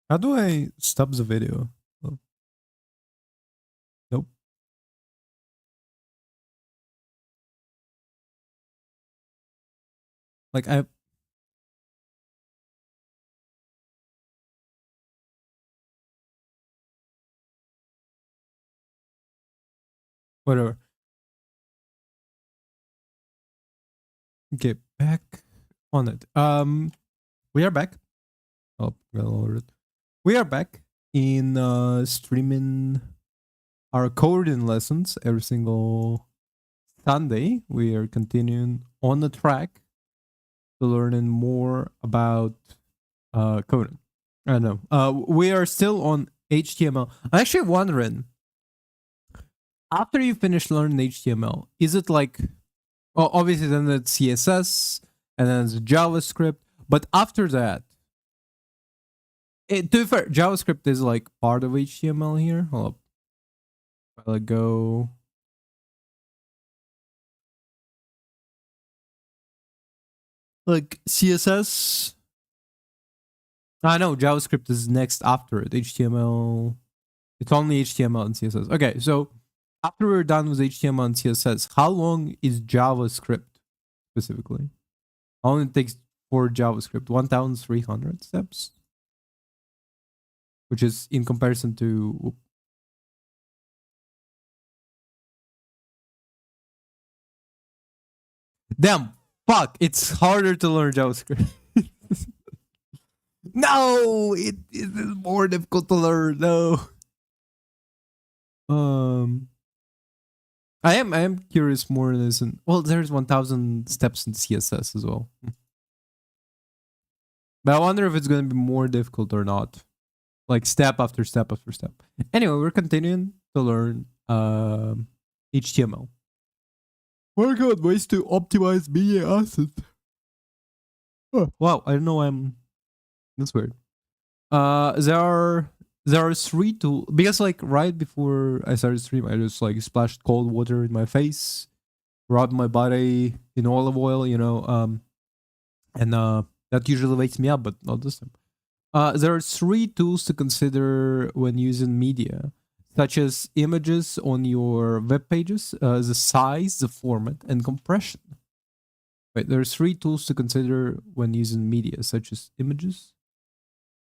How do I stop the video? Oh, nope. Like I whatever. Okay, back on it. We are back. Oh, well, we are back in streaming our coding lessons every single Sunday. We are continuing on the track to learning more about coding. I know. We are still on HTML. I'm actually wondering, after you finish learning HTML, is it like, well, obviously then it's CSS and then it's JavaScript, but after that, to be fair, JavaScript is like part of HTML here. Hold up. I'll go. Like CSS. I know JavaScript is next after it. HTML. It's only HTML and CSS. Okay, so after we're done with HTML and CSS, how long is JavaScript specifically? How long it takes for JavaScript? 1,300 steps? Which is in comparison to. Damn, fuck, it's harder to learn JavaScript. No, it is more difficult to learn. No. Um, I am curious more in this. And well, there's 1,000 steps in CSS as well. But I wonder if it's going to be more difficult or not. Like step after step after step. Anyway, we're continuing to learn HTML. Oh my god, ways to optimize media assets. Oh, wow, I don't know. That's weird. There are three tools because like right before I started stream, I just like splashed cold water in my face, rubbed my body in olive oil, and that usually wakes me up, but not this time. There are three tools to consider when using media, such as images on your web pages, the size, the format, and compression. Wait, there are three tools to consider when using media, such as images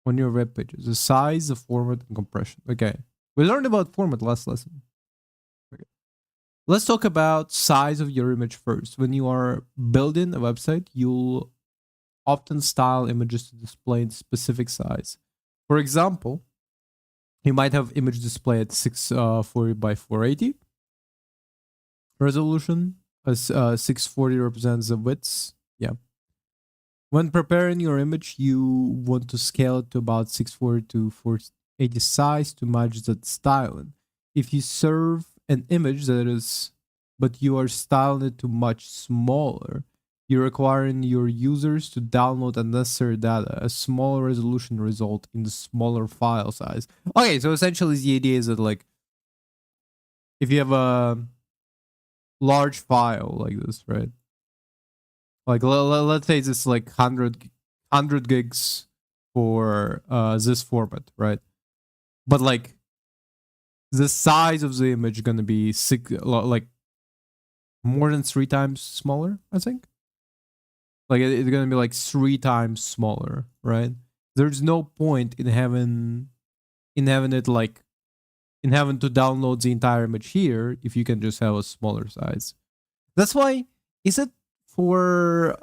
on your web pages: the size, the format, and compression. Okay, we learned about format last lesson. Okay. Let's talk about size of your image first. When you are building a website, you'll often style images to display in specific size. For example, you might have image display at 640 by 480 resolution, as 640 represents the width. Yeah. When preparing your image, you want to scale it to about 640 to 480 size to match that styling. If you serve an image that is, but you are styling it to much smaller, you're requiring your users to download unnecessary data. A smaller resolution result in the smaller file size. Okay, so essentially the idea is that like if you have a large file like this, right? Like let's say it's like 100 gigs for this format, right? But like the size of the image gonna be like more than 3 times smaller, I think. Like it's gonna be like 3 times smaller, right? There's no point in having it like in having to download the entire image here if you can just have a smaller size. That's why is it for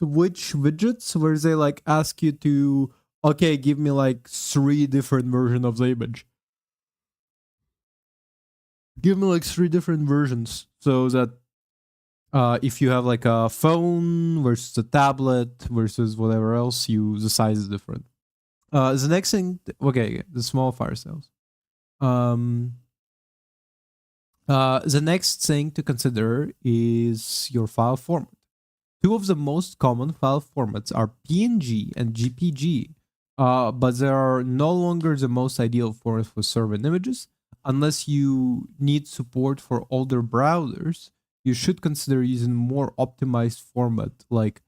Twitch widgets where they like ask you to okay, give me like 3 different versions of the image. Give me like 3 different versions so that if you have like a phone versus a tablet versus whatever else, the size is different. The next thing, okay, the small file styles. The next thing to consider is your file format. Two of the most common file formats are PNG and GPG, but they are no longer the most ideal formats for serving images. Unless you need support for older browsers, you should consider using more optimized format like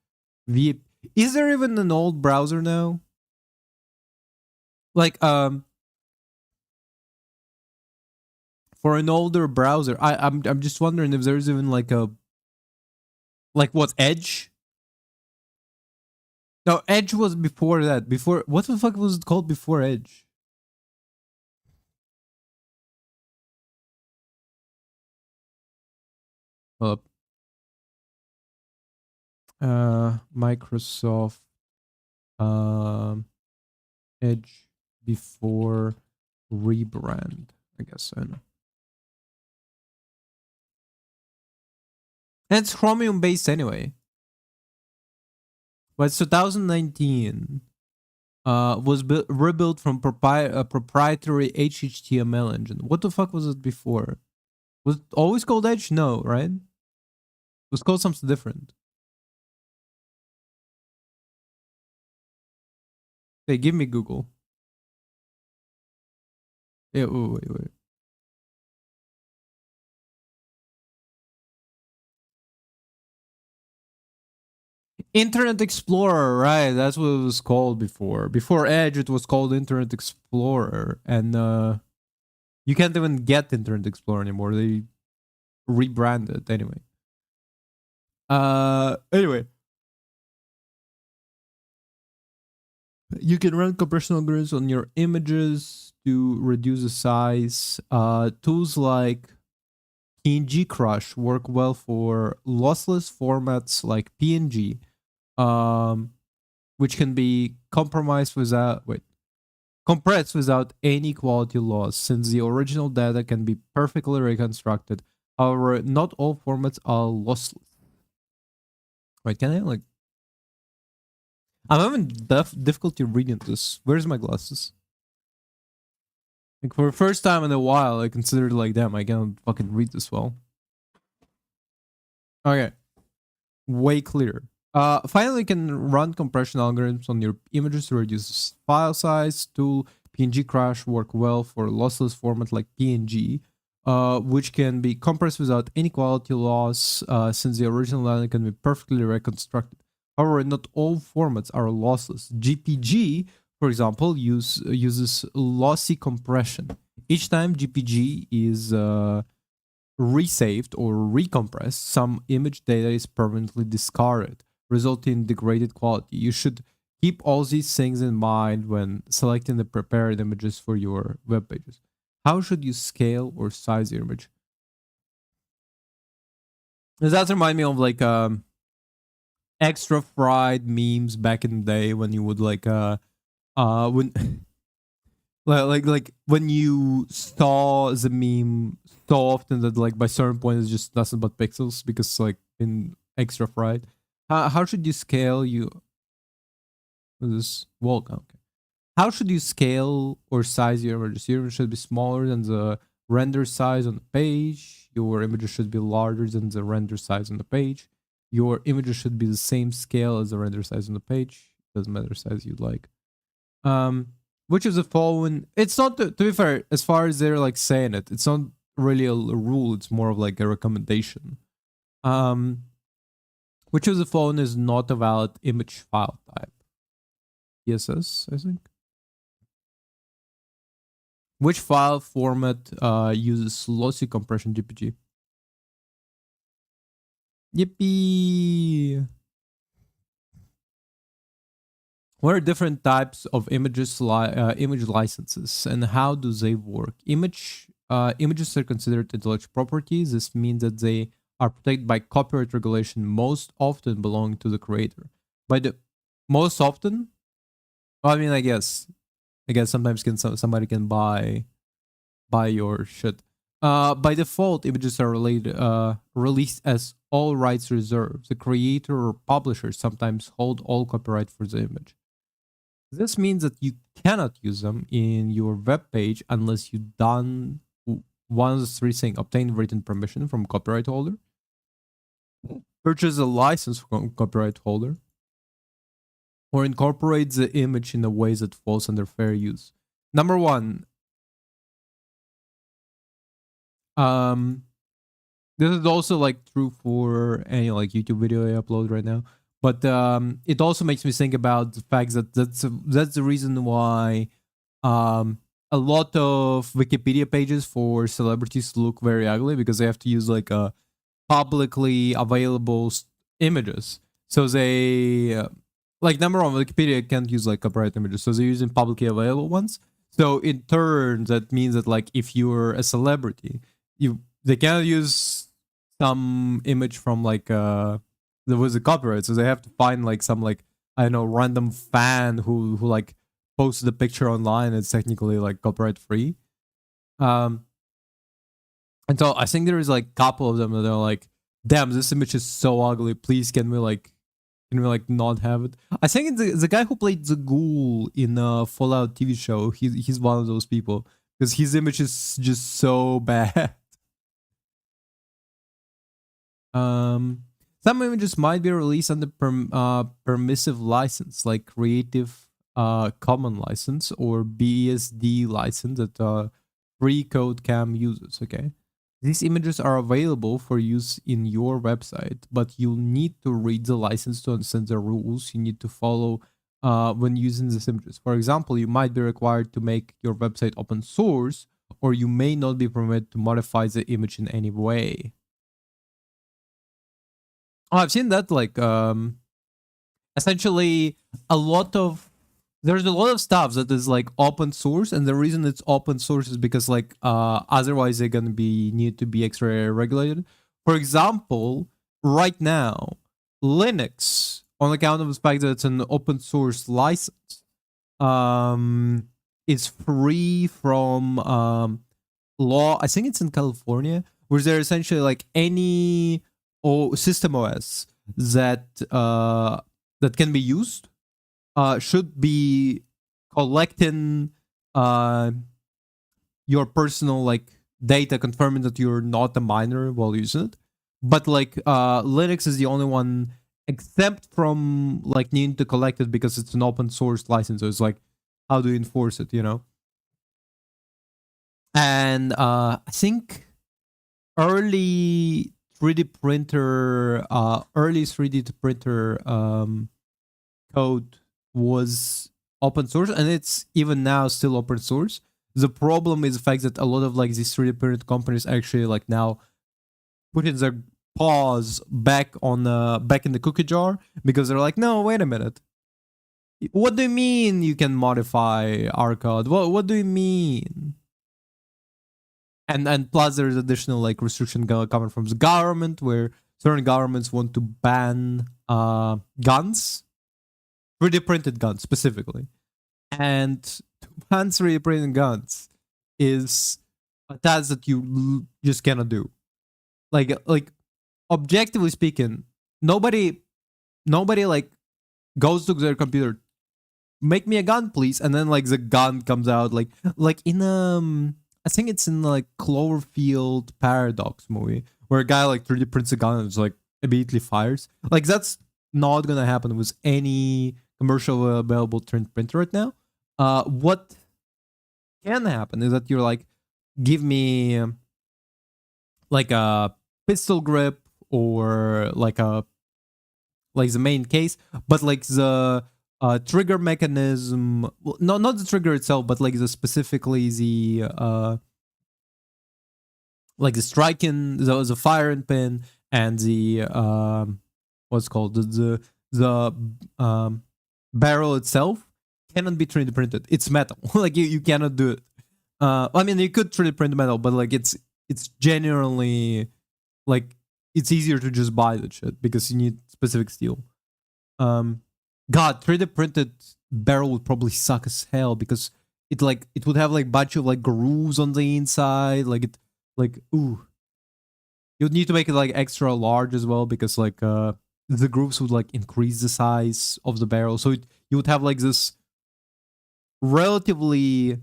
V. Is there even an old browser now? like for an older browser, I'm just wondering if there's even like a what Edge. No, Edge was before that. Before what the fuck was it called before Edge? Hold Microsoft um Edge before rebrand. I guess I know. And it's Chromium based anyway. But it's 2019. Was rebuilt from proprietary HTML engine. What the fuck was it before? Was it always called Edge? No, right? It was called something different. Hey, give me Google. Yeah, wait. Internet Explorer, right? That's what it was called before. Before Edge, it was called Internet Explorer, and you can't even get Internet Explorer anymore. They rebranded anyway. Anyway, you can run compression algorithms on your images to reduce the size. Tools like PNG Crush work well for lossless formats like PNG, which can be compressed without any quality loss, since the original data can be perfectly reconstructed. However, not all formats are lossless. Wait, can I like? I'm having difficulty reading this. Where's my glasses? Like for the first time in a while, I considered like, damn, I can't fucking read this well. Okay, way clearer. Finally, you can run compression algorithms on your images to reduce file size. Tool PNG Crush work well for lossless format like PNG, which can be compressed without any quality loss, since the original data can be perfectly reconstructed. However, not all formats are lossless. GPG, for example, uses lossy compression. Each time GPG is resaved or recompressed, some image data is permanently discarded, resulting in degraded quality. You should keep all these things in mind when selecting the prepared images for your web pages. How should you scale or size your image? Does that remind me of like extra fried memes back in the day when you would like when like when you saw the meme so often that like by certain point it's just nothing but pixels because like in extra fried. How should you scale this wall? Okay. How should you scale or size your images? Your image should be smaller than the render size on the page. Your images should be larger than the render size on the page. Your images should be the same scale as the render size on the page. Doesn't matter size you'd like. Which is the following? It's not to be fair, as far as they're like saying it, it's not really a rule. It's more of like a recommendation. Which of the following is not a valid image file type? CSS, I think. Which file format uses lossy compression GPG? Yippee! What are different types of image licenses and how do they work? Images are considered intellectual properties. This means that they are protected by copyright regulation, most often belong to the creator. By the most often, well, I mean, I guess sometimes somebody can buy your shit. By default, images are released as all rights reserved. The creator or publisher sometimes hold all copyright for the image. This means that you cannot use them in your web page unless you've done one of the three things: obtain written permission from copyright holder, purchase a license from copyright holder, or incorporate the image in a way that falls under fair use. Number one, this is also like true for any like YouTube video I upload right now. But it also makes me think about the fact that that's the reason why Um, a lot of Wikipedia pages for celebrities look very ugly because they have to use like a publicly available images. So they like number one, Wikipedia can't use like copyright images, so they're using publicly available ones. So in turn, that means that like if you're a celebrity, they cannot use some image from like there was a copyright, so they have to find like some like I don't know random fan who like posted the picture online. It's technically like copyright free. Um, and so I think there is like a couple of them that are like, damn, this image is so ugly. Please, can we like not have it? I think the guy who played the ghoul in a Fallout TV show. He's one of those people because his image is just so bad. Some images might be released under permissive license, like Creative Common license or BSD license that free code cam uses. Okay. These images are available for use in your website, but you'll need to read the license to understand the rules you need to follow when using these images. For example, you might be required to make your website open source, or you may not be permitted to modify the image in any way. Oh, I've seen that like essentially there's a lot of stuff that is like open source, and the reason it's open source is because like otherwise they're gonna be need to be extra regulated. For example, right now, Linux, on account of the fact that it's an open source license, is free from law. I think it's in California, where they're essentially like any system OS that that can be used should be collecting your personal like data, confirming that you're not a minor while using it. But like Linux is the only one exempt from like needing to collect it because it's an open source license. So it's like, how do you enforce it? You know. And I think early 3D printer, early 3D printer code was open source, and it's even now still open source. The problem is the fact that a lot of like these 3D printed companies actually like now putting their paws back on back in the cookie jar because they're like, no, wait a minute. What do you mean you can modify our code? What do you mean? And plus there's additional like restriction coming from the government, where certain governments want to ban guns, 3D printed guns specifically. And to ban 3D printed guns is a task that you just cannot do. Like objectively speaking, nobody like goes to their computer, make me a gun please, and then like the gun comes out like in I think it's in like Cloverfield Paradox movie where a guy like 3D prints a gun and just like immediately fires. Like that's not gonna happen with any commercial available 3D printer right now. What can happen is that you're like, give me like a pistol grip or like the main case, but like the trigger mechanism, well, not the trigger itself, but like the specifically the like the striking, the firing pin, and the what's called the barrel itself cannot be 3D printed. It's metal. Like you cannot do it. I mean, you could 3D print metal, but like it's genuinely like it's easier to just buy that shit because you need specific steel. God, 3D printed barrel would probably suck as hell because it would have like bunch of like grooves on the inside. Ooh. You'd need to make it like extra large as well because like the grooves would like increase the size of the barrel. So you would have like this relatively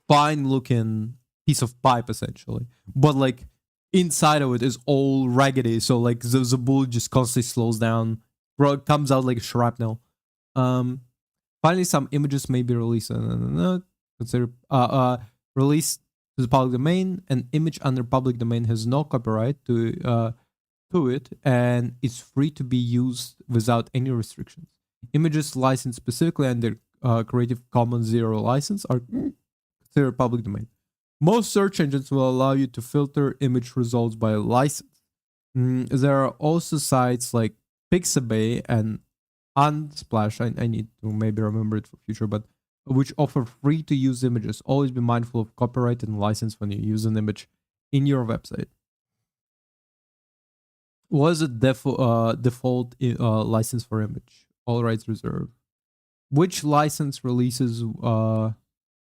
fine looking piece of pipe essentially. But like inside of it is all raggedy. So like the bullet just constantly slows down. Comes out like shrapnel. Finally, some images may be released. Consider released to the public domain. An image under public domain has no copyright to it, and it's free to be used without any restrictions. Images licensed specifically under Creative Commons Zero license are considered public domain. Most search engines will allow you to filter image results by license. There are also sites like Pixabay and Unsplash. I need to maybe remember it for future, but which offer free to use images. Always be mindful of copyright and license when you use an image in your website. Was a default license for image? All rights reserved. Which license releases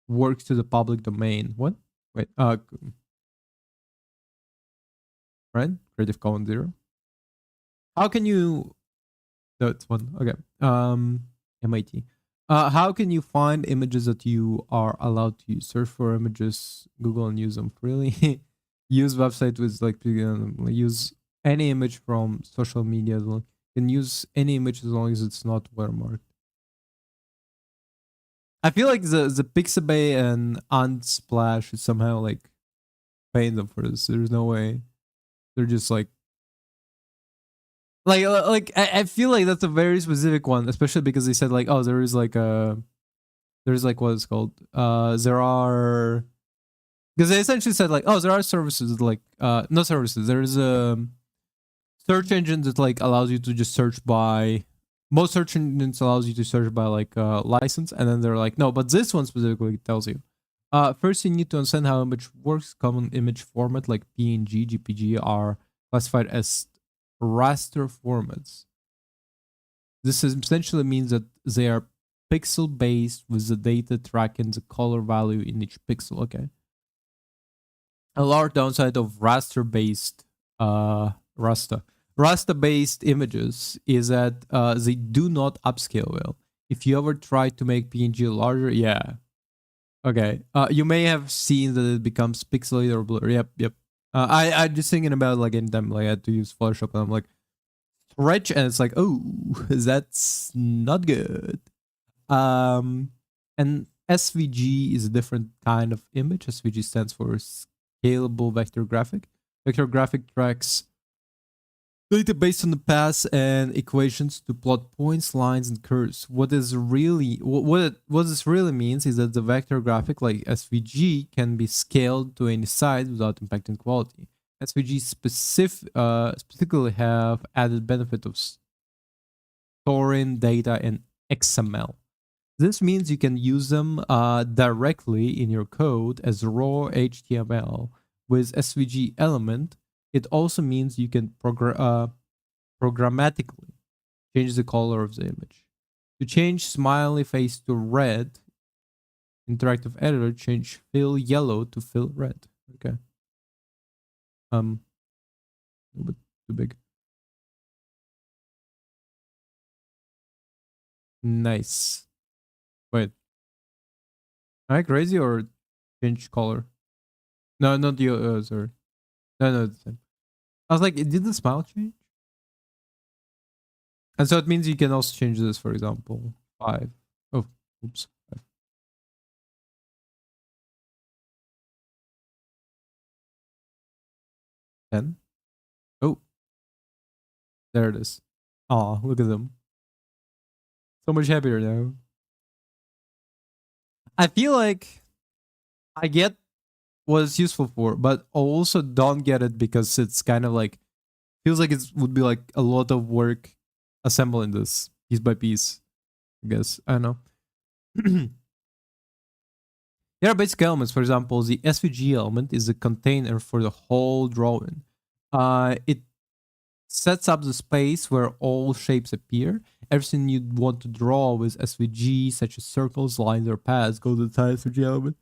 works to the public domain? What? Wait. Right. Creative Commons Zero. How can you? That's one. Okay. MIT. How can you find images that you are allowed to use? Search for images, Google, and use them freely. Use website with like use any image from social media. You can use any image as long as it's not watermarked. I feel like the Pixabay and Unsplash is somehow like paying them for this. There's no way. They're just like I feel like that's a very specific one, especially because they said like, oh, there's like what it's called. There are, because they essentially said like, oh, there are services like no services. There's a search engine that like allows you to just search by, most search engines allows you to search by like license, and then they're like, no, but this one specifically tells you. First, you need to understand how image works. Common image format like PNG, GPG are classified as raster formats. This essentially means that they are pixel based with the data tracking the color value in each pixel. Okay. A large downside of raster based raster based images is that they do not upscale well. If you ever try to make PNG larger, yeah. Okay. You may have seen that it becomes pixelated or blurry. Yep. I'm just thinking about like anytime like I had to use Photoshop and I'm like stretch and it's like, oh, that's not good. And SVG is a different kind of image. SVG stands for scalable vector graphic. Vector graphic tracks data based on the past and equations to plot points, lines, and curves. What this really means is that the vector graphic, like SVG, can be scaled to any size without impacting quality. SVG specifically have added benefit of storing data in XML. This means you can use them directly in your code as raw HTML with SVG element. It also means you can programmatically change the color of the image. To change smiley face to red, interactive editor change fill yellow to fill red. Okay. A little bit too big. Nice. Wait. Am I crazy or change color? No, not the sorry. No, it's the same. I was like, did the smile change? And so it means you can also change this, for example, 5. Oh, oops. 5. 10. Oh, there it is. Oh, look at them. So much happier now. I feel like I get what it's useful for, but I also don't get it because it's kind of like, feels like it would be like a lot of work assembling this piece by piece, I guess. I don't know. There are basic elements. For example, the SVG element is a container for the whole drawing. It sets up the space where all shapes appear. Everything you'd want to draw with SVG, such as circles, lines, or paths, go to the SVG element.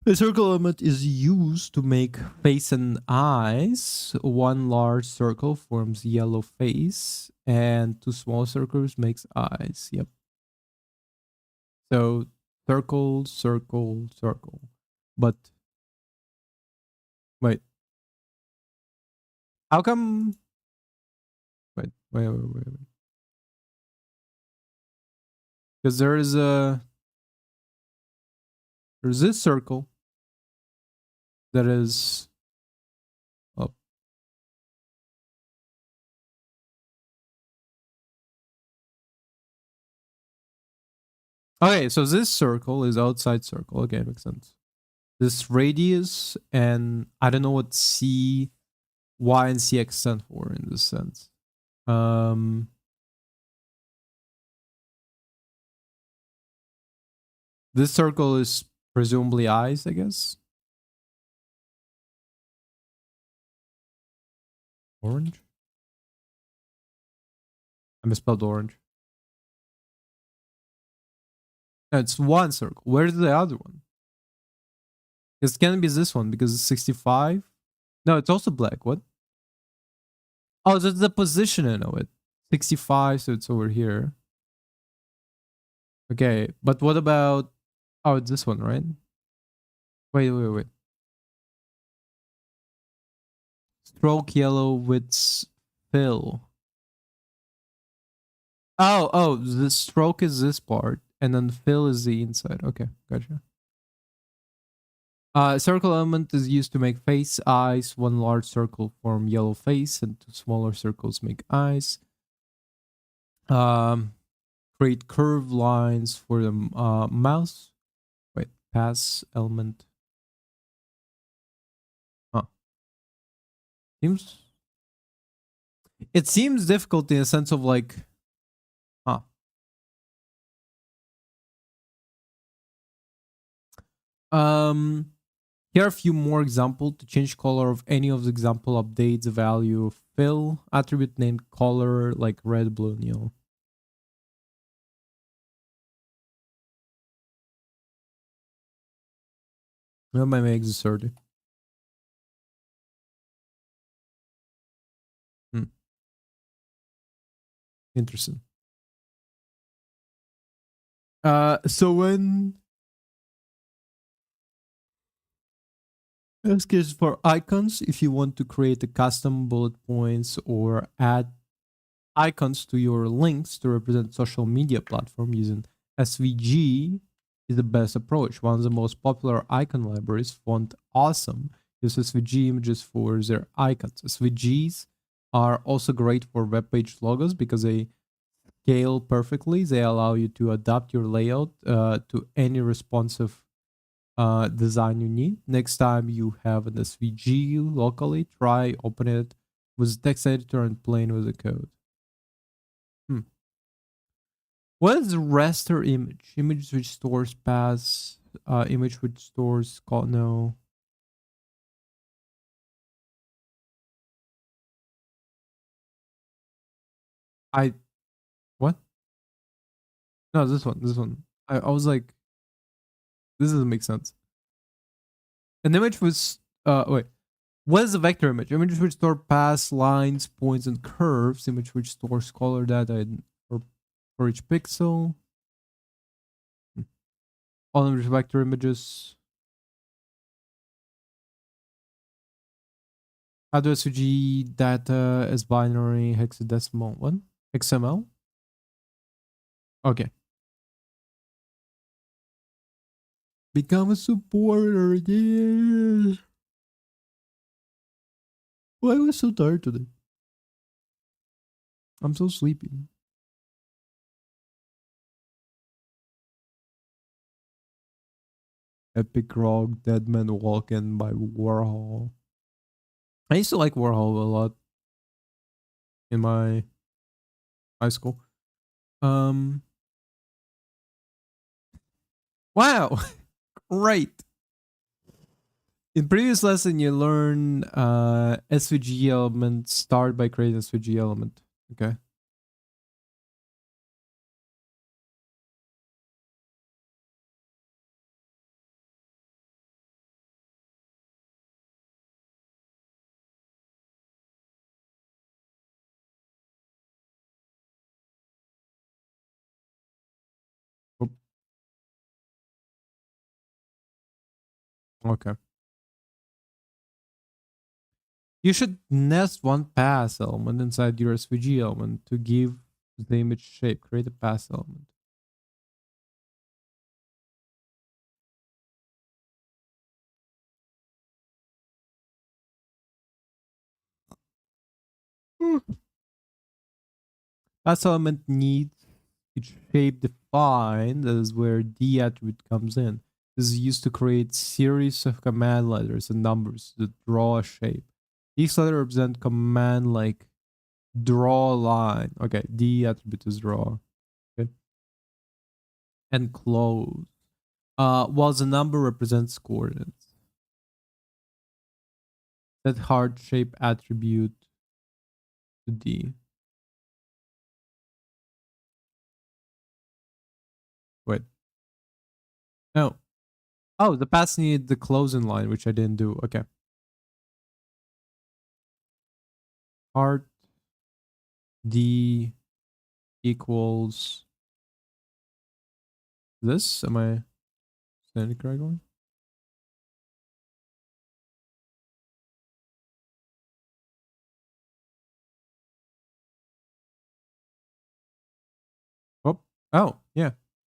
The circle element is used to make face and eyes. One large circle forms yellow face, and 2 small circles makes eyes. Yep. So circle, circle, circle. But wait, how come? Wait. Because there's this circle that is. Oh, Okay, so this circle is outside circle. Okay, makes sense. This radius, and I don't know what C, Y, and CX stand for in this sense. This circle is presumably eyes, I guess. Orange? I misspelled orange. No, it's one circle. Where's the other one? It can't be this one because it's 65. No, it's also black. What? Oh, that's the positioning of it. 65, so it's over here. Okay, but what about... Oh, it's this one, right? Wait. Stroke yellow with fill. Oh, the stroke is this part, and then fill is the inside. Okay, gotcha. Circle element is used to make face, eyes. One large circle form yellow face, and two smaller circles make eyes. Create curved lines for the mouse. Wait, pass element. Huh. It seems difficult in a sense of like, huh. Here are a few more examples. To change color of any of the example updates the value of fill attribute named color like red, blue, and yellow. That might make this dirty. Interesting. So when this is for icons, if you want to create a custom bullet points or add icons to your links to represent social media platform using SVG is the best approach. One of the most popular icon libraries, Font Awesome, uses SVG images for their icons. SVGs are also great for web page logos because they scale perfectly. They allow you to adapt your layout to any responsive design you need. Next time you have an SVG locally, try open it with text editor and playing with the code. What is raster image? Image which stores paths, image which stores call no. I what? No, this one. This one. I was like, this doesn't make sense. An image was wait. What is a vector image? Image which store paths, lines, points, and curves. Image which stores color data for each pixel. All image vector images. How do SVG data as binary hexadecimal? What? XML? Okay. Become a supporter. Yeah. Why am I so tired today? I'm so sleepy. Epic Rock, Dead Man Walking by Warhol. I used to like Warhol a lot in my high school. Wow, great. In previous lesson, you learn SVG element. Start by creating SVG element. Okay. Oop. Okay. You should nest one pass element inside your SVG element to give the image shape. Create a pass element. Pass element needs its shape define, that is where the attribute comes in. This is used to create series of command letters and numbers that draw a shape. Each letter represent command like draw line. Okay, the attribute is draw. Okay. And close. While the number represents coordinates. Set heart shape attribute to D. Wait. No. Oh, the pass needed the closing line, which I didn't do. Okay. Heart D equals this. Am I saying it correctly? Oh, oh, yeah.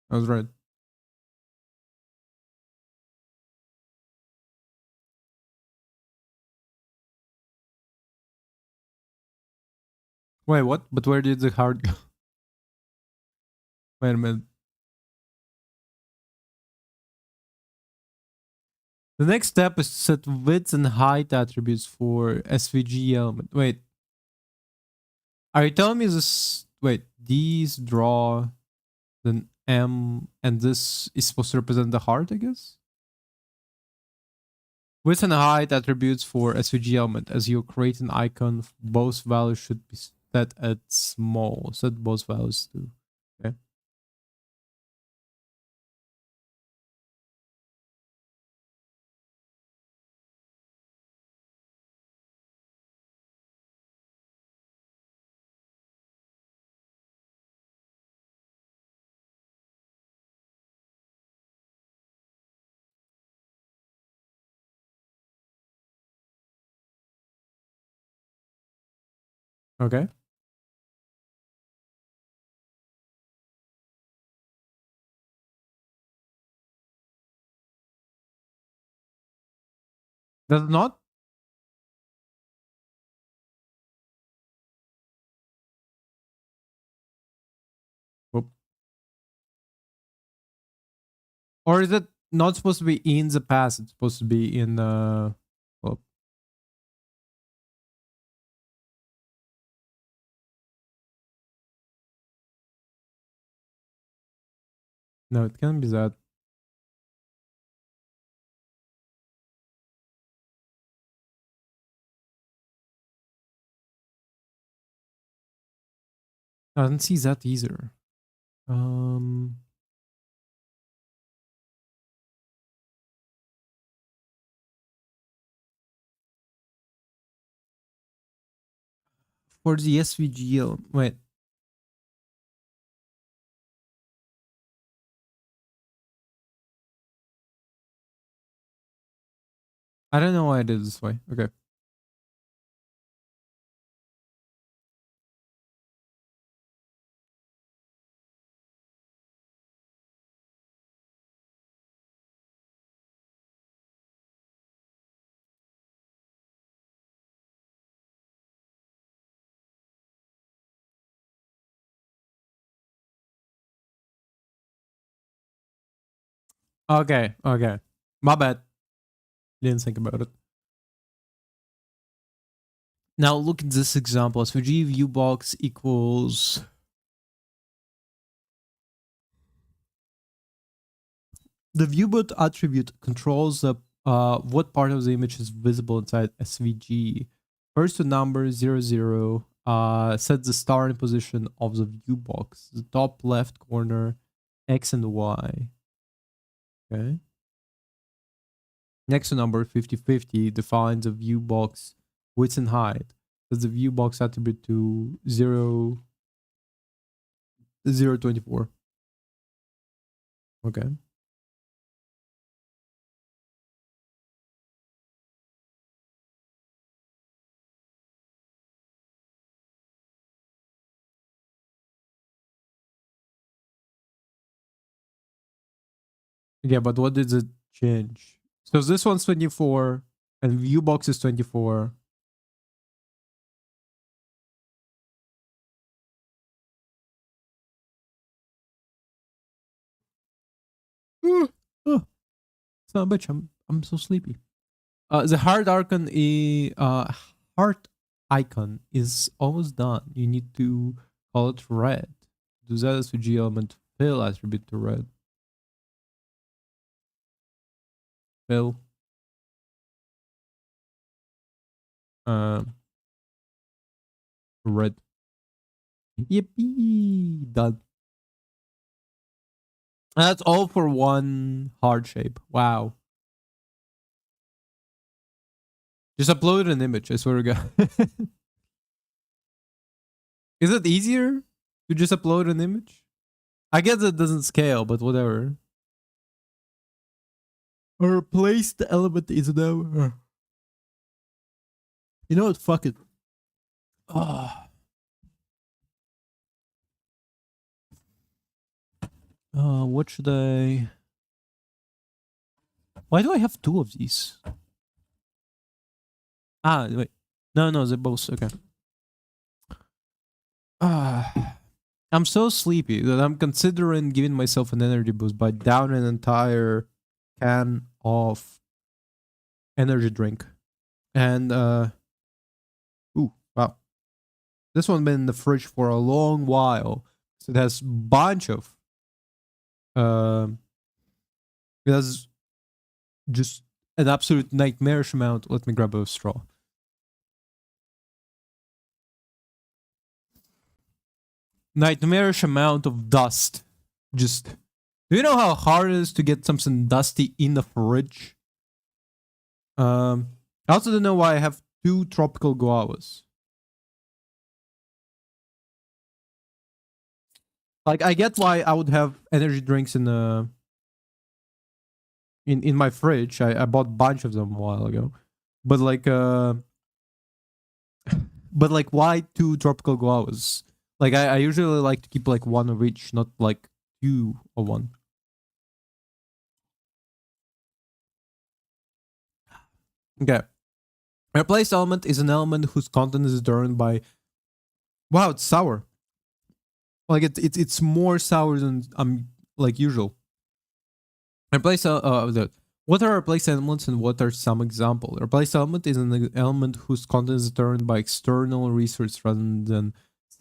I was right. Wait, what? But where did the heart go? Wait a minute. The next step is to set width and height attributes for SVG element. Wait. Are you telling me this? Wait, these draw, then M, and this is supposed to represent the heart, I guess? Width and height attributes for SVG element. As you create an icon, both values should be set at small. Set both values to. Okay. Okay. Does it not? Oop. Or is it not supposed to be in the past? It's supposed to be in well, no, it can't be that. I don't see that either. Um for the SVG, wait. I don't know why I did it this way. Okay. Okay. Okay. My bad. Didn't think about it. Now look at this example. SVG viewbox equals the viewbot attribute controls the what part of the image is visible inside SVG. First to number 00 sets the starting position of the viewbox, the top left corner, X and Y. Okay. Next to number 5050 defines the viewbox width and height. That's the viewbox attribute to 024. Okay. Yeah, but what did it change? So this one's 24 and viewbox is 24. Oh, son of a bitch, I'm so sleepy. The heart icon is almost done. You need to call it red. Do that as a G element fill attribute to red. Fill. Red. Yippee! Done. That's all for one heart shape. Wow. Just upload an image, I swear to God. Is it easier to just upload an image? I guess it doesn't scale, but whatever. Or replace the element is now. You know what? Fuck it. Oh. What should I... Why do I have two of these? Ah, wait. No, they're both okay. I'm so sleepy that I'm considering giving myself an energy boost by down an entire can of energy drink. And ooh, wow. This one's been in the fridge for a long while. So it has bunch of it has just an absolute nightmarish amount. Let me grab a straw. Nightmarish amount of dust. Just, do you know how hard it is to get something dusty in the fridge? I also don't know why I have two tropical guavas. Like, I get why I would have energy drinks in the in my fridge. I bought a bunch of them a while ago, but like why two tropical guavas? Like I usually like to keep like one of each, not like two of one. Okay. A replaced element is an element whose content is determined by... Wow, it's sour. Like it's more sour than like usual. Replace what are replaced elements and what are some examples? A replaced element is an element whose content is determined by external resource rather than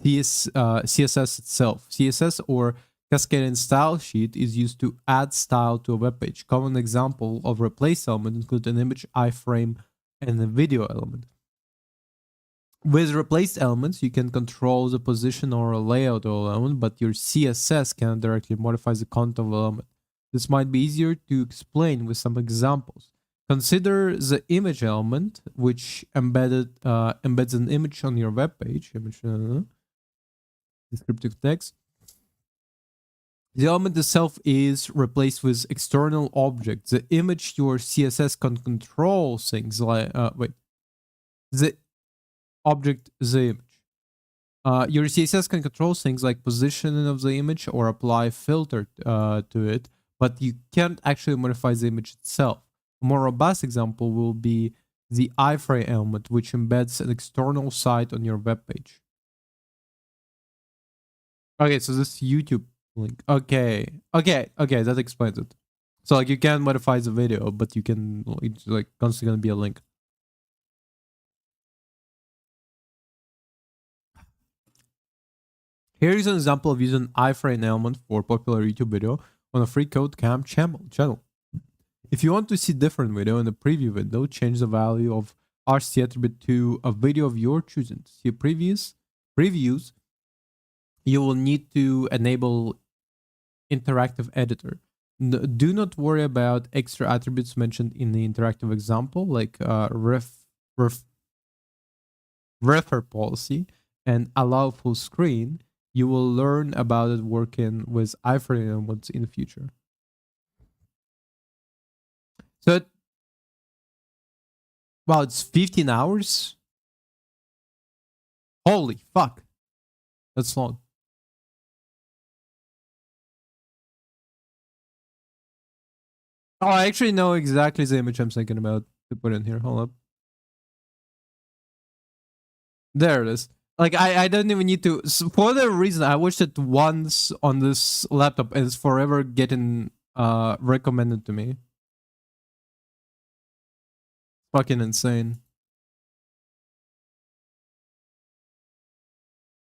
CSS itself. CSS or cascading style sheet is used to add style to a web page. Common example of replaced element include an image, iframe, and a video element. With replaced elements, you can control the position or layout of an element, but your CSS cannot directly modify the content of an element. This might be easier to explain with some examples. Consider the image element, which embeds an image on your web page. Descriptive text. The element itself is replaced with external objects. The image, your CSS can control things like the object, the image. Your CSS can control things like positioning of the image or apply filter to it, but you can't actually modify the image itself. A more robust example will be the iframe element, which embeds an external site on your web page. Okay, so this YouTube link. Okay, that explains it. So like you can modify the video, but you can, it's like constantly gonna be a link. Here is an example of using iframe element for popular YouTube video on a free code camp channel. If you want to see different video in the preview window, change the value of RC attribute to a video of your choosing. To see previews, you will need to enable interactive editor. Do not worry about extra attributes mentioned in the interactive example, like refer policy and allow full screen. You will learn about it working with iframe elements in the future. So, wow, it's 15 hours? Holy fuck. That's long. Oh, I actually know exactly the image I'm thinking about to put in here. Hold up. There it is. Like, I don't even need to... For the reason, I watched it once on this laptop and it's forever getting recommended to me. Fucking insane.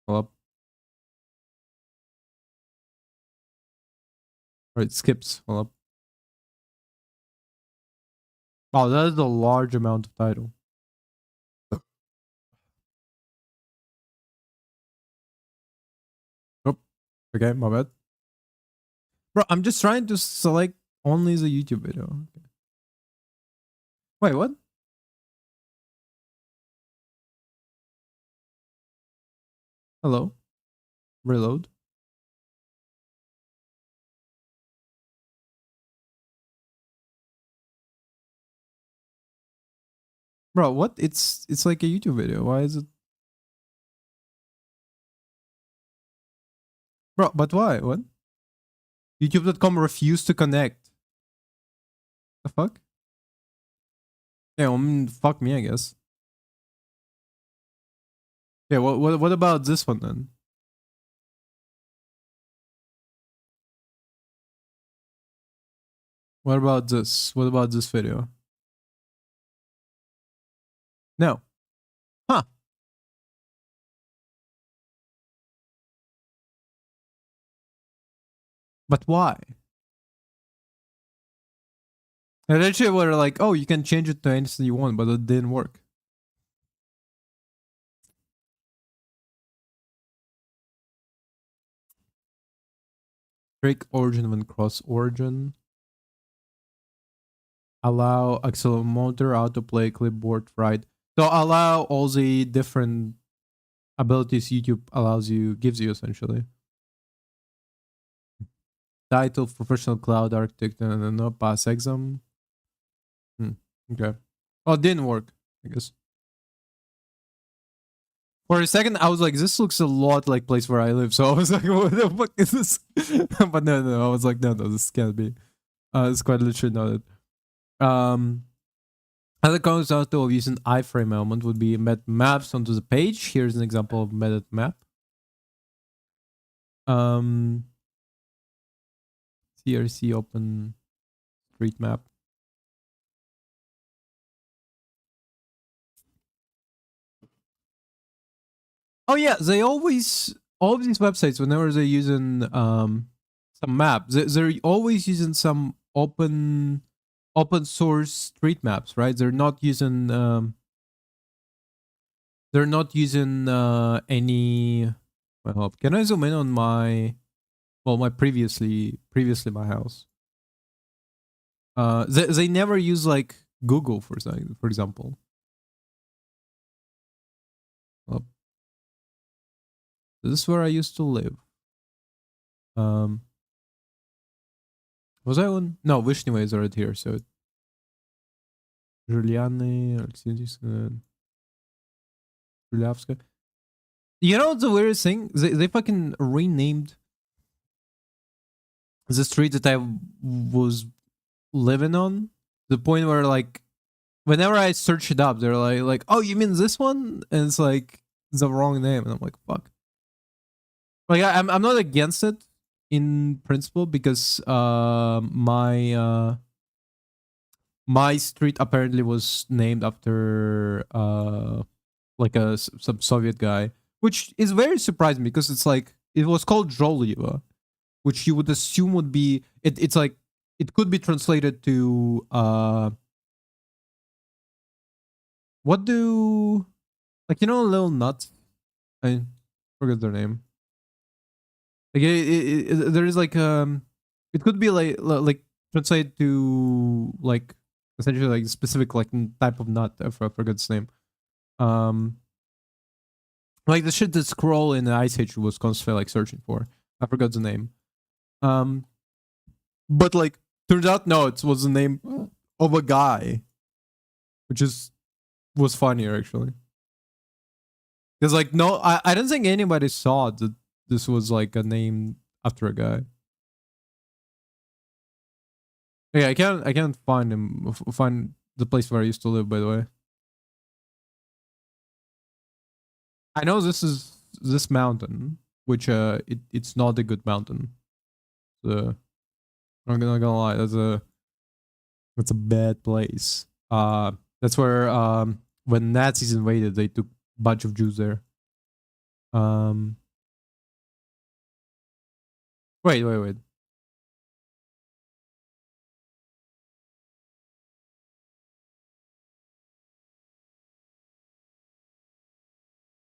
Hold up. Or it skips. Hold up. Wow, that is a large amount of title. Oh, okay, my bad. Bro, I'm just trying to select only the YouTube video. Okay. Wait, what? Hello? Reload? Bro, what? It's like a YouTube video. Why is it? Bro, but why? What? YouTube.com refused to connect. The fuck? Yeah, fuck me, I guess. Yeah, what about this one then? What about this? What about this video? No. Huh. But why? And actually were like, oh, you can change it to anything you want, but it didn't work. Break origin when cross origin. Allow accelerometer, autoplay, clipboard, right. So allow all the different abilities YouTube gives you essentially. Title, professional cloud architect, no pass exam. Okay. Oh, it didn't work, I guess. For a second, I was like, this looks a lot like place where I live. So I was like, what the fuck is this? But no, I was like, no, this can't be. It's quite literally not it. Other comes out of using iframe element would be embed maps onto the page. Here's an example of embedded map. CRC open street map. Oh yeah, they always all of these websites whenever they're using some map, they're always using some open source street maps, right? They're not using any. Well, can I zoom in on my previously my house? They never use like Google for example. Oh, this is where I used to live. Was I on? No, Vishneva is already here. So Juliane, Juliavska. You know the weirdest thing? They fucking renamed the street that I was living on. The point where like whenever I search it up, they're like, oh, you mean this one? And it's like the wrong name, and I'm like, fuck. Like I'm not against it in principle because my street apparently was named after like some Soviet guy, which is very surprising because it's like it was called Joliva, which you would assume would be it's like it could be translated to what do like little nuts? I forget their name. Like there is like it could be like translated to like essentially like specific like type of nut. I forget its name. Like the shit that Scroll in the Ice Age was constantly like searching for. I forgot the name. But like turns out no, it was the name of a guy, which was funnier actually. Because like no, I don't think anybody saw that this was like a name after a guy. Yeah, I can't find him. Find the place where I used to live. By the way, I know this is this mountain, which it's not a good mountain. So I'm not gonna lie, that's a bad place. That's where when Nazis invaded, they took a bunch of Jews there. Um, wait.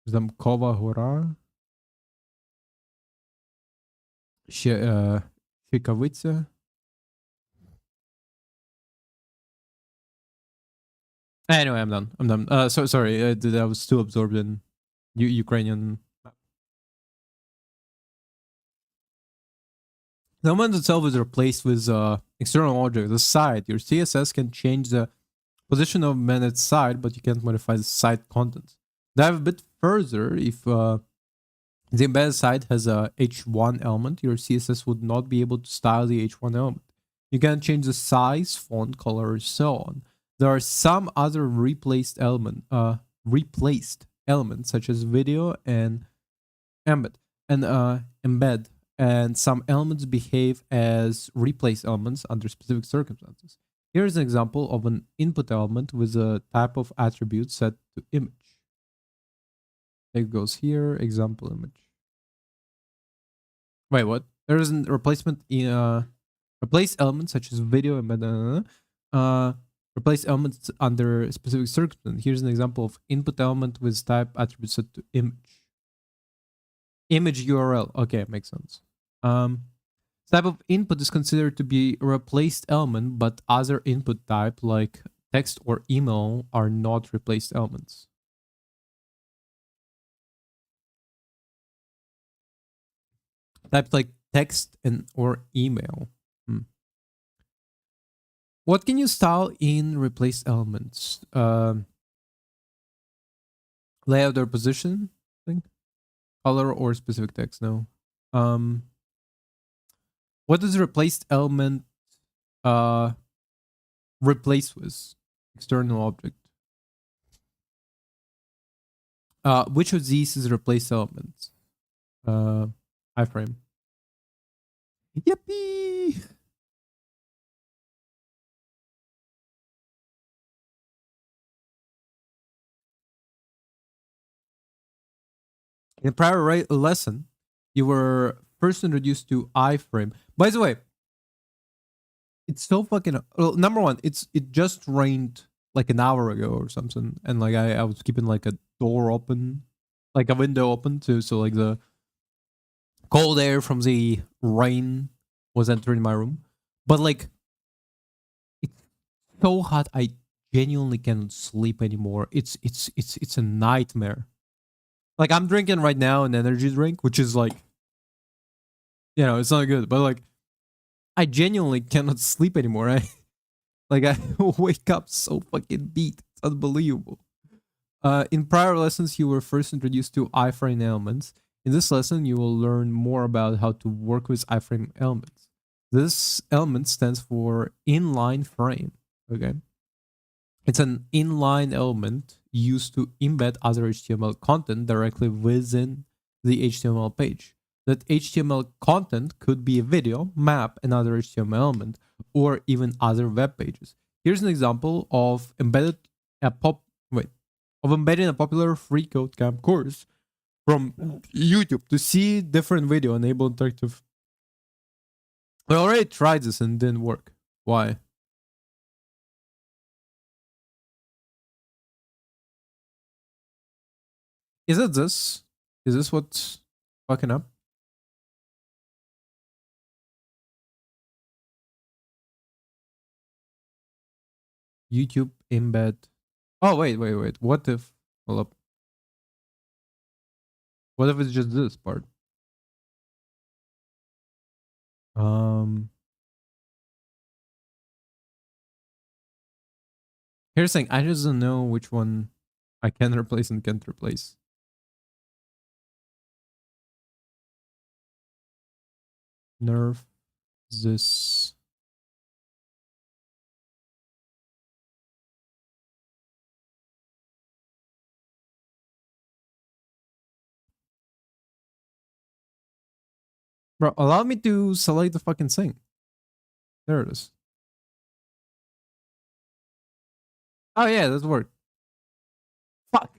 Zamkova Hora, Shikavice. Anyway, I'm done. I'm done. So sorry, I was too absorbed in Ukrainian. The element itself is replaced with external object. The site. Your CSS can change the position of managed site, but you can't modify the site content. Dive a bit further. If the embedded site has a h1 element, your CSS would not be able to style the h1 element. You can change the size, font, color, and so on. There are some other replaced elements such as video and embed, and some elements behave as replace elements under specific circumstances. Here is an example of an input element with a type of attribute set to image. It goes here, example image. Wait, what? There is a replacement in replace elements such as video embed. Replace elements under specific circumstances. Here's an example of input element with type attribute set to image. Image URL. Okay, makes sense. Type of input is considered to be a replaced element, but other input type like text or email are not replaced elements. Types like text and or email. What can you style in replaced elements? Layout or position, I think. Color or specific text, no. What does replaced element replace with? External object. Which of these is replaced elements? Iframe. Yippee! In a prior lesson, you were first introduced to iframe. By the way, it's so fucking. Well, number one, it just rained like an hour ago or something, and like I was keeping like a door open, like a window open too, so like the cold air from the rain was entering my room. But like, it's so hot, I genuinely cannot sleep anymore. It's a nightmare. Like I'm drinking right now an energy drink, which is like, it's not good, but like I genuinely cannot sleep anymore. I wake up so fucking beat. It's unbelievable. In prior lessons, you were first introduced to iframe elements. In this lesson, you will learn more about how to work with iframe elements. This element stands for inline frame. Okay. It's an inline element used to embed other HTML content directly within the HTML page. That HTML content could be a video, map, another HTML element, or even other web pages. Here's an example of embedding a popular free code camp course from YouTube to see different video enable interactive. I already tried this and it didn't work. Why? Is it this? Is this what's fucking up? YouTube embed. Oh, wait. What if, hold up. What if it's just this part? Here's the thing. I just don't know which one I can replace and can't replace. Nerf this. Bro, allow me to select the fucking thing. There it is. Oh yeah, that worked. Fuck.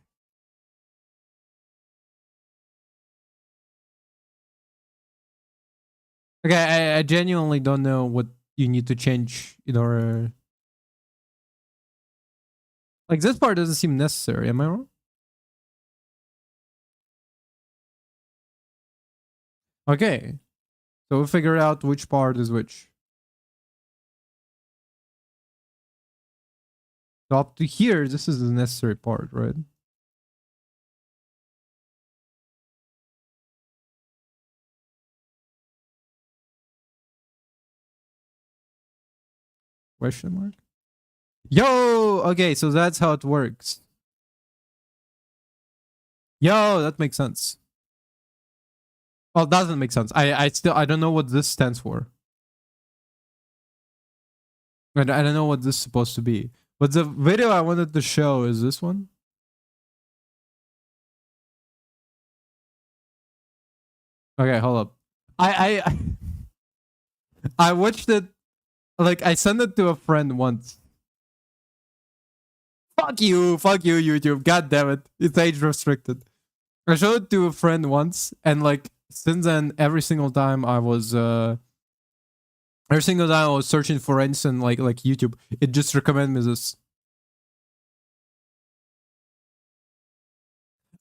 Okay, I genuinely don't know what you need to change in order. Like this part doesn't seem necessary. Am I wrong? Okay, so we figure out which part is which. So up to here, this is the necessary part, right? Question mark. Yo, okay, so that's how it works. Yo, that makes sense. Well, it doesn't make sense. I don't know what this stands for. I don't know what this is supposed to be. But the video I wanted to show is this one. Okay, hold up. I watched it. Like I sent it to a friend once. Fuck you, YouTube. God damn it, it's age restricted. I showed it to a friend once, and like since then, every single time I was searching for instance like YouTube, it just recommend me this.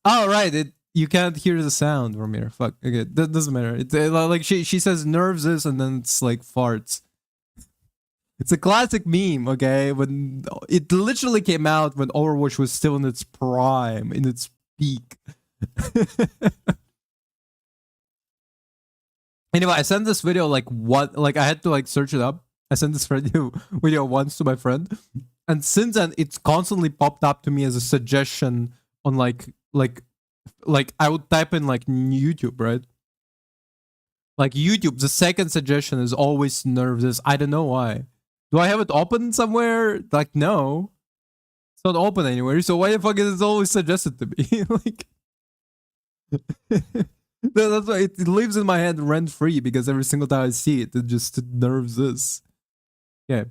Oh right, you can't hear the sound from here. Fuck. Okay, that doesn't matter. It's like she says nerves this, and then it's like farts. It's a classic meme, okay? When it literally came out when Overwatch was still in its prime, in its peak. Anyway, I sent this video like I had to like search it up. I sent this video once to my friend, and since then it's constantly popped up to me as a suggestion on like I would type in like YouTube, right? Like YouTube, the second suggestion is always nerves. I don't know why. Do I have it open somewhere? Like, no. It's not open anywhere, so why the fuck is it always suggested to me? Like, that's why it lives in my head rent free because every single time I see it, it just nerves this. Yeah.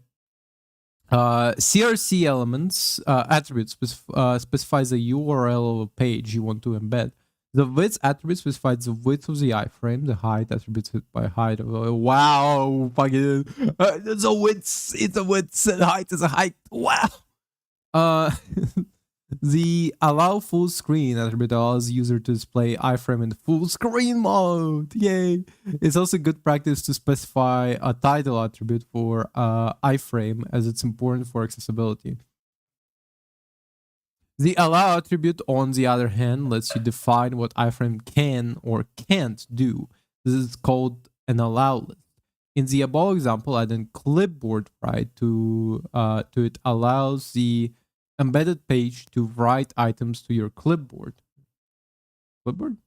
CRC elements attribute specifies the URL of a page you want to embed. The width attribute specifies the width of the iframe. The height attribute by height. Wow, fucking it's a width. It's a width. And height is a height. Wow. The allow full screen attribute allows the user to display iframe in full screen mode. Yay! It's also good practice to specify a title attribute for iframe as it's important for accessibility. The allow attribute, on the other hand, lets you define what iframe can or can't do. This is called an allow list. In the above example, adding clipboard write to it allows the embedded page to write items to your clipboard. Clipboard?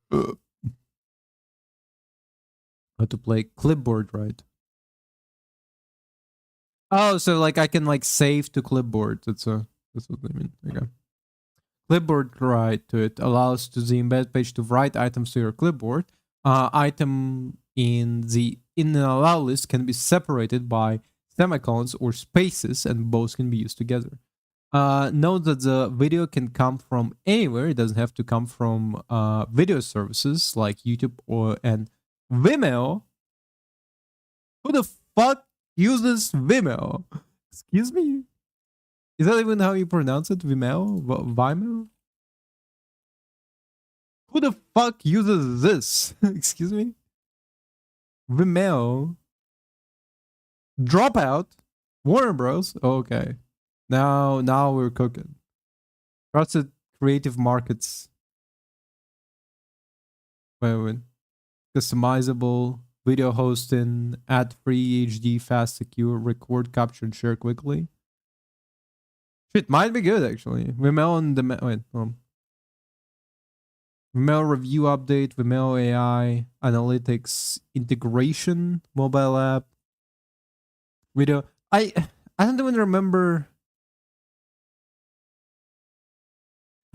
How to play clipboard write? Oh, so like I can like save to clipboard. That's what I mean. Okay. Clipboard write to it allows to the embed page to write items to your clipboard. Item in an allow list can be separated by semicolons or spaces, and both can be used together. Note that the video can come from anywhere. It doesn't have to come from video services like YouTube and Vimeo. Who the fuck uses Vimeo? Excuse me? Is that even how you pronounce it? Vimeo? Vimeo? Who the fuck uses this? Excuse me? Vimeo? Dropout? Warner Bros? Okay. Now we're cooking. Trusted creative markets. Wait. Customizable video hosting, ad-free, HD, fast, secure, record, capture, and share quickly. Shit, might be good actually. Vimeo on the Vimeo review update, Vimeo AI, analytics, integration, mobile app, video. I don't even remember.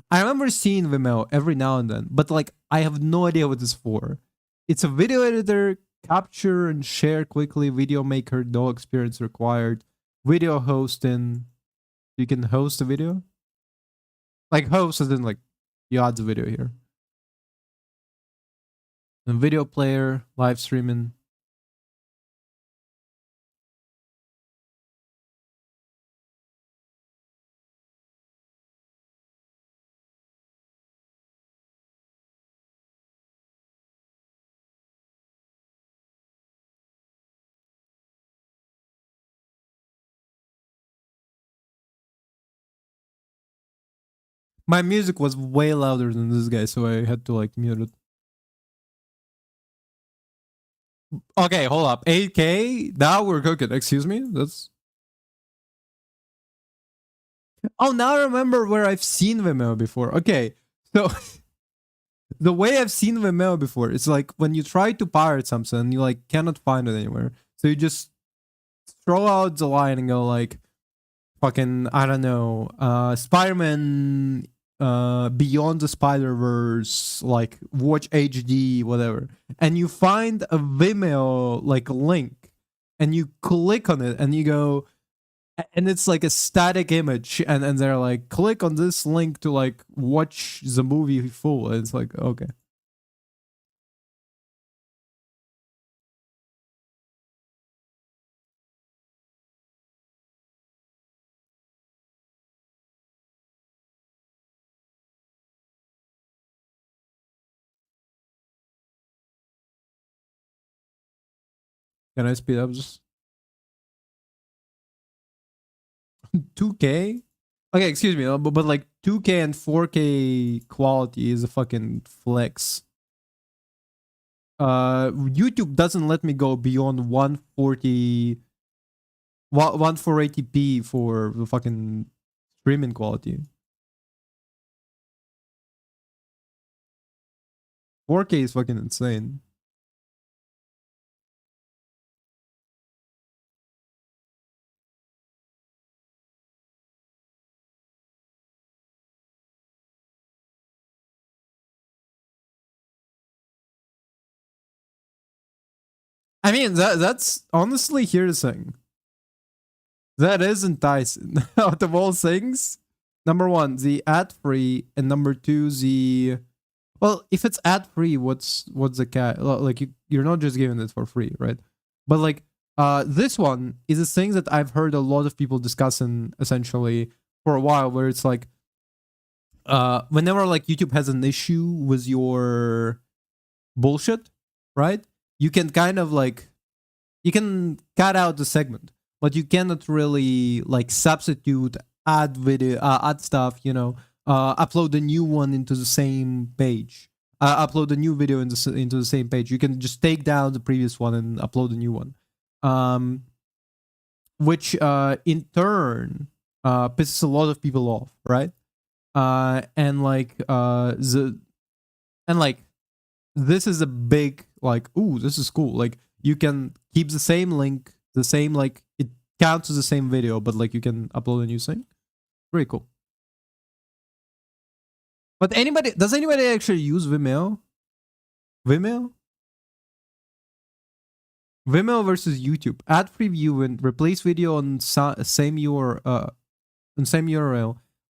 I remember seeing Vimeo every now and then, but like I have no idea what it's for. It's a video editor, capture and share quickly, video maker, no experience required, video hosting. You can host a video. Like host as in like you add the video here. And video player, live streaming. My music was way louder than this guy, so I had to like mute it. Okay, hold up. 8K? Now we're cooking. Excuse me? That's. Oh, now I remember where I've seen Vimeo before. Okay, so the way I've seen Vimeo before, it's like when you try to pirate something, you like cannot find it anywhere. So you just throw out the line and go like, fucking, I don't know, Spider-Man Beyond the Spider-Verse, like watch HD, whatever. And you find a Vimeo like link and you click on it and you go, and it's like a static image, and they're like, click on this link to like watch the movie full. And it's like, okay. Can I speed up just 2K? Okay, excuse me, but like 2K and 4K quality is a fucking flex. YouTube doesn't let me go beyond 140 1480p for the fucking streaming quality. 4K is fucking insane. I mean, that's honestly, here's the thing. That is enticing. Out of all things, number one, the ad free, and number two, the well, if it's ad free, what's the cat like? You're not just giving it for free, right? But like, this one is a thing that I've heard a lot of people discussing essentially for a while, where it's like, whenever like YouTube has an issue with your bullshit, right? You can kind of like, you can cut out the segment, but you cannot really like substitute, add video, add stuff, you know, upload a new one into the same page, upload a new video into the same page. You can just take down the previous one and upload a new one, which in turn pisses a lot of people off, right? And like the and like this is a big like, ooh, this is cool. Like you can keep the same link, the same like it counts as the same video, but like you can upload a new thing. Very cool. But does anybody actually use Vimeo? Vimeo? Vimeo versus YouTube. Ad free view and replace video on same URL.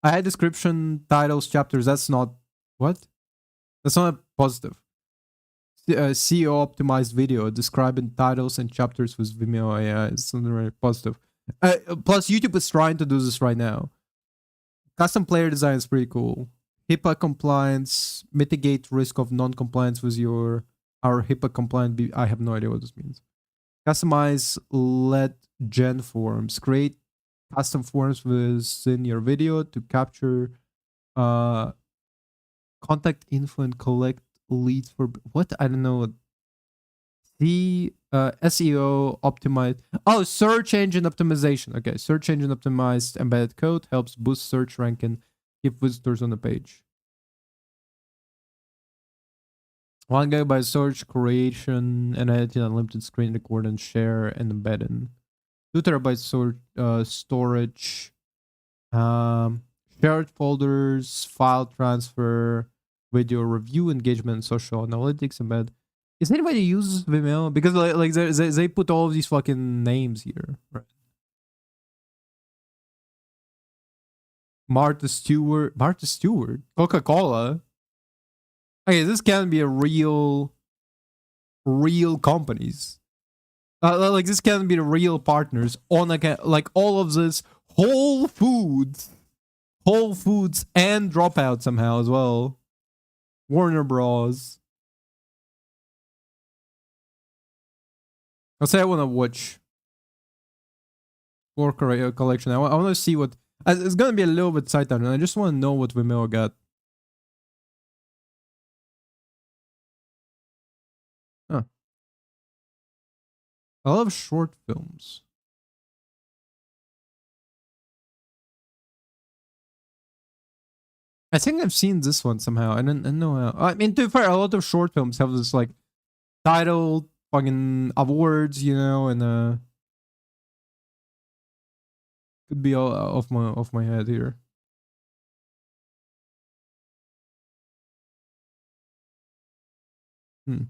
I add description, titles, chapters. That's not what? That's not a positive. SEO optimized video describing titles and chapters with Vimeo AI is something very positive. Plus, YouTube is trying to do this right now. Custom player design is pretty cool. HIPAA compliance, mitigate risk of non-compliance with our HIPAA compliant. I have no idea what this means. Customize let gen forms. Create custom forms within your video to capture contact info and collect leads for what? I don't know. The SEO optimized. Oh, search engine optimization. Okay, search engine optimized embedded code helps boost search ranking, keep visitors on the page. 1 GB search creation and editing, unlimited screen record and share and embedding. 2 TB storage. Shared folders, file transfer, video review, engagement, social analytics, embed. Is anybody use Vimeo? Because like they put all of these fucking names here. Right. Martha Stewart, Coca-Cola. Okay, this can be a real companies. Like this can be the real partners on like all of this Whole Foods, and Dropout somehow as well. Warner Bros. I'll say I want to watch Floor Collection. I want to see what. It's gonna be a little bit side and I just want to know what Vimeo got. Huh. I love short films. I think I've seen this one somehow. I don't know how. I mean, to be fair, a lot of short films have this like title, fucking awards, you know, and could be all off my head here. Hmm.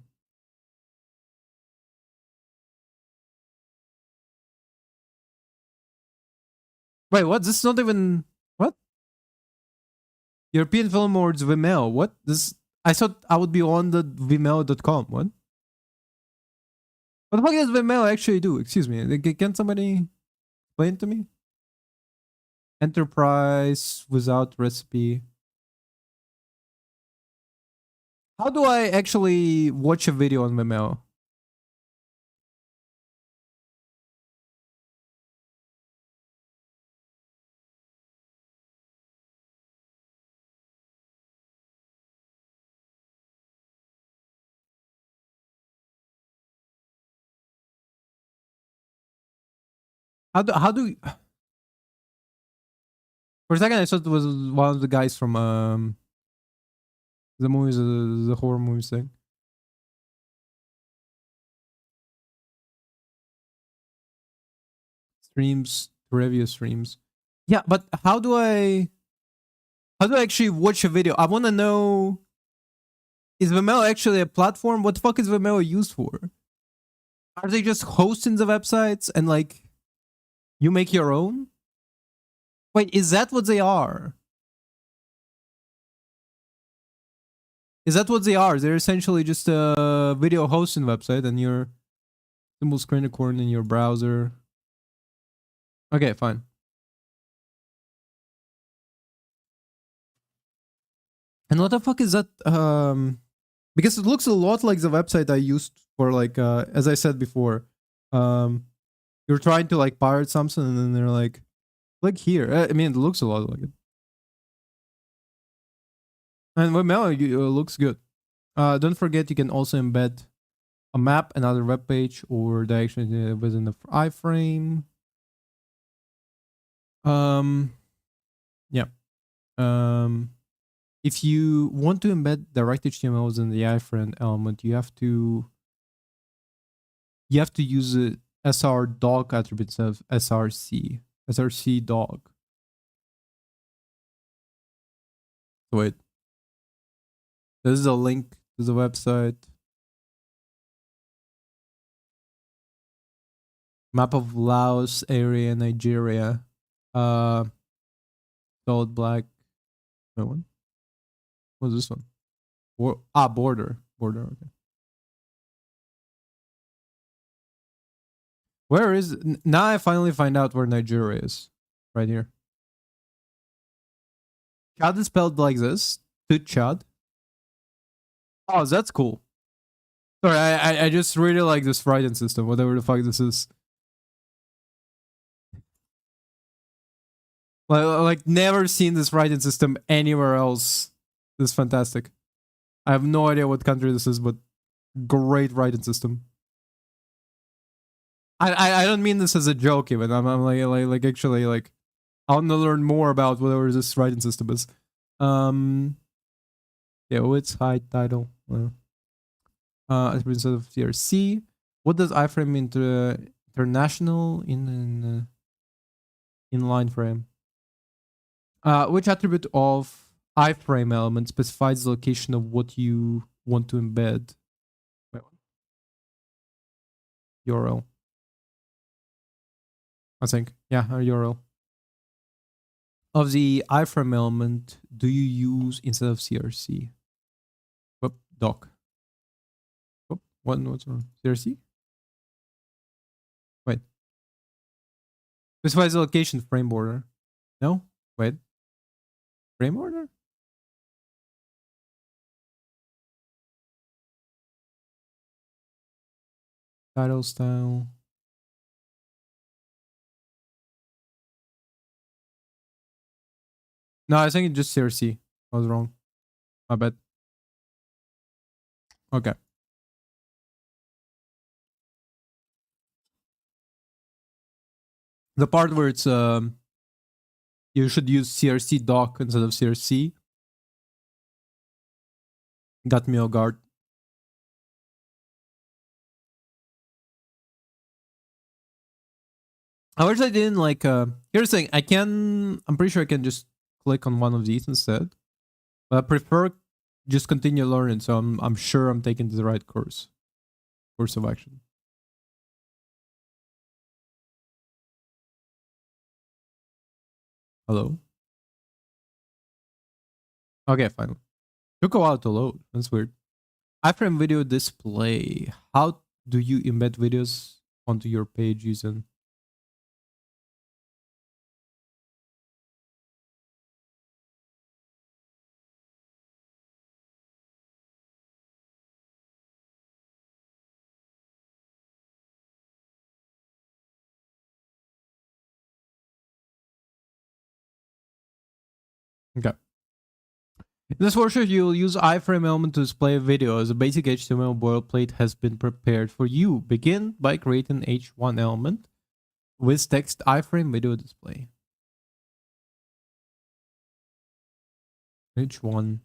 Wait, what? This is not even what? European Film Awards Vimeo. What? This I thought I would be on the Vimeo.com. What? What the fuck does Vimeo actually do? Excuse me. Can somebody explain to me? Enterprise without recipe. How do I actually watch a video on Vimeo? How do for a second I thought it was one of the guys from the movies, the horror movies thing. Streams, review streams. Yeah, but how do I actually watch a video? I want to know, is Vimeo actually a platform? What the fuck is Vimeo used for? Are they just hosting the websites and like you make your own? Wait, is that what they are? Is that what they are? They're essentially just a video hosting website and your simple screen recording in your browser. Okay, fine. And what the fuck is that? Because it looks a lot like the website I used for like as I said before. You're trying to like pirate something and then they're like, click here. I mean, it looks a lot like it. And Vimeo looks good. Don't forget you can also embed a map, another web page, or direction within the iframe. Yeah. If you want to embed direct HTML within the iframe element, you have to use the sr dog attribute instead of src dog. Wait. This is a link to the website. Map of Laos area, Nigeria. Solid black. No one. What's this one? Border. Okay. Where is now? I finally find out where Nigeria is. Right here. Chad is spelled like this. To Chad. Oh, that's cool. Sorry, I just really like this writing system. Whatever the fuck this is. Like never seen this writing system anywhere else. This is fantastic. I have no idea what country this is, but great writing system. I don't mean this as a joke even. I'm like actually like I want to learn more about whatever this writing system is. Yeah, what's high title? Instead of CRC. What does iframe mean to international in inline frame? Which attribute of iframe element specifies the location of what you want to embed? URL. I think. Yeah, a URL. Of the iframe element, do you use instead of CRC? Whoop, doc. Whoop, what's wrong? CRC? Wait. Specifies the location frame border. No? Wait. Frame border? Title style. No, I think it's just CRC. I was wrong. My bad. Okay. The part where it's you should use CRC doc instead of CRC got me off guard. I wish I didn't like here's the thing, I'm pretty sure I can just click on one of these instead. But I prefer just continue learning, so I'm sure I'm taking the right course of action. Hello? Okay, finally. Took a while to load. That's weird. Iframe video display. How do you embed videos onto your page using? Okay. In this workshop, you'll use iframe element to display a video as a basic HTML boilerplate has been prepared for you. Begin by creating H1 element with text iframe video display. H1.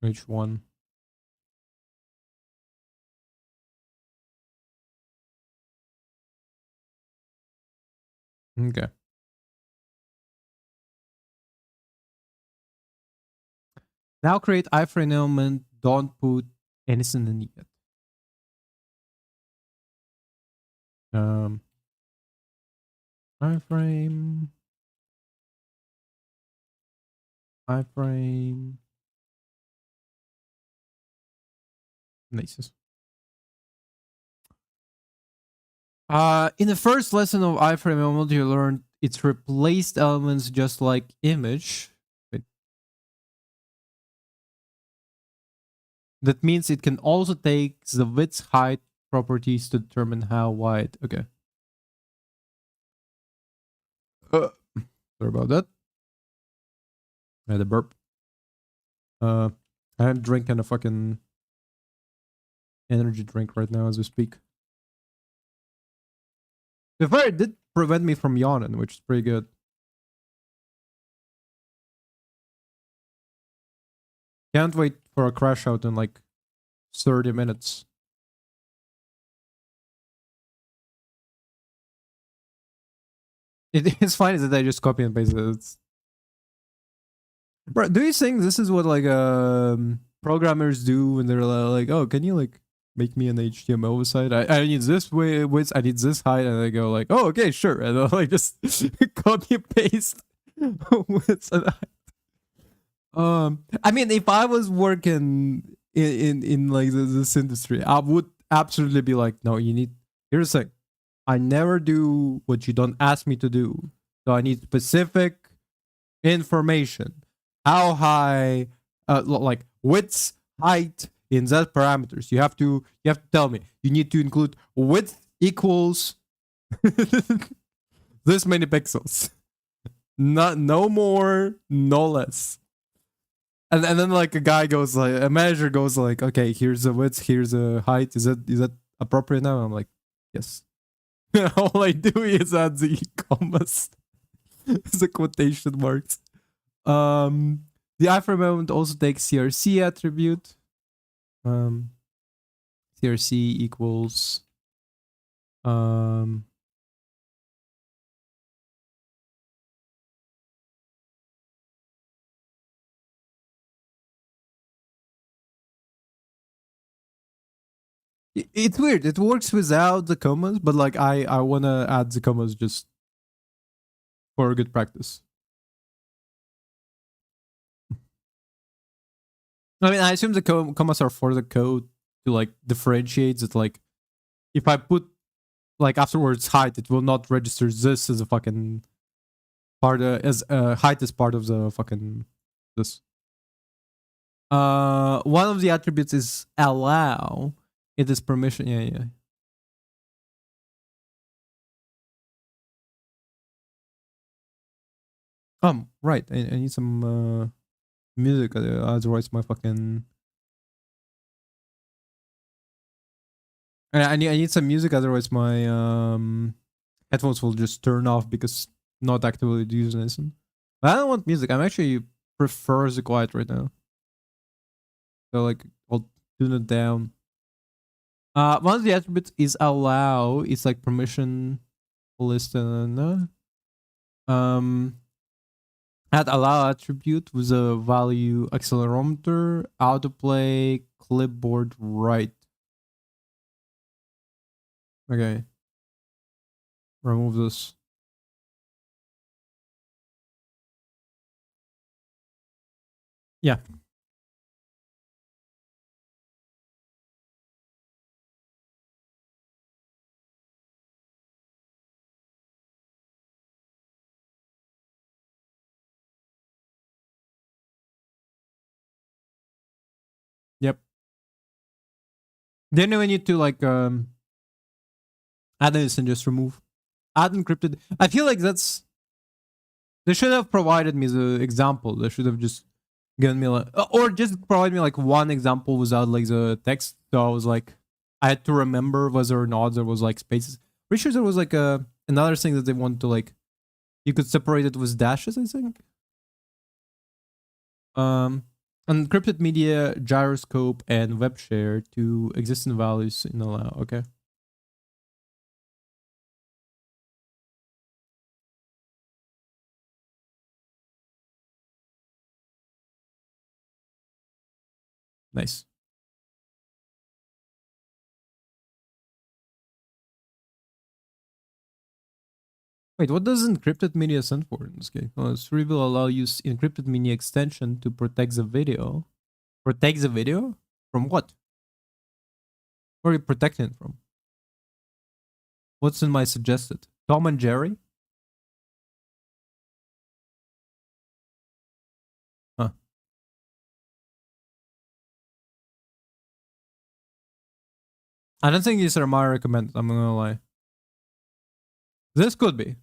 H1. Okay. Now create iframe element. Don't put anything in it. Iframe. Nice. In the first lesson of iframe element, you learned it's replaced elements just like image. Wait. That means it can also take the width height properties to determine how wide. Okay. Sorry about that. I had a burp. I'm drinking a fucking energy drink right now as we speak. The fire did prevent me from yawning, which is pretty good. Can't wait for a crash out in like 30 minutes. It's fine that I just copy and paste it. Bro, do you think this is what like programmers do when they're like, oh, can you like make me an HTML site? I need this width, I need this height, and I go like, oh, okay, sure, and I'll like just copy paste width and height. I mean, if I was working in like this industry, I would absolutely be like, no, you need. Here's the thing, I never do what you don't ask me to do, so I need specific information. How high, like width, height in that parameters. You have to tell me. You need to include width equals this many pixels. No more, no less. And then like a manager goes like, okay, here's the width, here's the height. Is that appropriate now? I'm like, yes. All I do is add the commas, the quotation marks. The iframe element also takes CRC attribute. CRC equals It's weird. It works without the commas, but like I wanna add the commas just for a good practice. I mean, I assume the commas are for the code to like differentiate it. Like, if I put like afterwards height, it will not register this as a fucking part as height is part of the fucking this. One of the attributes is allow. It is permission. Yeah, yeah. Right. I need some music. Otherwise, my fucking. I need some music. Otherwise, my headphones will just turn off because not actively using this. But I don't want music. I'm actually prefer the quiet right now. So like I'll tune it down. One of the attributes is allow. It's like permission list and add allow attribute with a value accelerometer, autoplay, clipboard right. Okay. Remove this. Yeah. Yep. Then we need to like add this and just remove. Add encrypted. I feel like that's they should have provided me the example. They should have just given me like or just provide me like one example without like the text. So I was like I had to remember whether or not there was like spaces. Pretty sure there was like another thing that they wanted to like you could separate it with dashes, I think. Um Encrypted media, gyroscope, and web share to existing values in allow. Okay. Nice. Wait, what does encrypted media stand for in this case? Well, Sri will allow use encrypted media extension to protect the video. Protect the video? From what? What are you protecting it from? What's in my suggested? Tom and Jerry? Huh. I don't think these are my recommended, I'm not gonna lie. This could be.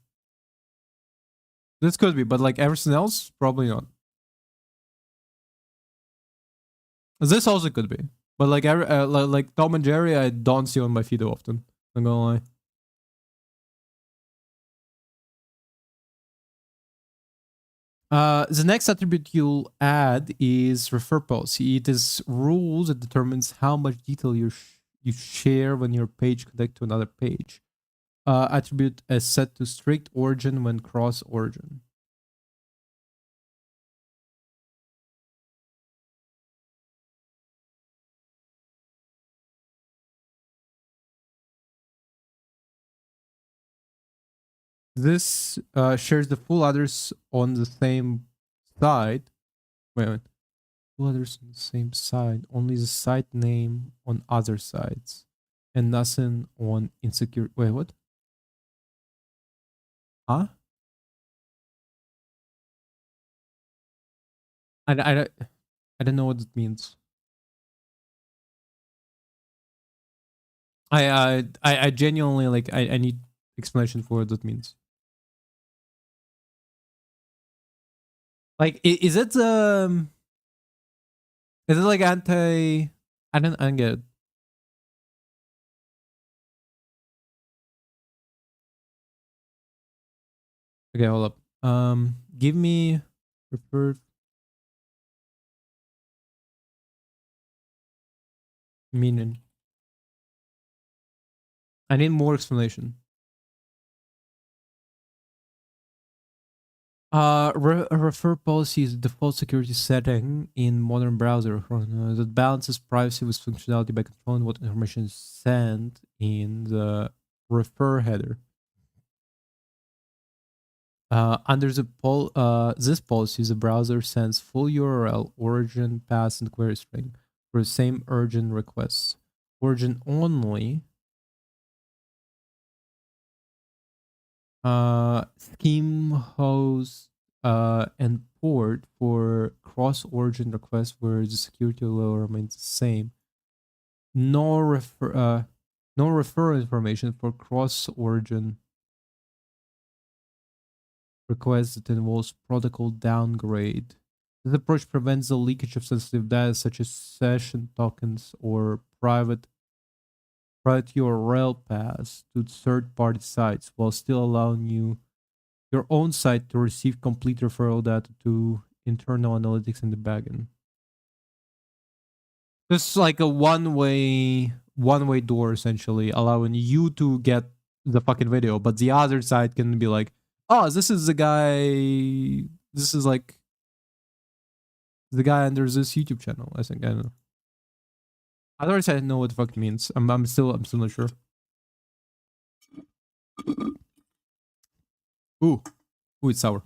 This could be, but like everything else, probably not. This also could be. But like like Tom and Jerry, I don't see on my feed often. I'm gonna lie. The next attribute you'll add is refer policy. It is rules that determines how much detail you share when your page connect to another page. Attribute is set to strict origin when cross origin. This shares the full address on the same side. Wait a minute. Full address on the same side. Only the site name on other sides. And nothing on insecure. Wait, what? Huh? I don't know what it means. I genuinely like I need explanation for what that means. Like is it like anti I don't get it. Okay, hold up. Give me preferred meaning. I need more explanation. Refer policy is the default security setting in modern browser that balances privacy with functionality by controlling what information is sent in the refer header. Under this policy, the browser sends full URL, origin, path, and query string for the same urgent requests. Origin only. Scheme host and port for cross-origin requests where the security level remains the same. No refer information for cross-origin requests that involves protocol downgrade. This approach prevents the leakage of sensitive data such as session tokens or private URL paths to third-party sites while still allowing your own site to receive complete referral data to internal analytics in the backend. This is like a one-way door essentially, allowing you to get the fucking video, but the other side can be like, oh, this is the guy. This is like the guy under this YouTube channel. I think I don't know. Otherwise, I don't know what the fuck it means. I'm still not sure. Ooh, it's sour.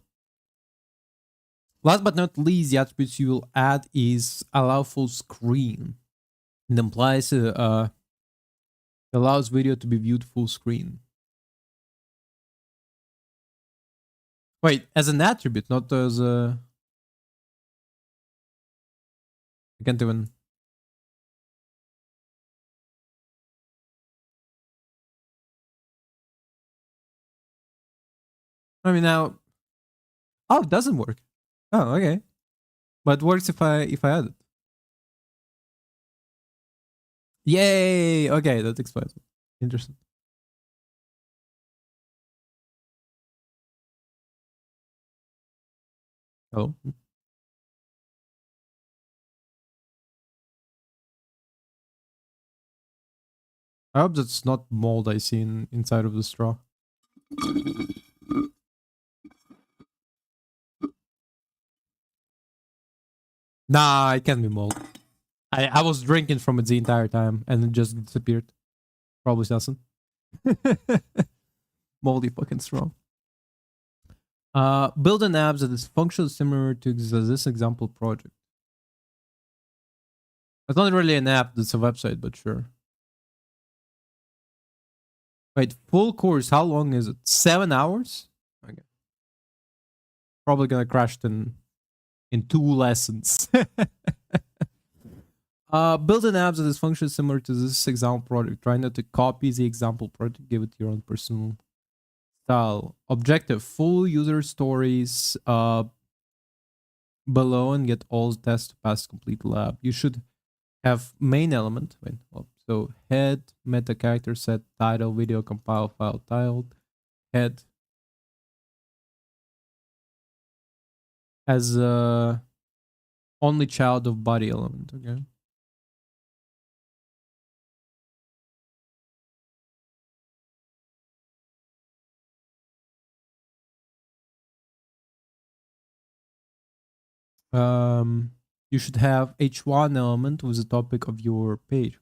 Last but not least, the attributes you will add is allow full screen. It implies allows video to be viewed full screen. Wait, as an attribute, not as a. I can't even. I mean now. Oh, it doesn't work. Oh, okay. But it works if I add it. Yay! Okay, that explains it. Interesting. Oh. I hope that's not mold I see inside of the straw. Nah, it can't be mold. I was drinking from it the entire time and it just disappeared. Probably doesn't. Moldy fucking straw. Build an app that is functionally similar to this example project. It's not really an app, it's a website, but sure. Wait, full course, how long is it? 7 hours? Okay. Probably gonna crash in 2 lessons. Build an app that is functionally similar to this example project. Try not to copy the example project, give it your own personal style. Objective, full user stories below and get all tests to pass complete lab. You should have main element. So head, meta character set, title, video, compile, file, tiled, head. As only child of body element, okay? You should have h1 element with the topic of your page.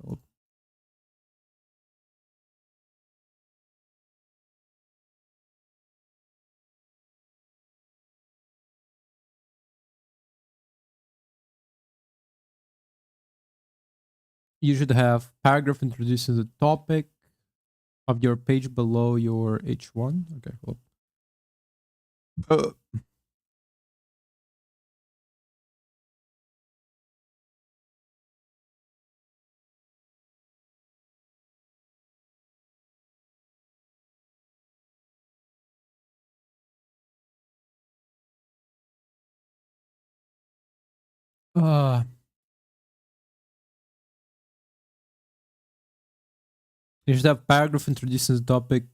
You should have paragraph introducing the topic of your page below your h1. Okay, well. Uh, you should have paragraph introducing the topic.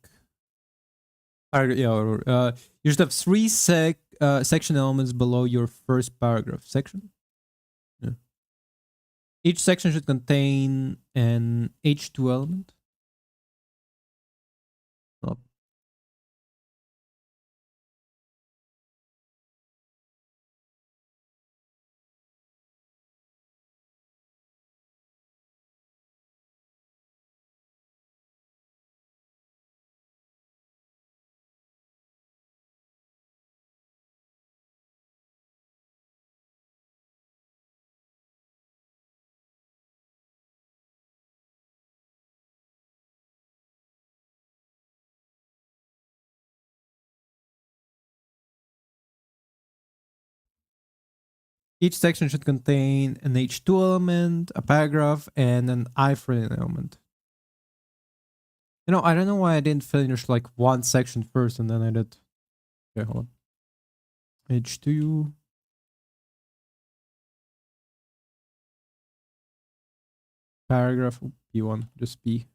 You should have 3 section elements below your first paragraph section. Yeah. Each section should contain an h2 element. Oh. Each section should contain an H2 element, a paragraph, and an iframe element. You know, I don't know why I didn't finish like one section first and then I did. Okay, hold on. H2. Paragraph P1, just P.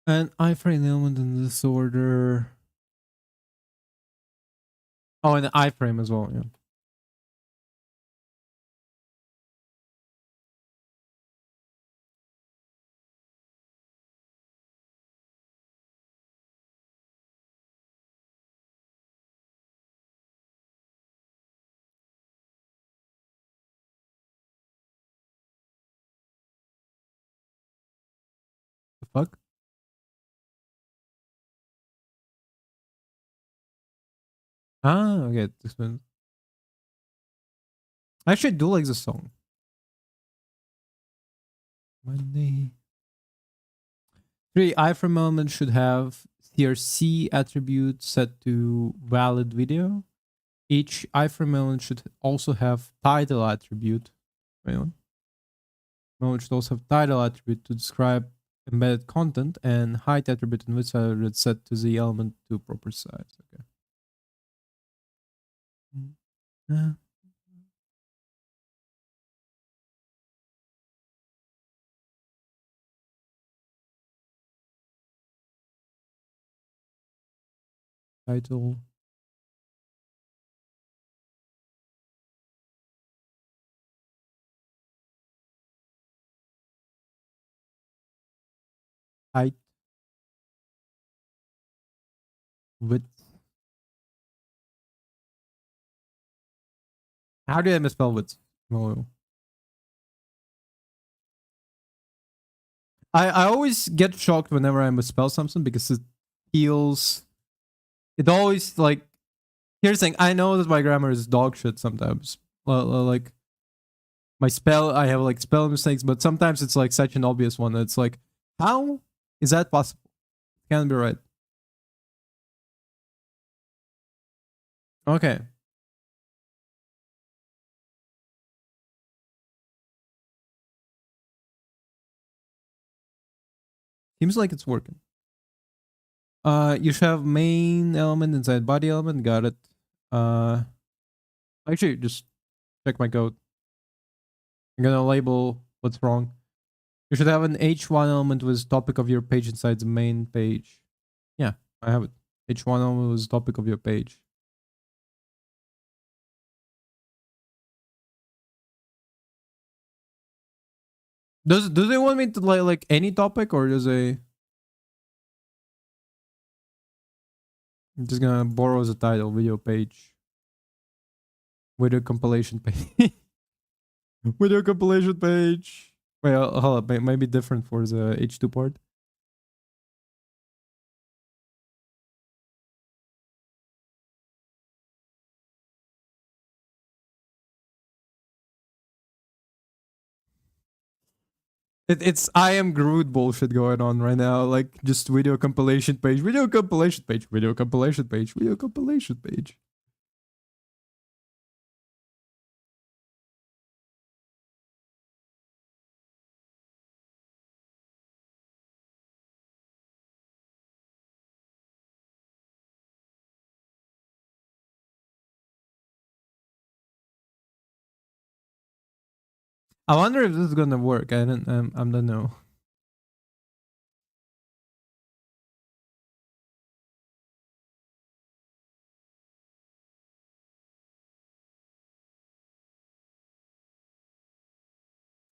And iframe element in this order. Oh, and the iframe as well, yeah. The fuck? Ah, okay. I actually do like the song. Monday. 3 iframe elements should have CRC attribute set to valid video. Each iframe element should also have title attribute. Wait, what? Element should also have title attribute to describe embedded content and height attribute and width attribute set to the element to proper size. Okay. Yeah. Title. Height. Width. How do I misspell width? Oh. I always get shocked whenever I misspell something because it feels. It always like. Here's the thing. I know that my grammar is dog shit sometimes. Like my spell, I have like spell mistakes, but sometimes it's like such an obvious one. It's like, how is that possible? It can't be right. Okay. Seems like it's working. You should have main element inside body element. Got it. Actually, just check my code. I'm gonna label what's wrong. You should have an H1 element with topic of your page inside the main page. Yeah, I have it. H1 element was topic of your page. Do they want me to like any topic or does they? I'm just gonna borrow the title video page. Video compilation page. Video compilation page. Wait, hold up. It might be different for the H2 part. It's I am Groot bullshit going on right now. Like just video compilation page, video compilation page, video compilation page, video compilation page. I wonder if this is gonna work. I don't know.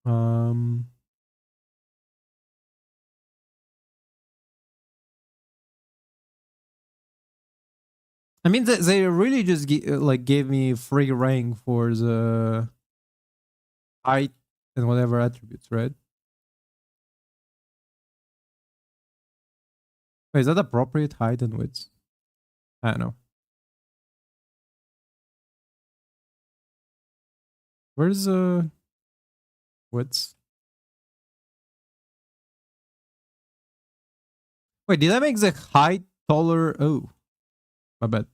Um, I mean they really just like gave me free reign for the height and whatever attributes, right? Wait, is that appropriate height and width? I don't know. Where's width? Wait, did I make the height taller? Oh, my bad.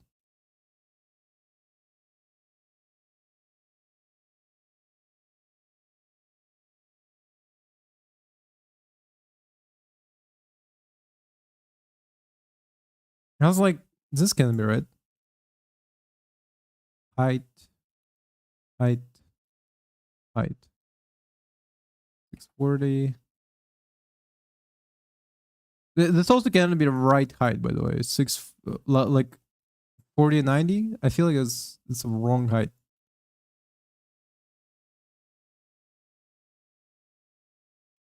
I was like, this can't be right. Height, height, height. 640. This also can't be the right height, by the way. It's like 40 and 90. I feel like it's a wrong height.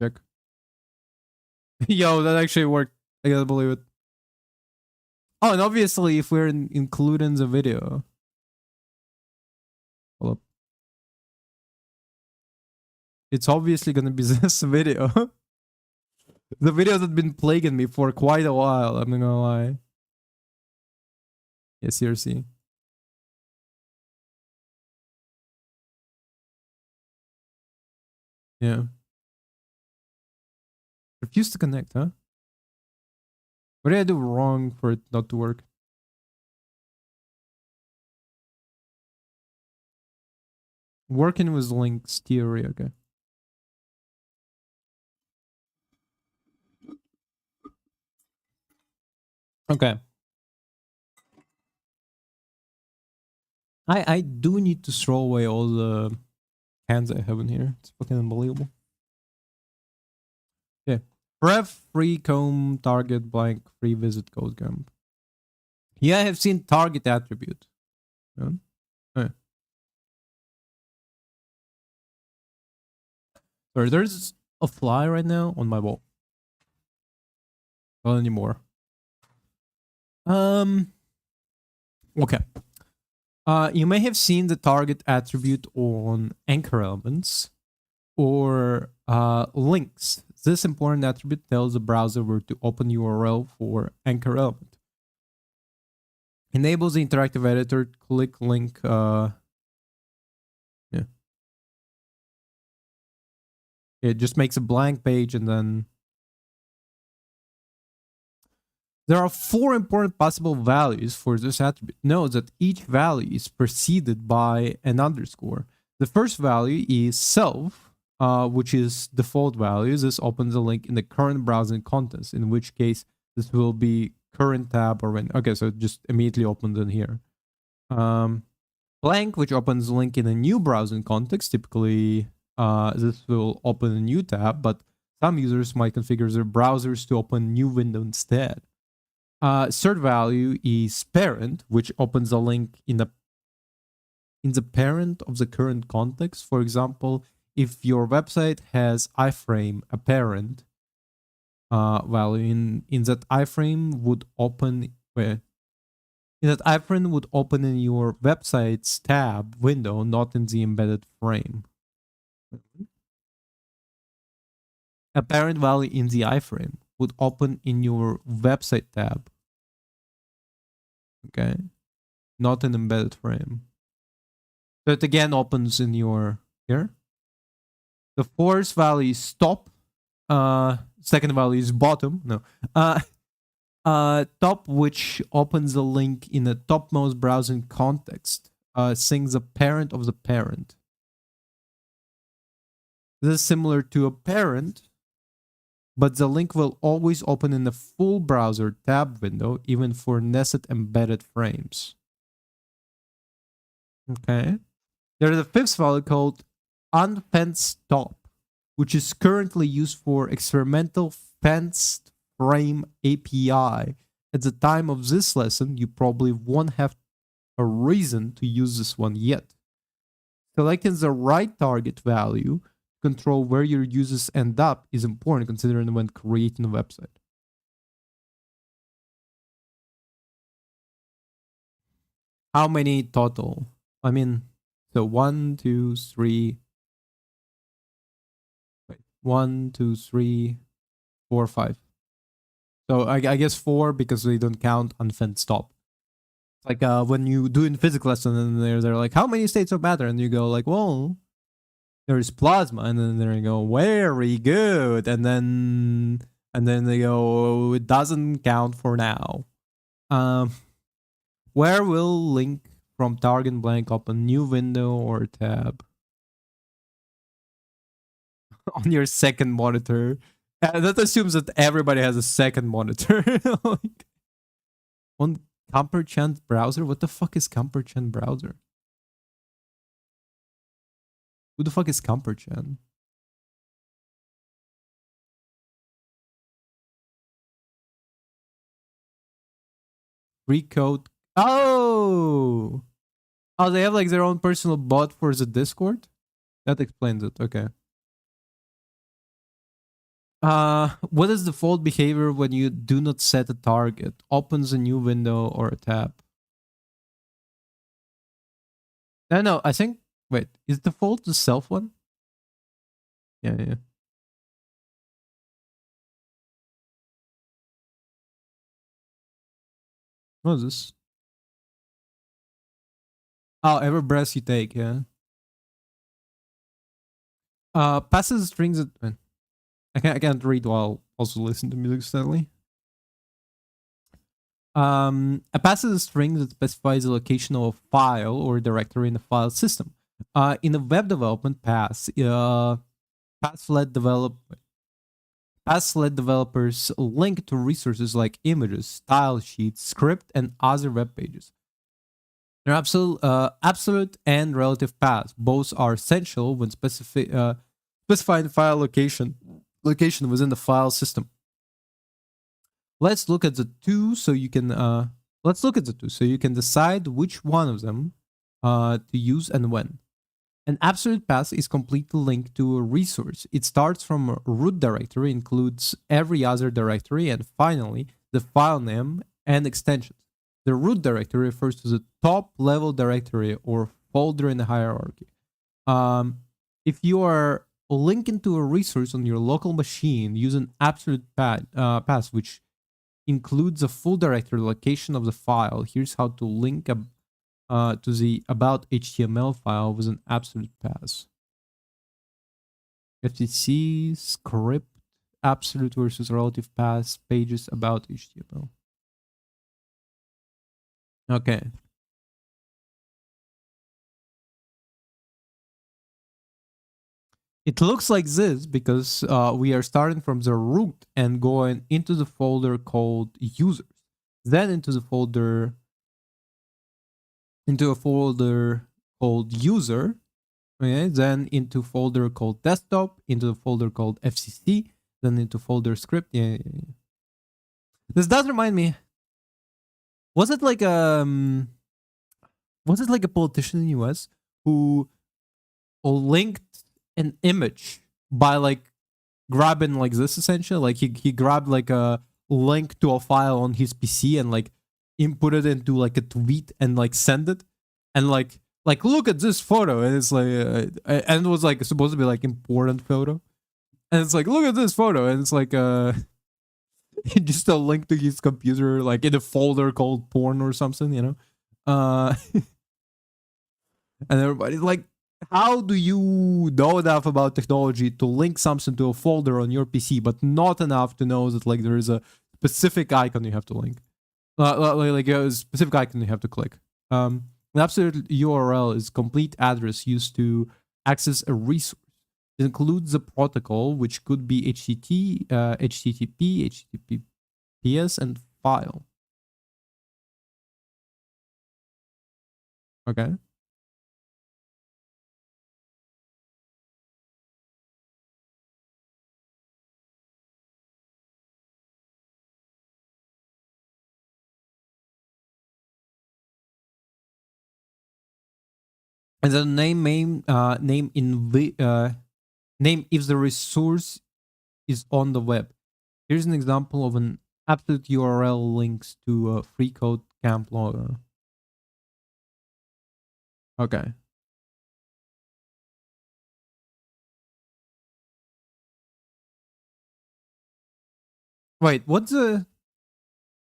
Check. Yo, that actually worked. I gotta believe it. Oh, and obviously, if we're including the video. Hold up. It's obviously gonna be this video. The video that's been plaguing me for quite a while, I'm not gonna lie. Yeah, seriously. Yeah. Refuse to connect, huh? What did I do wrong for it not to work? Working with links theory, okay. Okay. I do need to throw away all the cans I have in here. It's fucking unbelievable. Yeah. Ref, free comb, target, blank, free visit, code camp. Yeah, I have seen target attribute. Yeah. Yeah. Sorry, there's a fly right now on my wall. Not anymore. Okay. You may have seen the target attribute on anchor elements or links. This important attribute tells the browser where to open URL for anchor element. Enables the interactive editor, click link. Yeah. It just makes a blank page and then there are 4 important possible values for this attribute. Note that each value is preceded by an underscore. The first value is self, which is default value. This opens a link in the current browsing contents, in which case this will be current tab or when. Okay, so it just immediately opens in here. Blank, which opens a link in a new browsing context. Typically, this will open a new tab, but some users might configure their browsers to open a new window instead. Third value is parent, which opens a link in the parent of the current context. For example, if your website has iframe, a parent value in that iframe would open where in that iframe would open in your website's tab window, not in the embedded frame. A parent value in the iframe would open in your website tab. Okay, not an embedded frame. So it again opens in your here. The fourth value is top. Second value is bottom. No. Top, which opens a link in the topmost browsing context, sings a parent of the parent. This is similar to a parent, but the link will always open in the full browser tab window, even for nested embedded frames. Okay. There's a fifth value called unfenced top, which is currently used for experimental fenced frame API. At the time of this lesson, you probably won't have a reason to use this one yet. Selecting the right target value to control where your users end up is important considering when creating a website. How many total? I mean, so 1, 2, 3. Wait, 1, 2, 3, 4, 5. So I guess 4 because they don't count unfed stop. Like when you do in physics lesson and they're like, how many states of matter? And you go like, well, there's plasma, and then they go, very good, and then they go, it doesn't count for now. Where will link from target blank open new window or tab on your second monitor? That assumes that everybody has a second monitor. Like, on Camperchand browser? What the fuck is Camperchand browser? Who the fuck is Camperchand? Free code. Oh! Oh, they have like their own personal bot for the Discord? That explains it. Okay. What is default behavior when you do not set a target? Opens a new window or a tab? No, I think. Wait, is default the self one? Yeah. What is this? Oh, every breath you take. Yeah. Passes strings. I can't read while also listen to music steadily. A pass is a string that specifies the location of a file or directory in the file system. In a web development pass-led developers link to resources like images, style sheets, script, and other web pages. They're absolute and relative paths. Both are essential when specifying file location within the file system. Let's look at the two so you can decide which one of them to use and when. An absolute path is completely linked to a resource. It starts from a root directory, includes every other directory, and finally the file name and extensions. The root directory refers to the top level directory or folder in the hierarchy. If you are linking to a resource on your local machine, use an absolute path, which includes a full directory location of the file. Here's how to link to the about HTML file with an absolute path. FTC, script, absolute versus relative path, pages about HTML. Okay. It looks like this because we are starting from the root and going into the folder called users, then into a folder called user, okay, then into folder called desktop, into the folder called FCC, then into folder script. Yeah. This does remind me. Was it like a politician in the US who linked an image by like grabbing like this essentially? Like he grabbed like a link to a file on his PC and like input it into like a tweet and like send it, and like look at this photo, and it's like and it was like supposed to be like important photo, and it's like look at this photo, and it's like just a link to his computer like in a folder called porn or something, you know. And everybody's like, how do you know enough about technology to link something to a folder on your PC, but not enough to know that like there is a specific icon you have to link, like a specific icon you have to click. An absolute URL is complete address used to access a resource. It includes the protocol, which could be HTTP, HTTPS, and file. Okay. And the name if the resource is on the web. Here's an example of an absolute URL links to a free code camp logger. Okay. Wait, what's the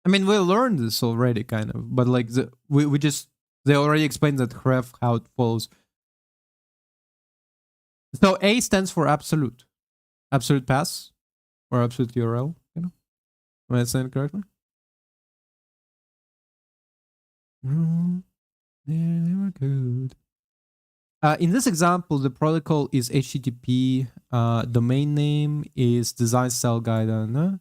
I mean, we learned this already, kind of, but like we just they already explained that href how it follows. So A stands for absolute, absolute pass or absolute URL. You know, am I saying it correctly? Yeah, they were good. In this example, the protocol is HTTP. Domain name is design style guide, and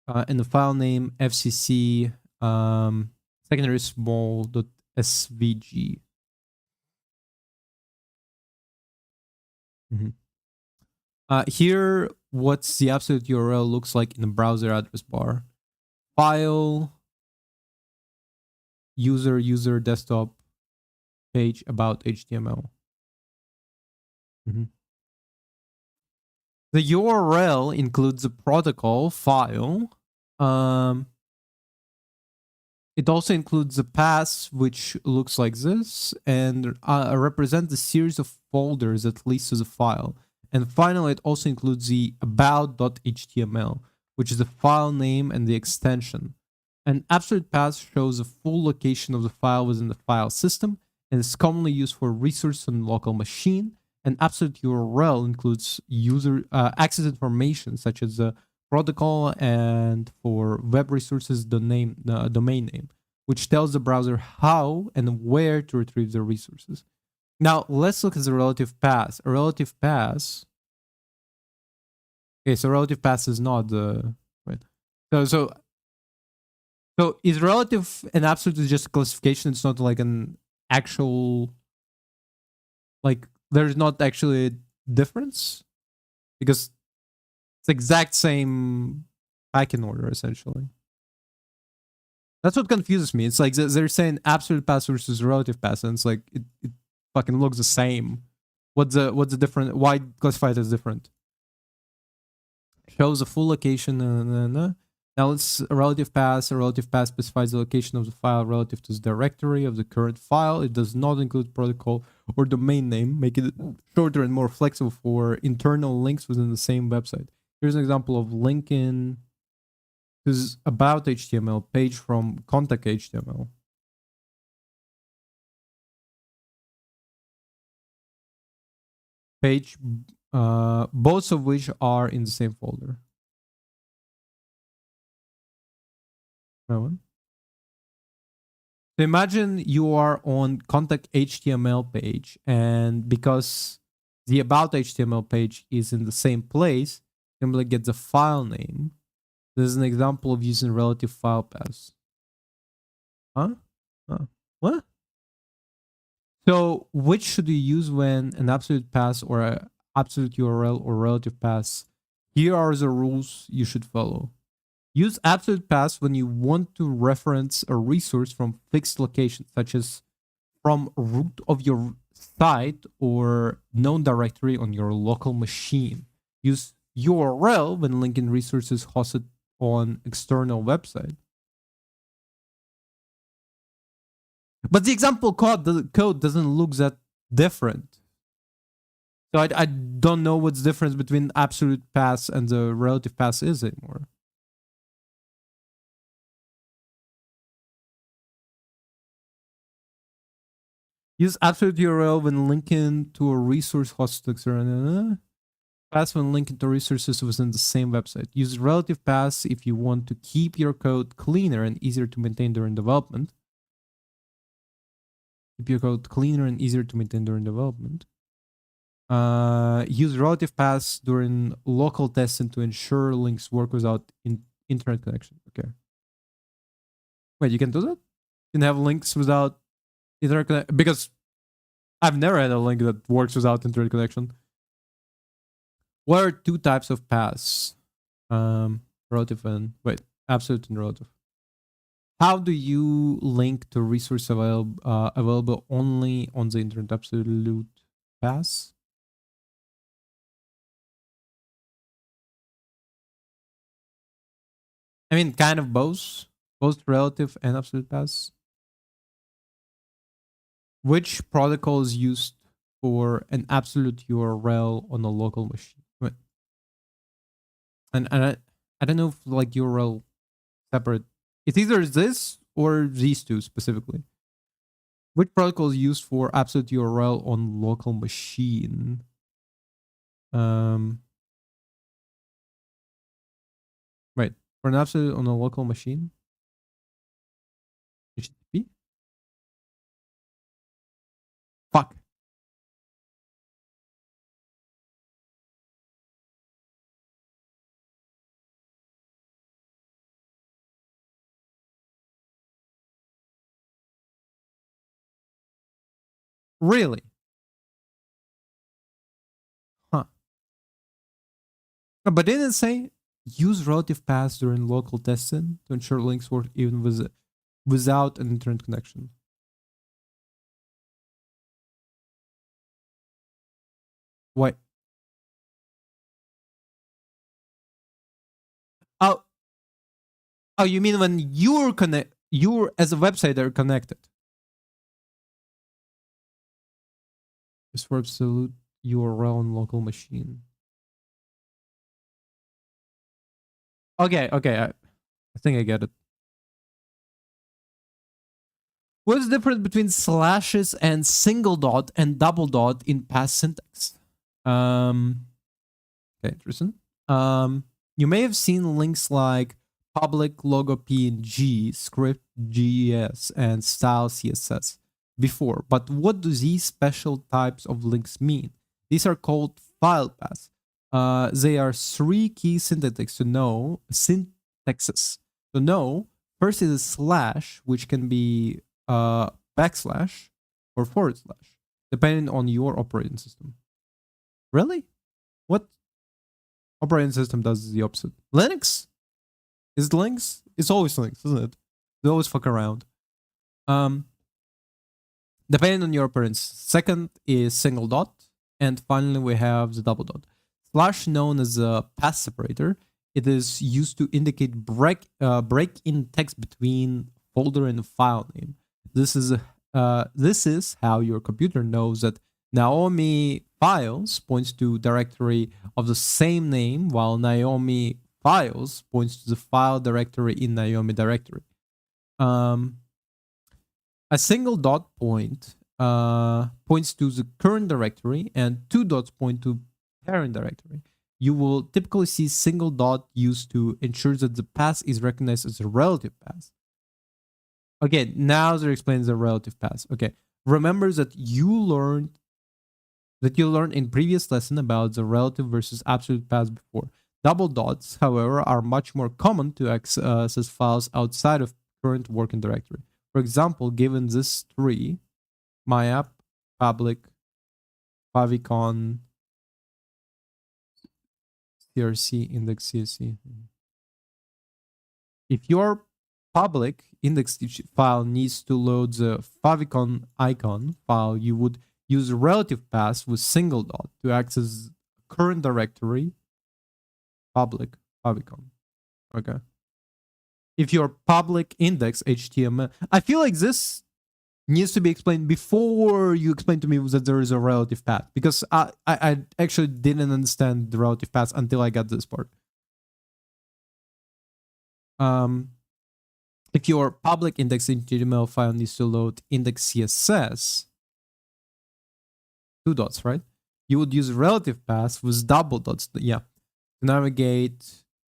the file name FCC secondary small .svg. Mm-hmm. Here, what's the absolute URL looks like in the browser address bar. File, user desktop, page about HTML. Mm-hmm. The URL includes the protocol file. It also includes the path, which looks like this, and represents the series of folders that leads to the file. And finally, it also includes the about.html, which is the file name and the extension. An absolute path shows the full location of the file within the file system and is commonly used for resources on the local machine. An absolute URL includes user access information such as the protocol and for web resources the domain name, which tells the browser how and where to retrieve the resources. Now let's look at the relative path. A relative path. Okay, so relative path is not the right. So is relative and absolute is just a classification? It's not like an actual, like there's not actually a difference because it's exact same packing order essentially. That's what confuses me. It's like they're saying absolute pass versus relative pass, and it's like it fucking looks the same. What's the difference? Why classify it as different? Shows the full location. Now it's a relative pass. A relative pass specifies the location of the file relative to the directory of the current file. It does not include protocol or domain name, making it shorter and more flexible for internal links within the same website. Here's an example of linking to this about HTML page from contact HTML. Page, both of which are in the same folder. That one. So imagine you are on contact HTML page, and because the about HTML page is in the same place, you simply get the file name. This is an example of using relative file paths. Huh? What? So which should you use when an absolute path or an absolute URL or relative path? Here are the rules you should follow. Use absolute paths when you want to reference a resource from fixed location, such as from root of your site or known directory on your local machine. Use URL when linking resources hosted on external website. But the example code doesn't look that different. So I don't know what's the difference between absolute pass and the relative pass is anymore. Use absolute URL when linking to a resource hosted pass when linking to resources within the same website. Use relative pass if you want to keep your code cleaner and easier to maintain during development. Keep your code cleaner and easier to maintain during development. Use relative paths during local testing to ensure links work without internet connection. Okay. Wait, you can do that? You can have links without internet connection? Because I've never had a link that works without internet connection. What are two types of paths? Relative and absolute and relative. How do you link to resource available only on the internet? Absolute paths. I mean, kind of both relative and absolute paths. Which protocol is used for an absolute URL on a local machine? And I don't know if like URL separate It's either this or these two specifically. Which protocol is used for absolute URL on local machine? Wait, for an absolute on a local machine? HTTP? Fuck. Really? Huh. No, but didn't it say use relative paths during local testing to ensure links work even without an internet connection? Why? Oh, oh, you mean when you're as a website are connected? It's for absolute URL on local machine. Okay, okay, I think I get it. What is the difference between slashes and single dot and double dot in past syntax? Okay, interesting. You may have seen links like public logo PNG, script GES, and style CSS before, but what do these special types of links mean? These are called file paths. They are three key syntaxes to know. First is a slash, which can be backslash or forward slash, depending on your operating system. Really? What operating system does the opposite? Linux? Is it Linux? It's always Linux, isn't it? They always fuck around. Depending on your operating system. Second is single dot. And finally, we have the double dot. Slash, known as a path separator, it is used to indicate break in text between folder and file name. This is how your computer knows that Naomi files points to directory of the same name, while Naomi files points to the file directory in Naomi directory. A single dot point points to the current directory, and two dots point to parent directory. You will typically see single dot used to ensure that the path is recognized as a relative path. Okay, now there explains the relative path. Okay, remember that you learned in previous lesson about the relative versus absolute paths before. Double dots, however, are much more common to access files outside of current working directory. For example, given this tree, my app, public, favicon, crc, index csc. If your public index file needs to load the favicon icon file, you would use relative paths with single dot to access current directory, public, favicon. Okay. If your public index HTML, I feel like this needs to be explained before you explain to me that there is a relative path, because I actually didn't understand the relative path until I got this part. If your public index HTML file needs to load index CSS, two dots, right? You would use relative paths with double dots. Yeah, to navigate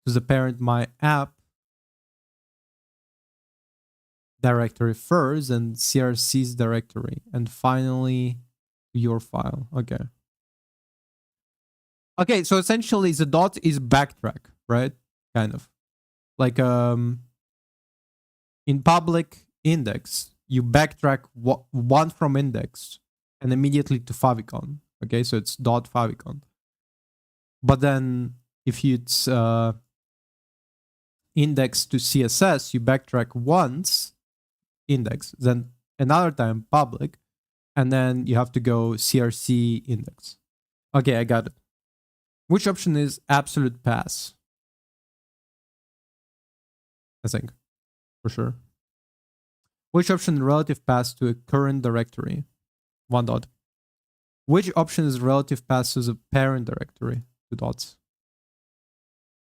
to the parent my app directory first, and crc's directory, and finally your file. Okay, so essentially the dot is backtrack, right? Kind of like in public index you backtrack one from index and immediately to favicon. Okay, so it's dot favicon. But then if it's index to css, you backtrack once index, then another time public, and then you have to go crc index. Okay, I got it. Which option is absolute pass? I think, for sure. Which option relative pass to a current directory? One dot. Which option is relative pass to the parent directory? Two dots.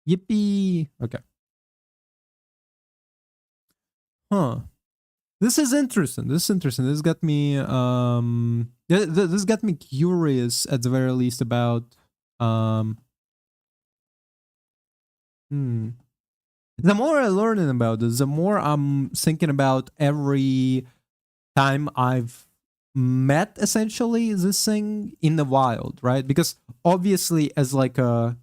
Yippee! Okay. Huh. This is interesting. This is interesting. This got me this got me curious at the very least about um hmm. The more I learning about this, the more I'm thinking about every time I've met essentially this thing in the wild, right? Because obviously as like a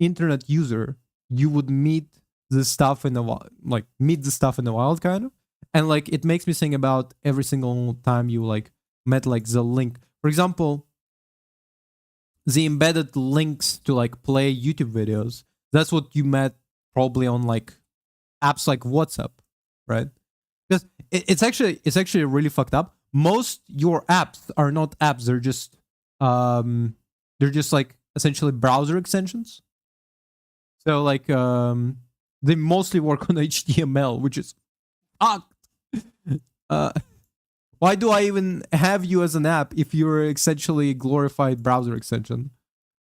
internet user, you would meet this stuff in the wild, like meet the stuff in the wild kind of. And like it makes me think about every single time you like met like the link. For example, the embedded links to like play YouTube videos. That's what you met probably on like apps like WhatsApp, right? Because it's actually really fucked up. Most your apps are not apps; they're just like essentially browser extensions. So like they mostly work on HTML, which is fucked. Uh, why do I even have you as an app if you're essentially a glorified browser extension?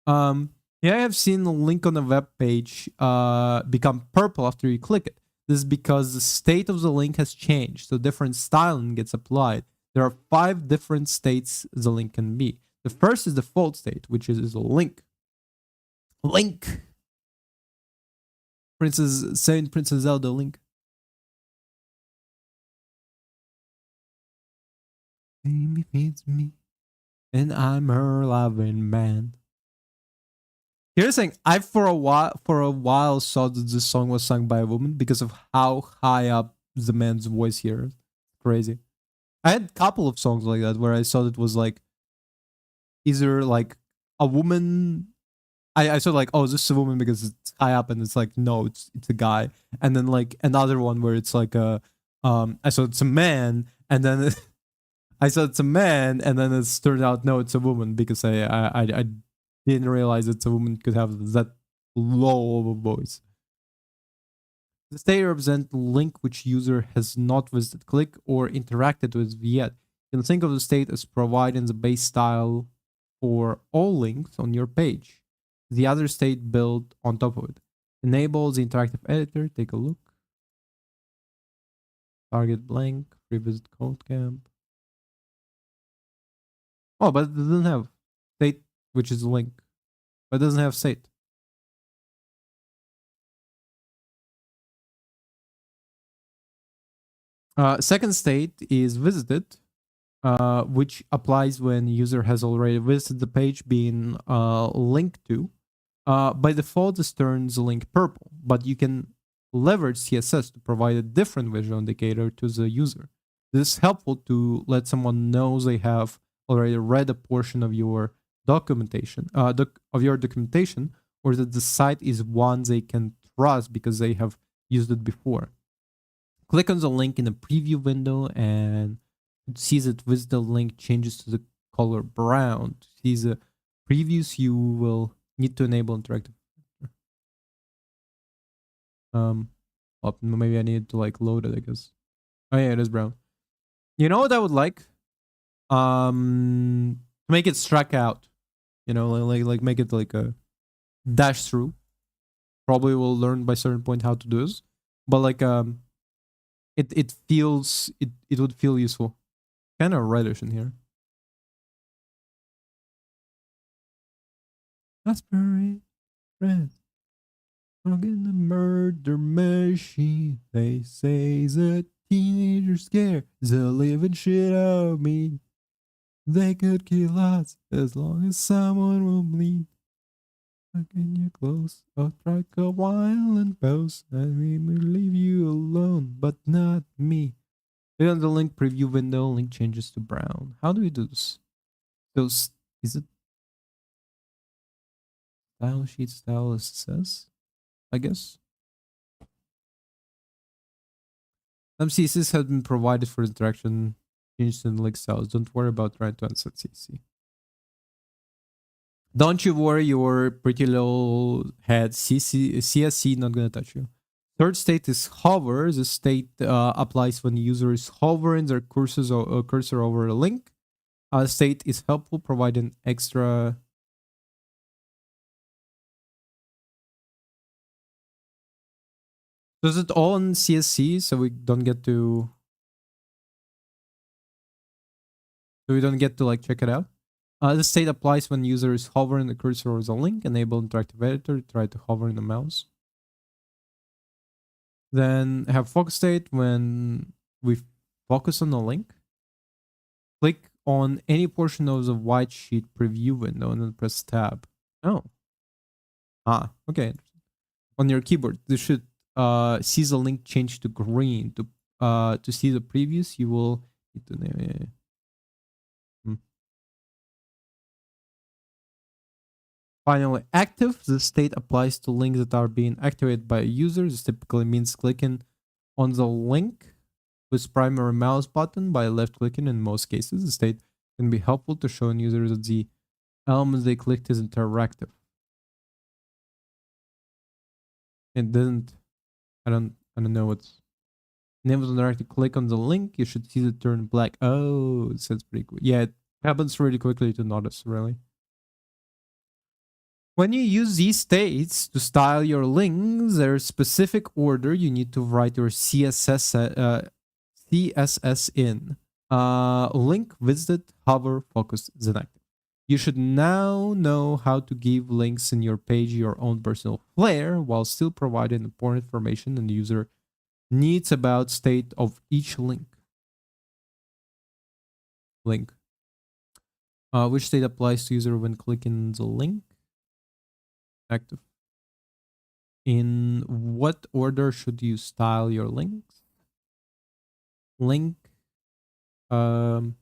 Yeah, I have seen a link on a web page become purple after you click it. This is because the state of the link has changed, so different styling gets applied. There are 5 different states the link can be. The first is the default state, which is a link. Link. Princess Zelda link. Amy feeds me, and I'm her loving man. Here's the thing: I for a while saw that this song was sung by a woman because of how high up the man's voice here is. Crazy. I had a couple of songs like that where I saw it was like either like a woman. I saw like, oh, this is a woman because it's high up, and it's like, no, it's a guy. And then like another one where it's like a I saw it's a man, and then I saw it's a man, and then it's turned out no, it's a woman because I didn't realize it's a woman could have that low of a voice. The state represents the link which user has not visited, click, or interacted with yet. You can think of the state as providing the base style for all links on your page. The other state built on top of it. Enable the interactive editor. Take a look. Target blank. Revisit code camp. Oh, but it doesn't have state, which is a link. But it doesn't have state. Second state is visited, which applies when user has already visited the page being linked to. By default, this turns the link purple, but you can leverage CSS to provide a different visual indicator to the user. This is helpful to let someone know they have already read a portion of your documentation, or that the site is one they can trust because they have used it before. Click on the link in the preview window and it sees that with the link changes to the color brown. To see the previews, you will need to enable interactive. Well, maybe I need to like load it, I guess. Oh yeah, it is brown. You know what I would like? To make it struck out. You know, like make it like a dash through. Probably will learn by certain point how to do this. But like it feels it would feel useful. Kind of reddish in here. Raspberry red. In the murder machine. They say the teenager scares the living shit out of me. They could kill us as long as someone will bleed. Can you close or strike a violent pose? And we will leave you alone, but not me. Click on the link preview window. Link changes to brown. How do we do this? So is it style sheet style SSS? I guess. Some CSS has been provided for interaction changed in link styles. Don't worry about trying to unset CC. Don't you worry your pretty little head. CSC not gonna touch you. Third state is hover. The state applies when the user is hovering their cursor over a link. State is helpful, providing extra. So is it all in CSC so we don't get to like check it out? The state applies when user is hovering the cursor over the link. Enable interactive editor. Try to hover in the mouse. Then have focus state when we focus on the link. Click on any portion of the white sheet preview window and then press tab. Oh. Okay. On your keyboard, you should see the link change to green. To see the previews, you will need to Finally, active. The state applies to links that are being activated by a user. This typically means clicking on the link with primary mouse button by left clicking in most cases. The state can be helpful to show users that the element they clicked is interactive. It didn't. I don't know what's name of the interactive. Click on the link. You should see it turn black. Oh, it sounds pretty cool. Yeah, it happens really quickly to notice, really. When you use these states to style your links, there's a specific order you need to write your CSS in. Link, visited, hover, focus, then active. You should now know how to give links in your page your own personal flair while still providing important information and user needs about state of each link. Which state applies to user when clicking the link? Active. In what order should you style your links? Link. I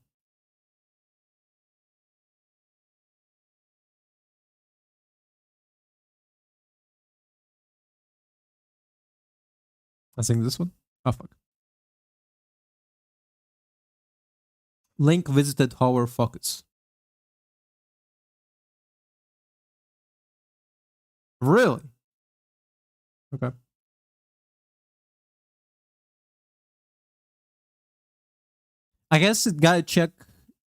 think this one. Oh fuck. Link, visited, hover, focus. Really? Okay. I guess it's gotta check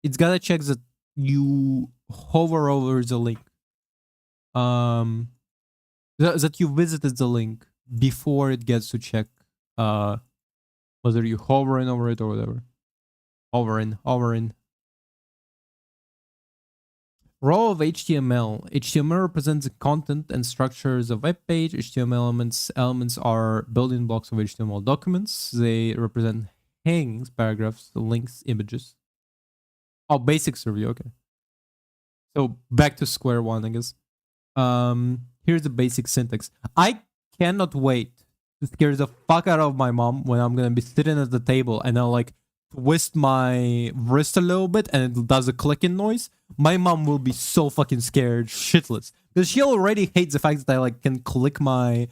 that you hover over the link. That you visited the link before it gets to check whether you hovering over it or whatever. Hovering. Row of HTML. HTML represents the content and structures of web page. HTML elements are building blocks of HTML documents. They represent hangings, paragraphs, links, images. Oh, basics review. Okay. So back to square one, I guess. Here's the basic syntax. I cannot wait to scare the fuck out of my mom when I'm gonna be sitting at the table and I'll like twist my wrist a little bit and it does a clicking noise. My mom will be so fucking scared shitless because she already hates the fact that I like can click my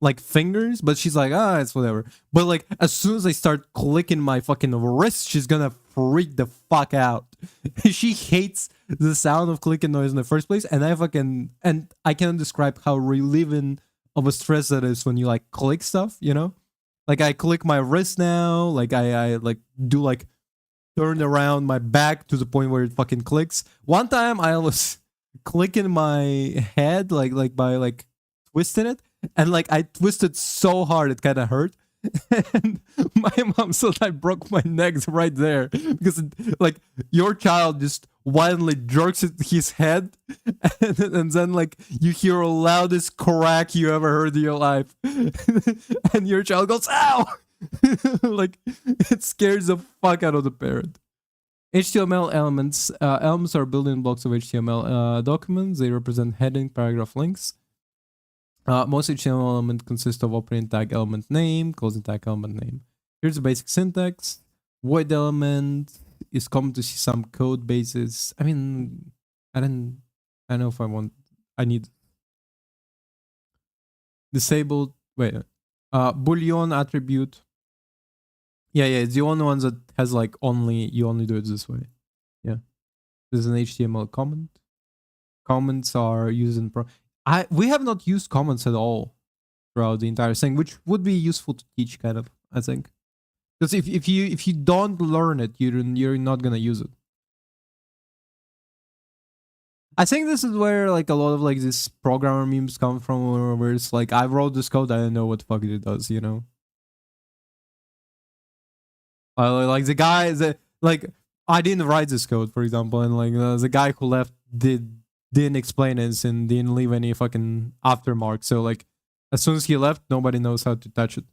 like fingers, but she's like, it's whatever. But like as soon as I start clicking my fucking wrist, she's gonna freak the fuck out. She hates the sound of clicking noise in the first place, and I can't describe how relieving of a stress that is when you like click stuff, you know? Like I click my wrist now, like I like do like turn around my back to the point where it fucking clicks. One time I was clicking my head like by like twisting it, and like I twisted so hard it kind of hurt. And my mom said I broke my neck right there because like your child just violently jerks his head and then like you hear a loudest crack you ever heard in your life and your child goes ow. Like it scares the fuck out of the parent. HTML elements are building blocks of HTML documents. They represent heading, paragraph, links. Most HTML element consists of opening tag element name, closing tag element name. Here's the basic syntax. Void element is common to see some code bases. I mean, I don't know if I need disabled. Wait, Boolean attribute. Yeah, it's the only one that has like you only do it this way. Yeah, there's an HTML comment. Comments are used in we have not used comments at all throughout the entire thing, which would be useful to teach, kind of. I think, because if you don't learn it, you're not gonna use it. I think this is where like a lot of like these programmer memes come from, where it's like I wrote this code, I don't know what the fuck it does, you know? Like the guy that like I didn't write this code, for example, and like the guy who left didn't explain it and didn't leave any fucking aftermark. So like as soon as he left, nobody knows how to touch it.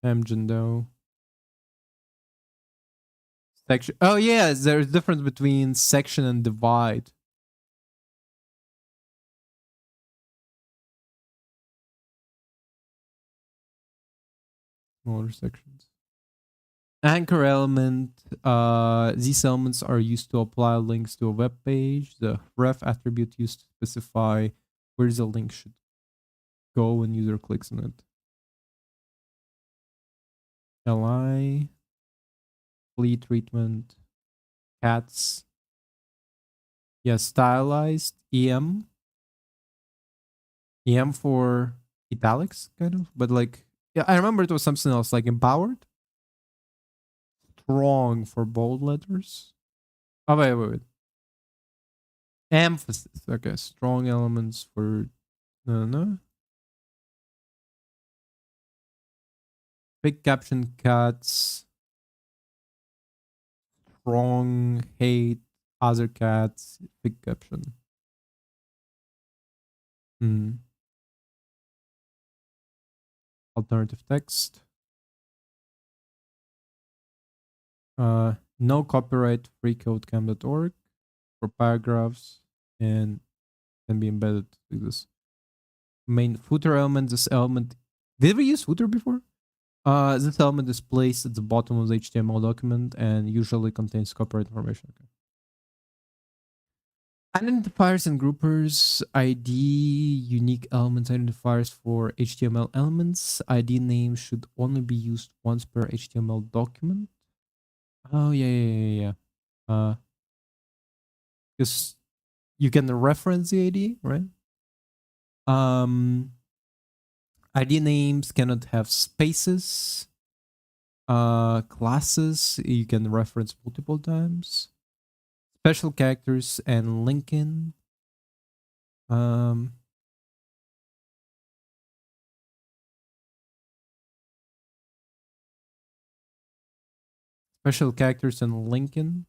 Engine though. Section. Oh yeah, there's a difference between section and divide. Smaller sections. Anchor element. These elements are used to apply links to a web page. The ref attribute used to specify where the link should go when user clicks on it. Li, flea treatment, cats. Yeah, stylized. Em for italics, kind of. But like, yeah, I remember it was something else, like empowered. Strong for bold letters. Oh, wait. Emphasis. Okay, strong elements for no. Big caption cats. Strong hate other cats. Big caption. Hmm. Alternative text. No copyright freecodecamp.org for paragraphs and can be embedded like this. Main footer element. This element. Did we use footer before? This element is placed at the bottom of the HTML document and usually contains copyright information. Okay. Identifiers and groupers. ID, unique elements identifiers for HTML elements. ID names should only be used once per HTML document. Oh, yeah. Because you can reference the ID, right? Um, ID names cannot have spaces. Classes you can reference multiple times. Special characters and linking. Um, special characters and linking.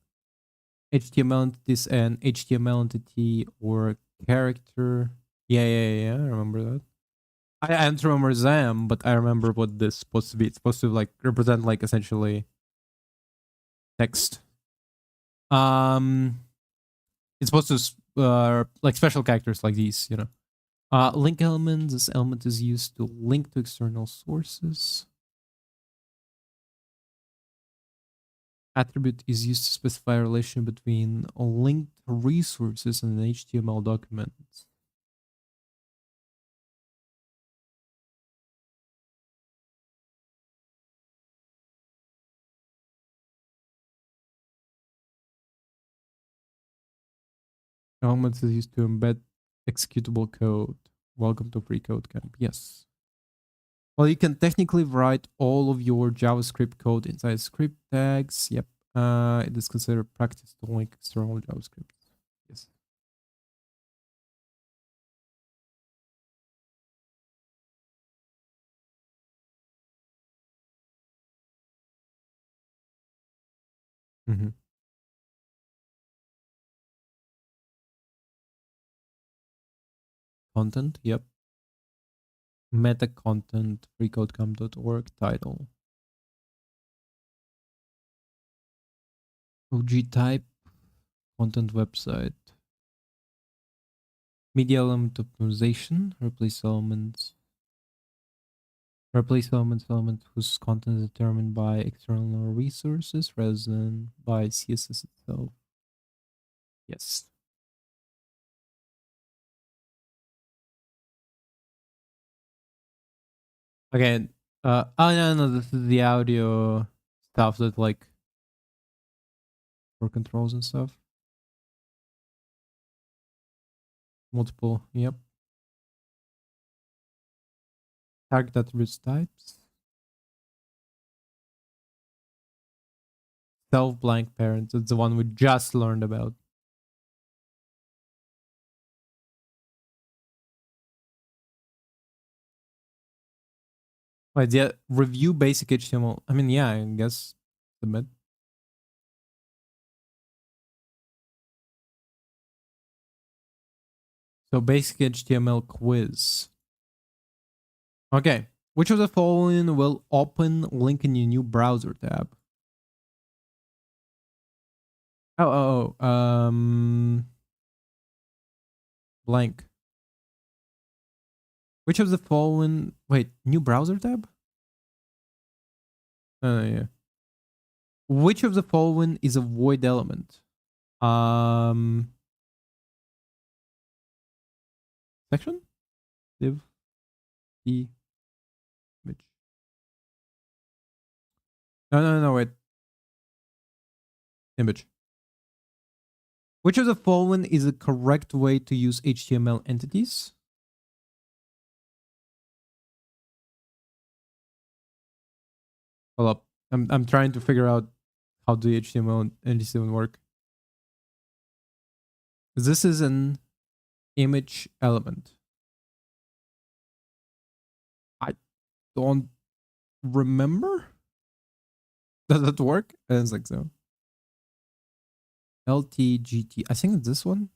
HTML entities and HTML entity or character. Yeah. I remember that. I don't remember them, but I remember what this is supposed to be. It's supposed to like represent like essentially text. Um, it's supposed to like special characters like these, you know. Link element. This element is used to link to external sources. Attribute is used to specify a relation between linked resources in an HTML document. Element is used to embed executable code. Welcome to free code camp. Yes. Well, you can technically write all of your JavaScript code inside script tags. Yep. It is considered practice to link external JavaScript. Yes. Mm-hmm. Content. Yep. Meta content. Freecodecamp.org. Title. OG type. Content website. Media element optimization. Replace elements. Replace element whose content is determined by external resources rather than by CSS itself. Yes. Okay. Oh no, this is the audio stuff that like for controls and stuff. Multiple. Yep. Target attributes types. Self blank parent. That's the one we just learned about. Wait, yeah, review basic HTML. I mean, yeah, I guess submit. So basic HTML quiz. Okay. Which of the following will open link in your new browser tab? Blank. Which of the following? Wait, new browser tab? Yeah. Which of the following is a void element? Um, Section, div, d, image. No. Wait, image. Which of the following is a correct way to use HTML entities? Hold up. I'm trying to figure out how the HTML entities even work. This is an image element. I don't remember. Does that work? It's like so. LTGT. I think it's this one.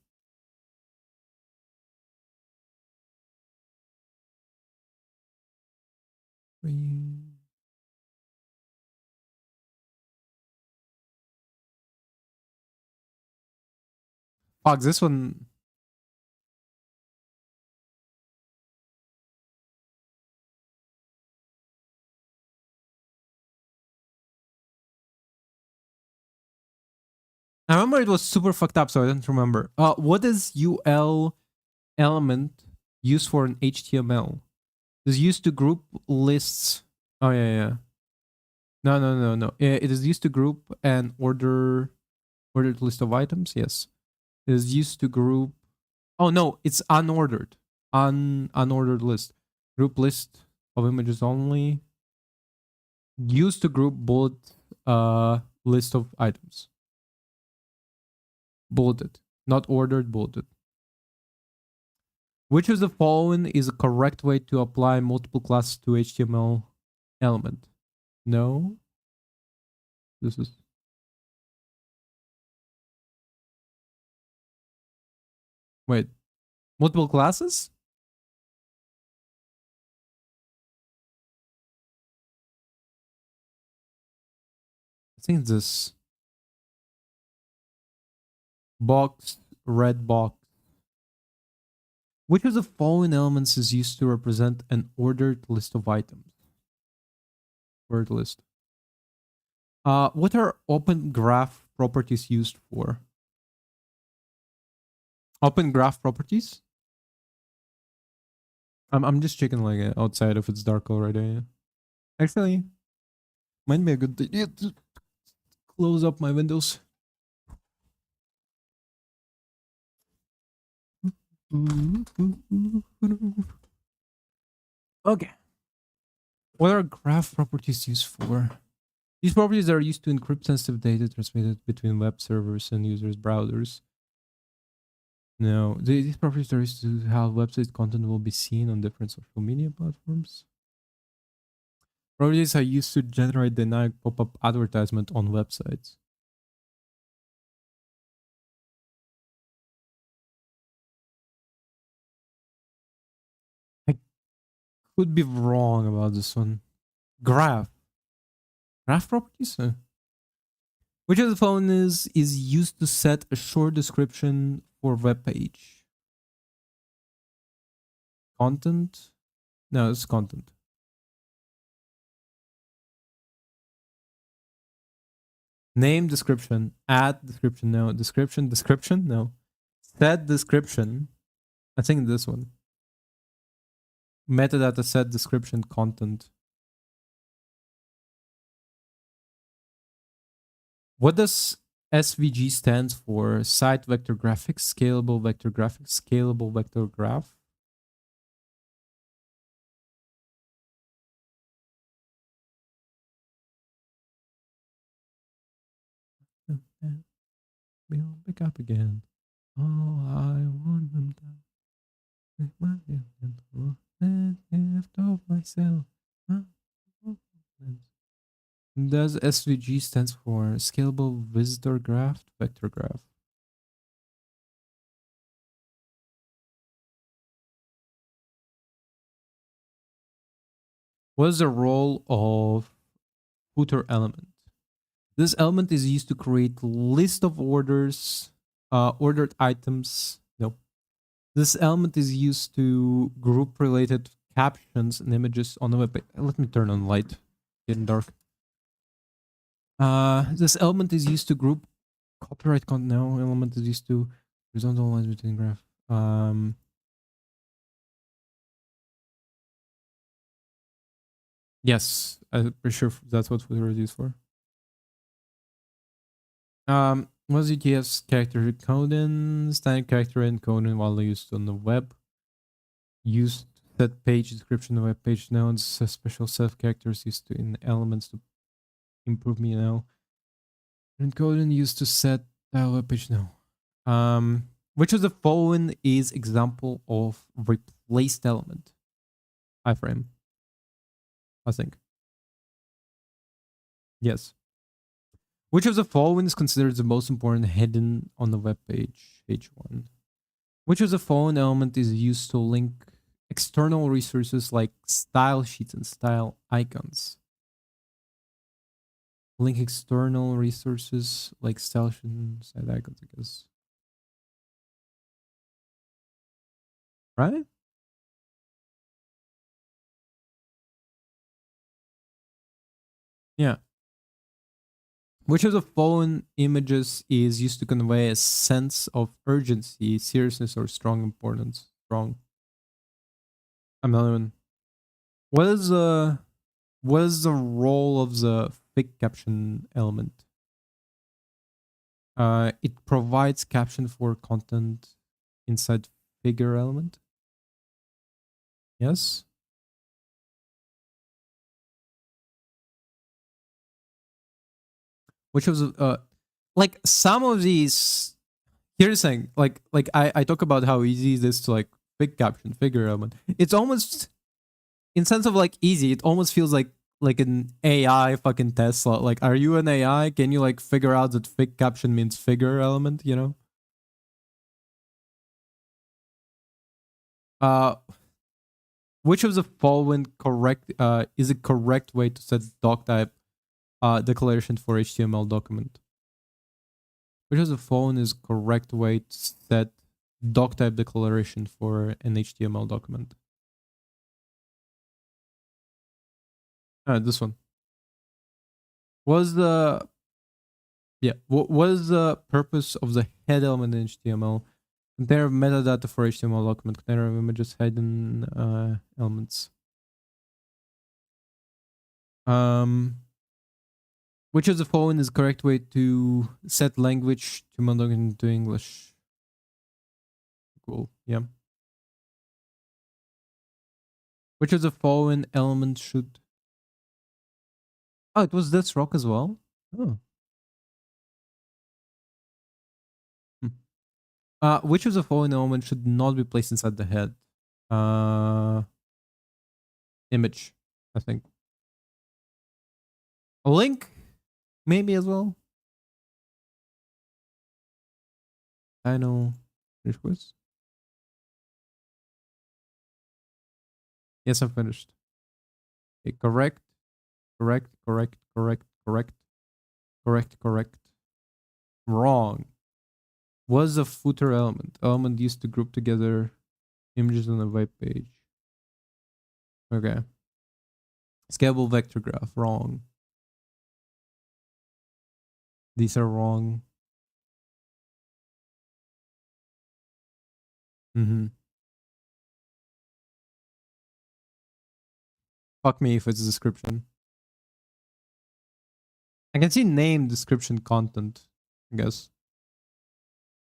Fuck, this one. I remember it was super fucked up, so I don't remember. What is UL element used for in HTML? Is used to group lists. Oh yeah. No. It is used to group and ordered list of items. Yes, it is used to group. Oh no, it's unordered. Unordered list. Group list of images only. Used to group bullet list of items. Bulleted, not ordered. Bulleted. Which of the following is a correct way to apply multiple classes to HTML element? No. This is. Wait. Multiple classes? I think this. Box, red box. Which of the following elements is used to represent an ordered list of items? Word list. What are open graph properties used for? Open graph properties? I'm just checking like outside if it's dark already. Actually, might be a good idea to close up my windows. Okay. What are graph properties used for? These properties are used to encrypt sensitive data transmitted between web servers and users' browsers. No, these properties are used to how website content will be seen on different social media platforms. Properties are used to generate dynamic pop-up advertisement on websites. I could be wrong about this one. Graph properties? Which of the following is used to set a short description for web page? Content? No, it's content. Name, description, add description, no. Description, no. Set description. I think this one. Metadata set description content. What does SVG stands for? Site vector graphics, scalable vector graphics, scalable vector graph. We'll pick up again. Oh, I want them to make my gift of myself. Huh? Does SVG stands for Scalable Visitor Graph, Vector Graph? What is the role of footer element? This element is used to create list of orders, ordered items. No. This element is used to group related captions and images on the web page. Let me turn on light. Getting dark. This element is used to group copyright content. No, element is used to horizontal lines between graph. Yes, I'm pretty sure that's what footer is used for. Was UTF's character coding, standard character encoding while used on the web. Used to set page description of web page nodes, a special set of characters used to in elements to improve me now. Encoding used to set web page now. Which of the following is example of replaced element? Iframe. I think. Yes. Which of the following is considered the most important heading on the web page? H1. Which of the following element is used to link external resources like style sheets and style icons? Link external resources like style sheets and style icons, I guess. Right? Yeah. Which of the following images is used to convey a sense of urgency, seriousness, or strong importance? Strong. I'm not even. What is the role of the fig caption element? It provides caption for content inside figure element. Yes. Which was like some of these. Here's the thing, like I talk about how easy it is to like fig caption figure element. It's almost in sense of like easy. It almost feels like an AI fucking Tesla. Like, are you an AI? Can you like figure out that fig caption means figure element? You know. Uh, which of the following correct is a correct way to set doc type declaration for HTML document? Which of the following is correct way to set doc type declaration for an HTML document? This one. Was the what was the purpose of the head element in HTML? Container of metadata for HTML document, container of images, hidden elements. Which of the following is the correct way to set language to document to English? Cool. Yeah. Which of the following elements should? Oh, it was this rock as well. Oh. Which of the following elements should not be placed inside the head? Image, I think. A link, maybe as well. I know. Finish quiz. Yes, I'm finished. Okay, correct, correct, correct, correct, correct, correct, correct. Wrong. Was a footer element. Element used to group together images on a web page. Okay. Scalable vector graph. Wrong. These are wrong. Fuck me if it's a description. I can see name, description, content, I guess.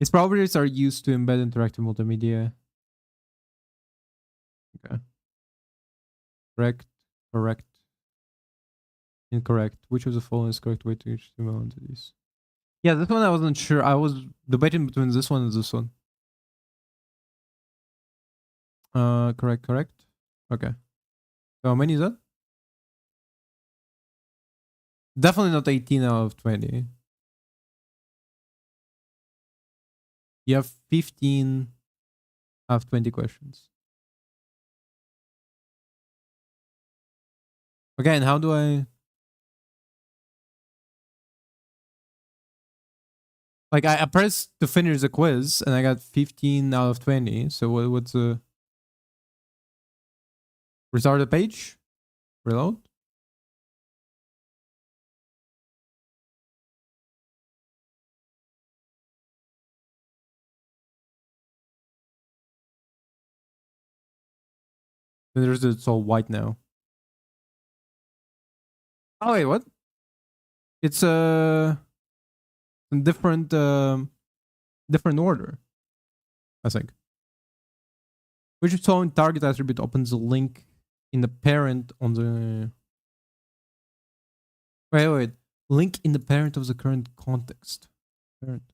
Its properties are used to embed interactive multimedia. Okay. Correct. Correct. Incorrect. Which of the following is correct way to HTML entities? Yeah, this one I wasn't sure. I was debating between this one and this one. Correct, correct. Okay. So how many is that? Definitely not 18 out of 20. You have 15 out of 20 questions. Okay, and how do I... Like, I pressed to finish the quiz, and I got 15 out of 20. So what's the... Restart the page? Reload? Then it's all white now. Oh, wait, what? It's a different, different order, I think. Which following target attribute opens a link in the parent on the... Wait. Link in the parent of the current context. Parent.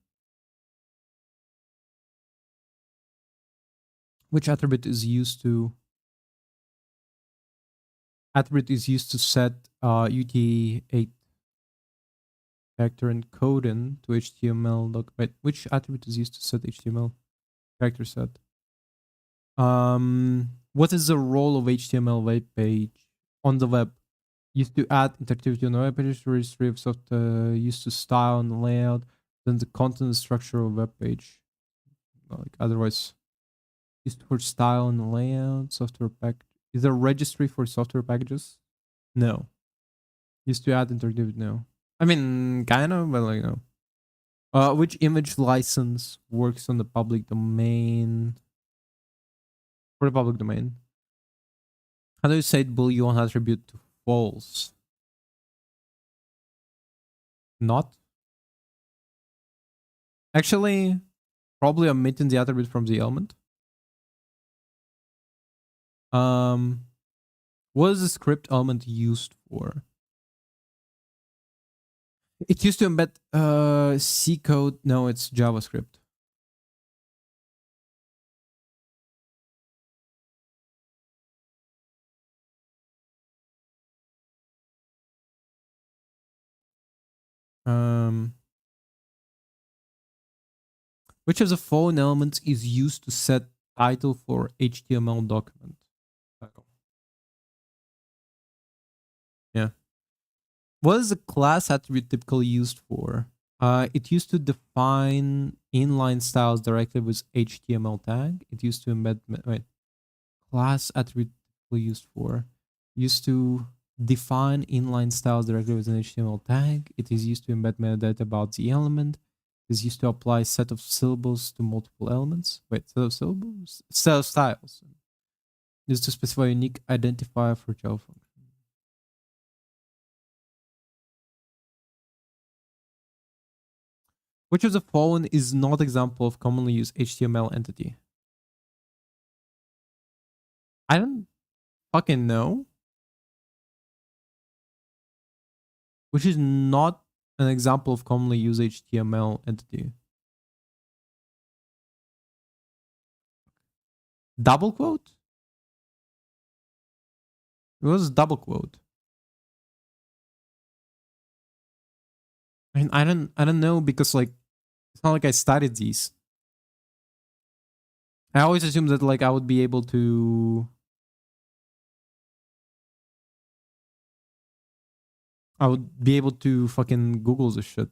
Which attribute is used to... Attribute is used to set UT8 character encoding to HTML doc... Wait, which attribute is used to set HTML character set? What is the role of HTML web page on the web? Used to add interactivity on the web page, registry of soft, used to style and layout, then the content and structure of web page. Like otherwise, used for style and layout, software pack. Is there a registry for software packages? No. Used to add interactivity? No. I mean, kind of, but like no. Which image license works on the public domain? For the public domain. How do you set boolean attribute to false? Not. Actually, probably omitting the attribute from the element. What is the script element used for? It used to embed C code. No, it's JavaScript. Which of the following elements is used to set title for HTML document? Title. Yeah. What is the class attribute typically used for? It used to define inline styles directly with HTML tag. It used to embed... Wait. Class attribute typically used for... Used to define inline styles directly with an HTML tag. It is used to embed metadata about the element. It is used to apply set of syllables to multiple elements. Wait, set of syllables? Set of styles. Used to specify a unique identifier for Java function. Which of the following is not example of commonly used HTML entity? I don't fucking know. Which is not an example of commonly used HTML entity? Double quote? It was double quote. I mean, I don't know because like it's not like I studied these. I always assumed that like I would be able to... I would be able to fucking Google this shit.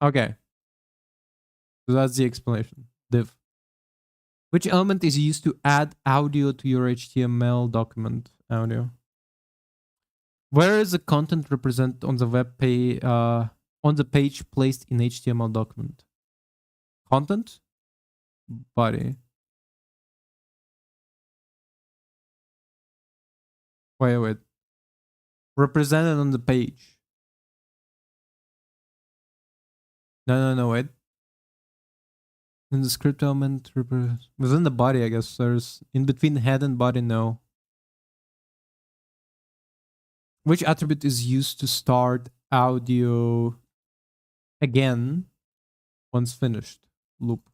Okay. So that's the explanation. Div. Which element is used to add audio to your HTML document? Audio. Where is the content represented on the web page? On the page placed in HTML document? Content? Body. Wait. Represented on the page. No, wait. In the script element, within the body, I guess. There's in between head and body, no. Which attribute is used to start audio again once finished. Loop.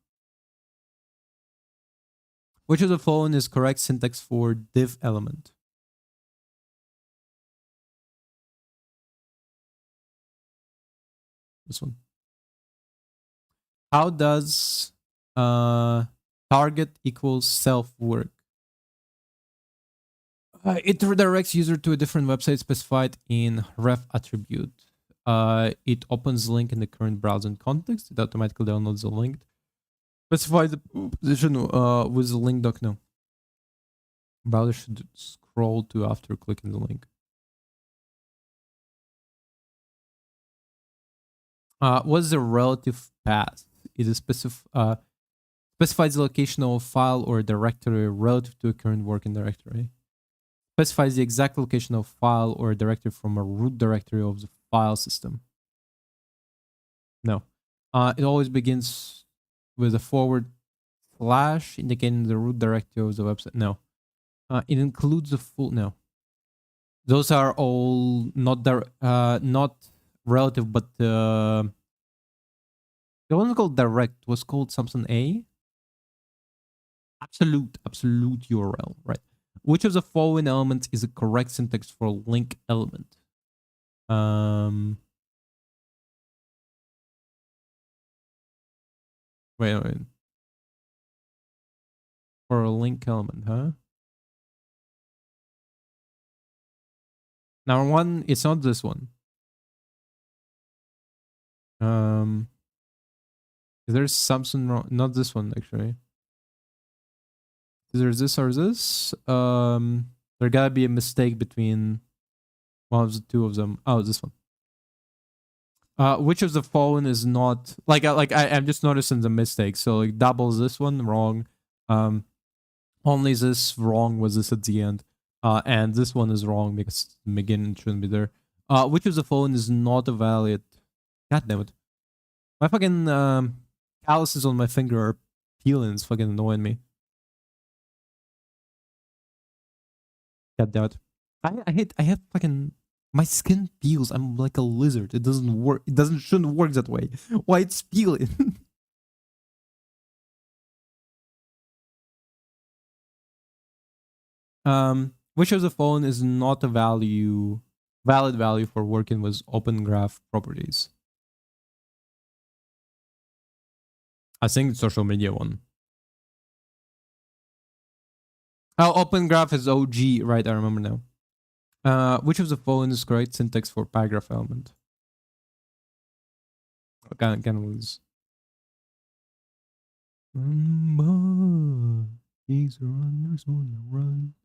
Which of the following is correct syntax for div element? This one. How does target equals self work? It redirects user to a different website specified in ref attribute. It opens link in the current browser context. It automatically downloads the link. Specify the position with the link doc. No. Browser should scroll to after clicking the link. What's the relative path? It is specifies the location of a file or a directory relative to a current working directory. Specifies the exact location of a file or a directory from a root directory of the file system. No. It always begins with a forward slash indicating the root directory of the website. No. It includes the full. No. Those are all not relative, but the one called direct was called something A. Absolute URL, right? Which of the following elements is the correct syntax for a link element? Wait. For a link element, huh? Number one, it's not this one. Is there something wrong? Not this one, actually. Is there this or this? There gotta be a mistake between one of the two of them. Oh, this one. Which of the following is not I'm just noticing the mistake. So like doubles this one wrong. Only this wrong was this at the end. And this one is wrong because the beginning shouldn't be there. Which of the following is not a valid? God damn it! My fucking calluses on my finger are peeling. It's fucking annoying me. God damn it! I have fucking my skin peels. I'm like a lizard. It doesn't work. It shouldn't work that way. Why it's peeling? Which of the following is not a valid value for working with open graph properties? I think it's social media one. Oh, open graph is OG, right? I remember now. Which of the following is correct syntax for paragraph element? Can lose. These runners wanna run.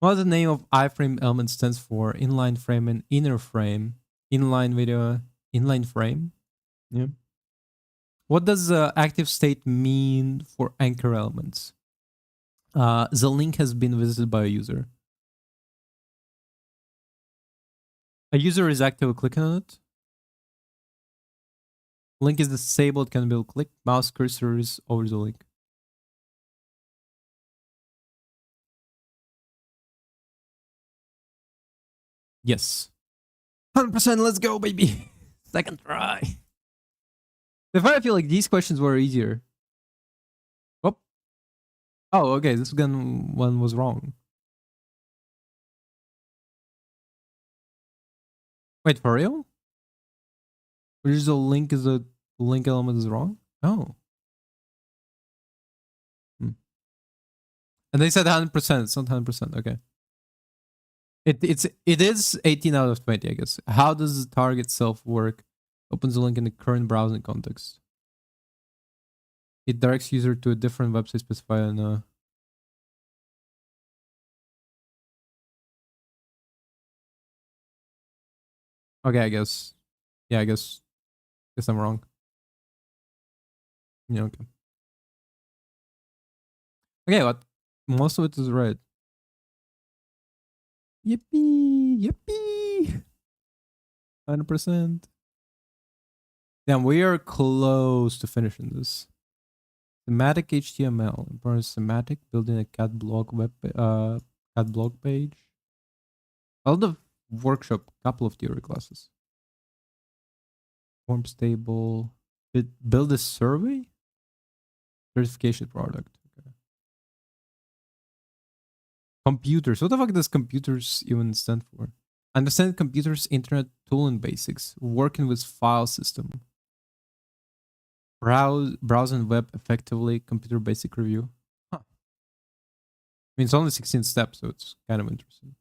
What the name of iframe element stands for? Inline frame and inner frame. Inline video, inline frame. Yeah. What does active state mean for anchor elements? The link has been visited by a user. A user is actively clicking on it. Link is disabled, can be clicked. Mouse cursor is over the link. Yes. 100%, let's go, baby. Second try. If I feel like these questions were easier. Oh, okay, this one was wrong. Wait, for real? Which is the link element is wrong? Oh. And they said 100%. It's not 100%. Okay. It is 18 out of 20, I guess. How does the target self work? Opens the link in the current browsing context. It directs user to a different website specified in Okay, I guess. Yeah, I guess I'm wrong. Yeah, okay. Okay, but most of it is right. Yippee! 100%. Damn, we are close to finishing this. Thematic HTML. Important thematic, building a cat blog page. A lot of workshop, couple of theory classes. Form stable. Build a survey? Certification product. Okay. Computers. What the fuck does computers even stand for? Understand computers, internet tooling basics. Working with file system. Browse and web effectively. Computer basic review. Huh. I mean, it's only 16 steps, so it's kind of interesting.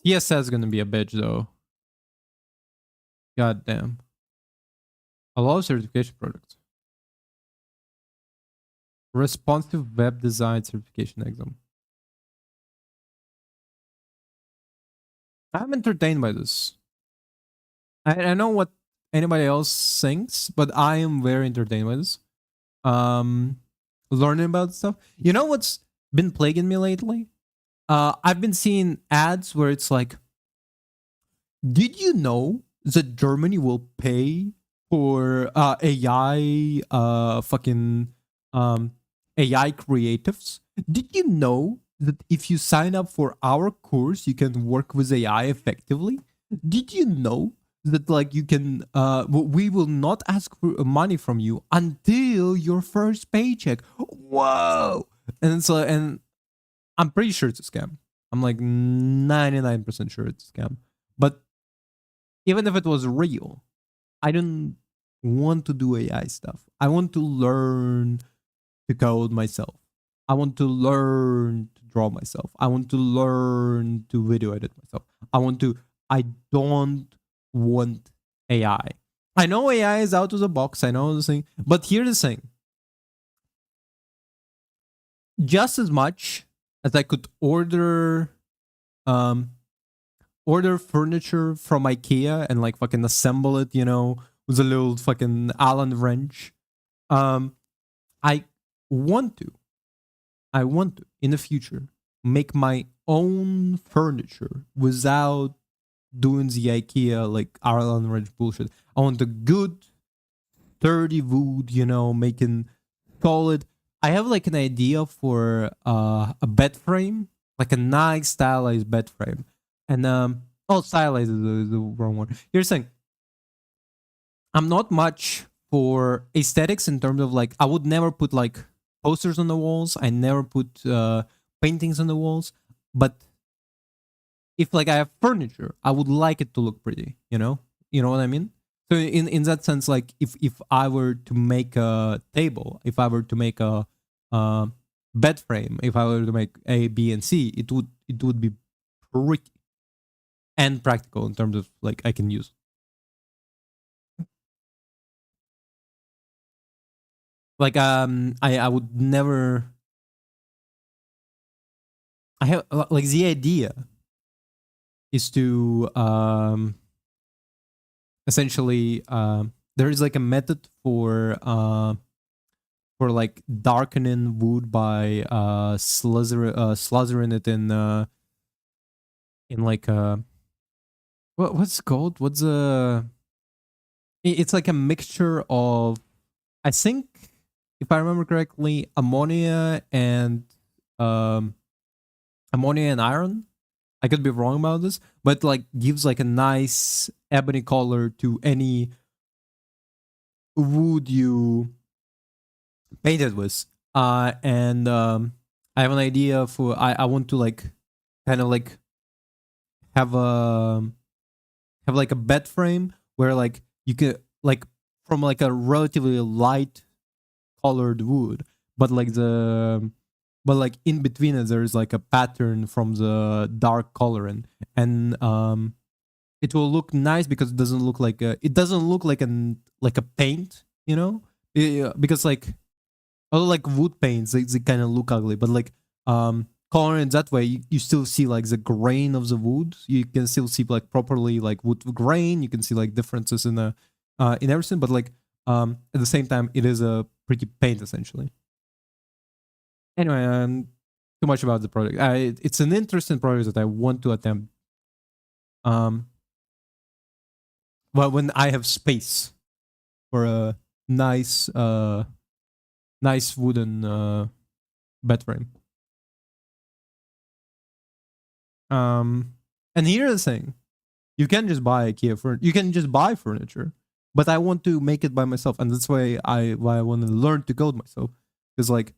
CSS is gonna be a bitch though. God damn. A lot of certification products. Responsive web design certification exam. I'm entertained by this. I know what anybody else thinks, but I am very entertained by this. Learning about stuff. You know what's been plaguing me lately? I've been seeing ads where it's like, did you know that Germany will pay for AI fucking AI creatives? Did you know that if you sign up for our course, you can work with AI effectively? Did you know that like you can we will not ask for money from you until your first paycheck? Whoa! And so and I'm pretty sure it's a scam. I'm like 99% sure it's a scam. But even if it was real, I don't want to do AI stuff. I want to learn to code myself. I want to learn to draw myself. I want to learn to video edit myself. I don't want AI. I know AI is out of the box. I know the thing. But here's the thing. Just as much as I could order furniture from IKEA and like fucking assemble it, you know, with a little fucking Allen wrench. I want to in the future make my own furniture without doing the IKEA like Allen wrench bullshit. I want a good sturdy wood, you know, making solid. I have like an idea for a bed frame, like a nice stylized bed frame. And stylized is the wrong one. You're saying I'm not much for aesthetics in terms of like I would never put like posters on the walls. I never put paintings on the walls. But if like I have furniture, I would like it to look pretty. You know what I mean. So in that sense, like if I were to make a table, if I were to make a bed frame, if I were to make A, B, and C, it would be pretty and practical in terms of like I can use. Like I would never. I have like the idea is to essentially there is like a method for like darkening wood by slathering it in like what's it called? What's it's like a mixture of, I think, if I remember correctly, ammonia and iron. I could be wrong about this, but like gives like a nice ebony color to any wood you painted with. And I have an idea for I want to like kind of like have like a bed frame where like you could like from like a relatively light colored wood, but like in between it there's like a pattern from the dark coloring, and it will look nice because it doesn't look like a paint, you know. Because like although like wood paints they kind of look ugly, but like coloring that way you still see like the grain of the wood. You can still see like properly like wood grain. You can see like differences in the in everything, but like at the same time it is a pretty paint essentially. Anyway, too much about the project. It's an interesting project that I want to attempt. Well, when I have space for a nice nice wooden bed frame. And here's the thing: you can just buy IKEA furniture. You can just buy furniture, but I want to make it by myself, and that's why I want to learn to code myself. Because like,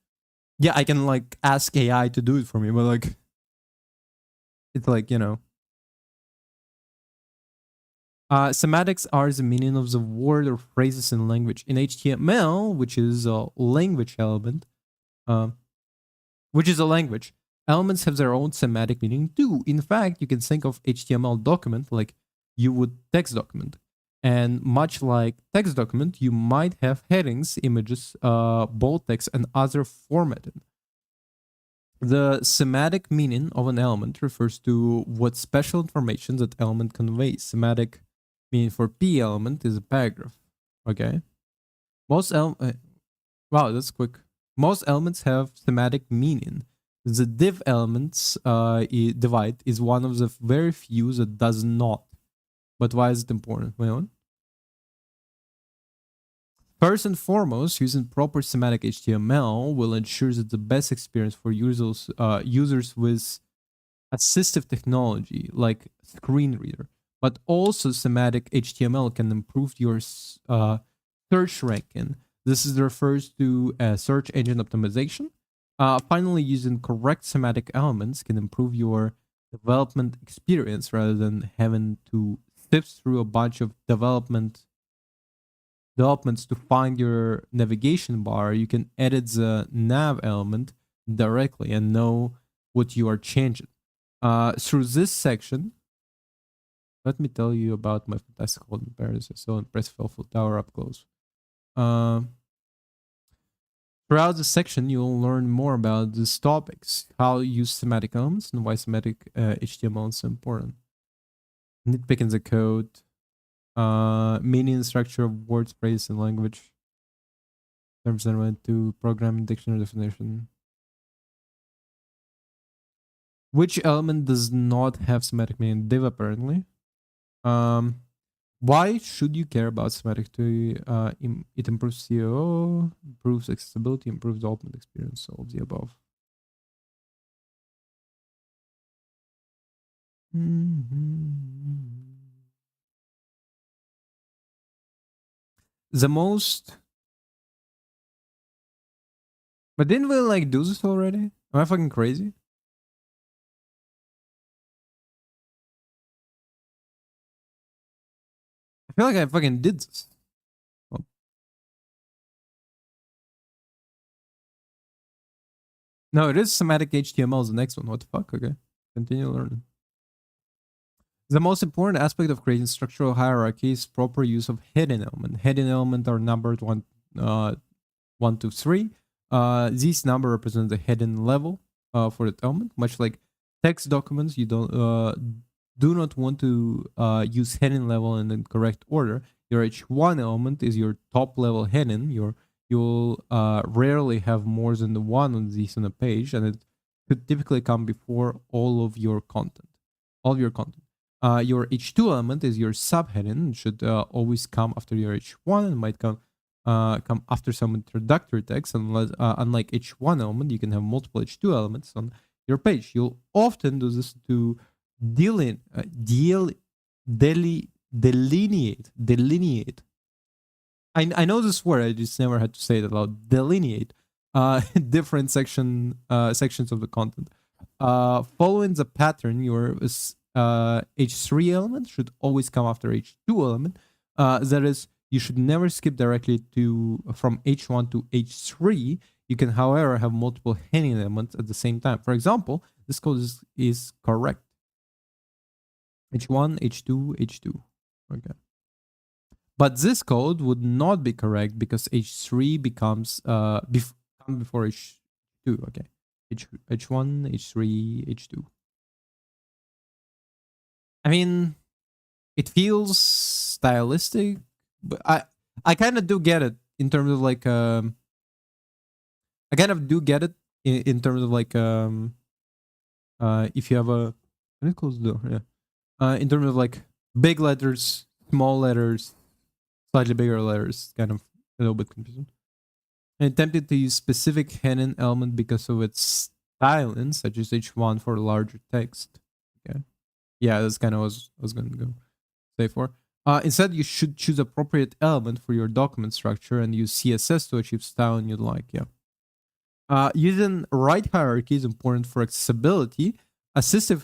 yeah, I can like ask AI to do it for me, but like, it's like semantics are the meaning of the word or phrases in language. In HTML, which is a language element, uh, which is a language, elements have their own semantic meaning too. In fact, you can think of HTML document like you would text document. And much like text document, you might have headings, images, bold text, and other formatting. The semantic meaning of an element refers to what special information that element conveys. Semantic meaning for P element is a paragraph. Okay. Most wow, that's quick. Most elements have semantic meaning. The div elements divide is one of the very few that does not. But why is it important? Wait on. First and foremost, using proper semantic HTML will ensure that the best experience for users with assistive technology like screen reader, but also semantic HTML can improve your search ranking. This is refers to search engine optimization. Finally, using correct semantic elements can improve your development experience rather than having to sift through a bunch of developments to find your navigation bar. You can edit the nav element directly and know what you are changing. Through this section, let me tell you about my fantastic holding parents. I saw impressive Eiffel Tower up close. Uh, Throughout this section, you'll learn more about these topics, how to use semantic elements, and why semantic HTML is so important. Nitpicking the code, meaning and structure of words, phrase, and language. Terms that went to programming dictionary definition. Which element does not have semantic meaning? Div, apparently. Why should you care about semantic to it improves SEO, improves accessibility, improves development experience, all of the above. The most, but didn't we like do this already? Am I fucking crazy? I feel like I fucking did this. Oh. No, it is semantic HTML is the next one. What the fuck? Okay, continue learning. The most important aspect of creating structural hierarchy is proper use of heading element. Heading element are numbered 1, 2, 3. These number represent the heading level for the element. Much like text documents, you do not want to use heading level in the correct order. Your H1 element is your top level heading. You'll rarely have more than the one of these on a page, and it could typically come before all of your content. Your H2 element is your subheading. It should always come after your H1 and might come after some introductory text. Unlike H1 element, you can have multiple H2 elements on your page. You'll often do this to delineate. I know this word. I just never had to say it aloud. Delineate different sections of the content. Following the pattern, your H3 element should always come after H2 element. That is, you should never skip directly from H1 to H3. You can, however, have multiple heading elements at the same time. For example, this code is correct. H1, H2, H2. Okay. But this code would not be correct because H3 becomes before H2. Okay. H1, H3, H2. I mean, it feels stylistic, but I kind of do get it in terms of like I kind of do get it in terms of like if you have a let me close the door, yeah. In terms of like big letters, small letters, slightly bigger letters, kind of a little bit confusing. I attempted to use specific heading element because of its styling, such as H1 for larger text. Okay. Yeah, that's kind of what I was going to go say for. Instead, you should choose appropriate element for your document structure and use CSS to achieve style you'd like. Yeah. Using right hierarchy is important for accessibility. Assistive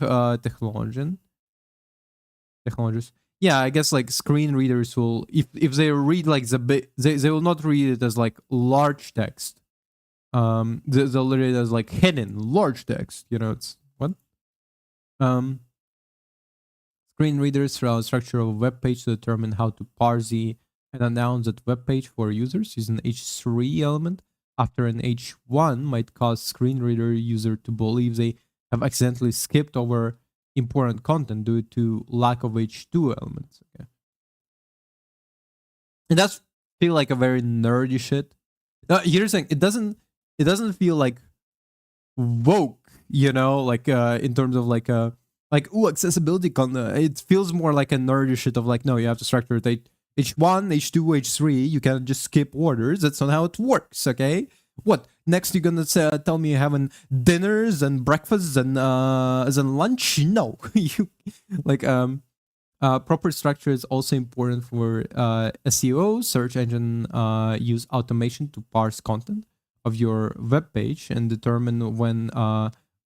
technologies. Yeah, I guess like screen readers will, if they read like the big, they will not read it as like large text. They'll read it as like hidden large text. You know, it's what screen readers throughout the structure of a web page to determine how to parse and announce that web page for users using H3 element after an H1 might cause screen reader user to believe they have accidentally skipped over important content due to lack of H2 elements. Okay. And that's feel like a very nerdy shit. Here's the thing, it doesn't feel like woke, you know, like in terms of like accessibility it feels more like a nerdy shit of like, no, you have to structure it H1, H2, H3, you can't just skip orders. That's not how it works, okay? What next? You're gonna tell me you're having dinners and breakfasts and lunch? No, you like proper structure is also important for SEO. Search engine use automation to parse content of your web page and determine when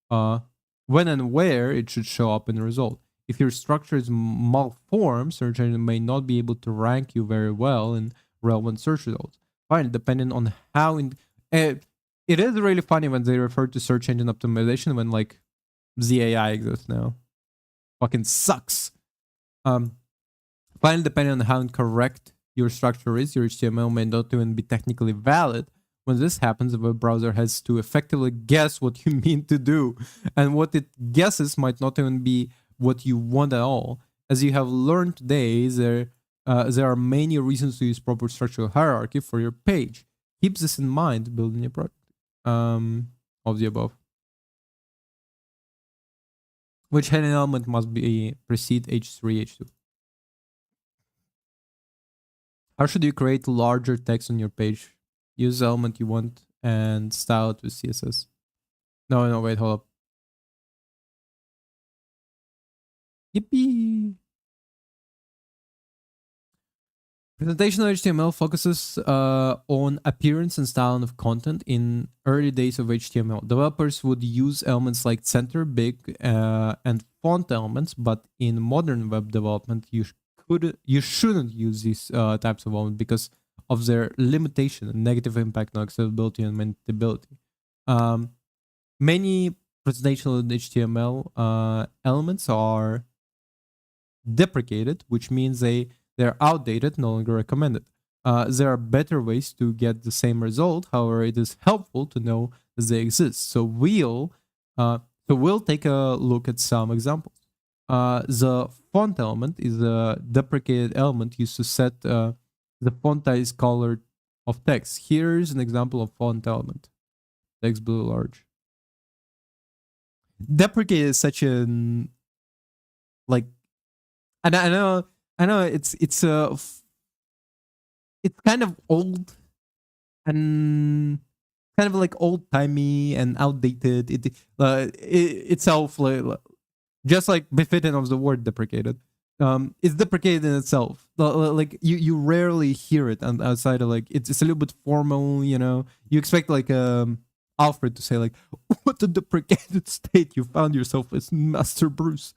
and where it should show up in the result. If your structure is malformed, search engine may not be able to rank you very well in relevant search results. Fine, depending on how it is really funny when they refer to search engine optimization when like ZAI exists now. Fucking sucks. Finally, depending on how incorrect your structure is, your HTML may not even be technically valid. When this happens, the web browser has to effectively guess what you mean to do, and what it guesses might not even be what you want at all. As you have learned today, there are many reasons to use proper structural hierarchy for your page. Keep this in mind building your product. Of the above. Which heading element must be precede H3, H2? How should you create larger text on your page? Use the element you want and style it with CSS. No, wait, hold up. Yippee! Presentational HTML focuses on appearance and styling of content. In early days of HTML, developers would use elements like center, big, and font elements, but in modern web development, you shouldn't use these types of elements because of their limitation and negative impact on accessibility and maintainability. Many presentational HTML elements are deprecated, which means they're outdated, no longer recommended. There are better ways to get the same result. However, it is helpful to know that they exist. So we'll take a look at some examples. The font element is a deprecated element used to set the font size color of text. Here's an example of font element. Text blue large. Deprecated is such an like, and I know it's kind of old and kind of like old timey and outdated. Itself just like befitting of the word deprecated. It's deprecated in itself. Like you rarely hear it outside of like it's a little bit formal. You know, you expect like Alfred to say like, "What a deprecated state you found yourself as, Master Bruce."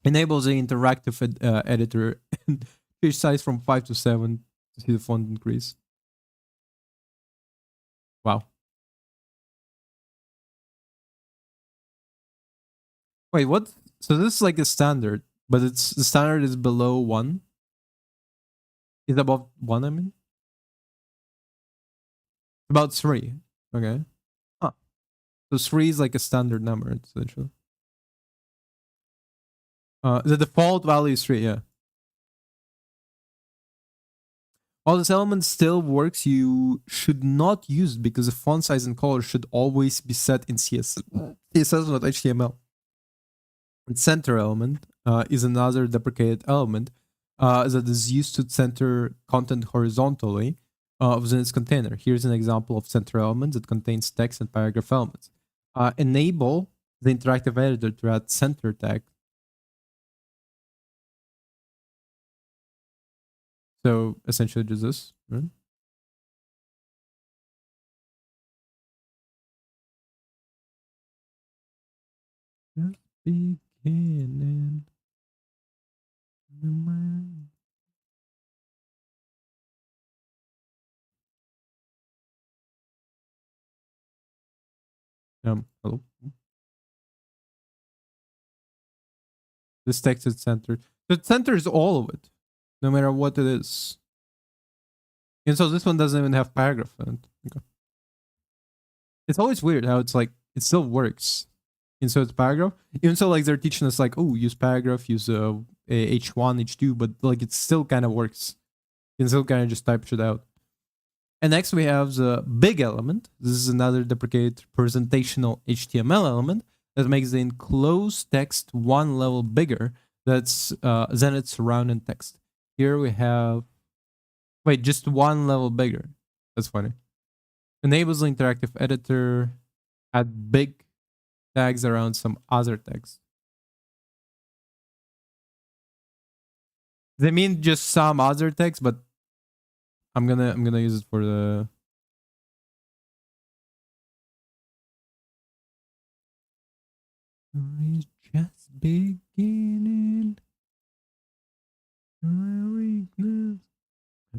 Enables the interactive editor and page size from 5 to 7 to see the font increase. Wow. Wait, what? So this is like a standard, but the standard is below 1? Is above 1, I mean? About 3. Okay. Huh. So 3 is like a standard number, essentially. The default value is 3, yeah. While this element still works, you should not use it because the font size and color should always be set in CSS, not HTML. And center element is another deprecated element that is used to center content horizontally within its container. Here's an example of center element that contains text and paragraph elements. Enable the interactive editor to add center So essentially just this, right? Just beginning. Hello. This text is centered. So it centers all of it, no matter what it is. And so this one doesn't even have paragraph in it. Okay. It's always weird how it's like it still works. And so it's paragraph. Even so, like they're teaching us like, oh, use paragraph, use H1, H2, but like it still kind of works. You can still kind of just type shit out. And next we have the big element. This is another deprecated presentational HTML element that makes the enclosed text one level bigger than its surrounding text. Here we have, wait, just one level bigger. That's funny. Enables the interactive editor, add big tags around some other text. They mean just some other text, but I'm gonna use it for the just beginning.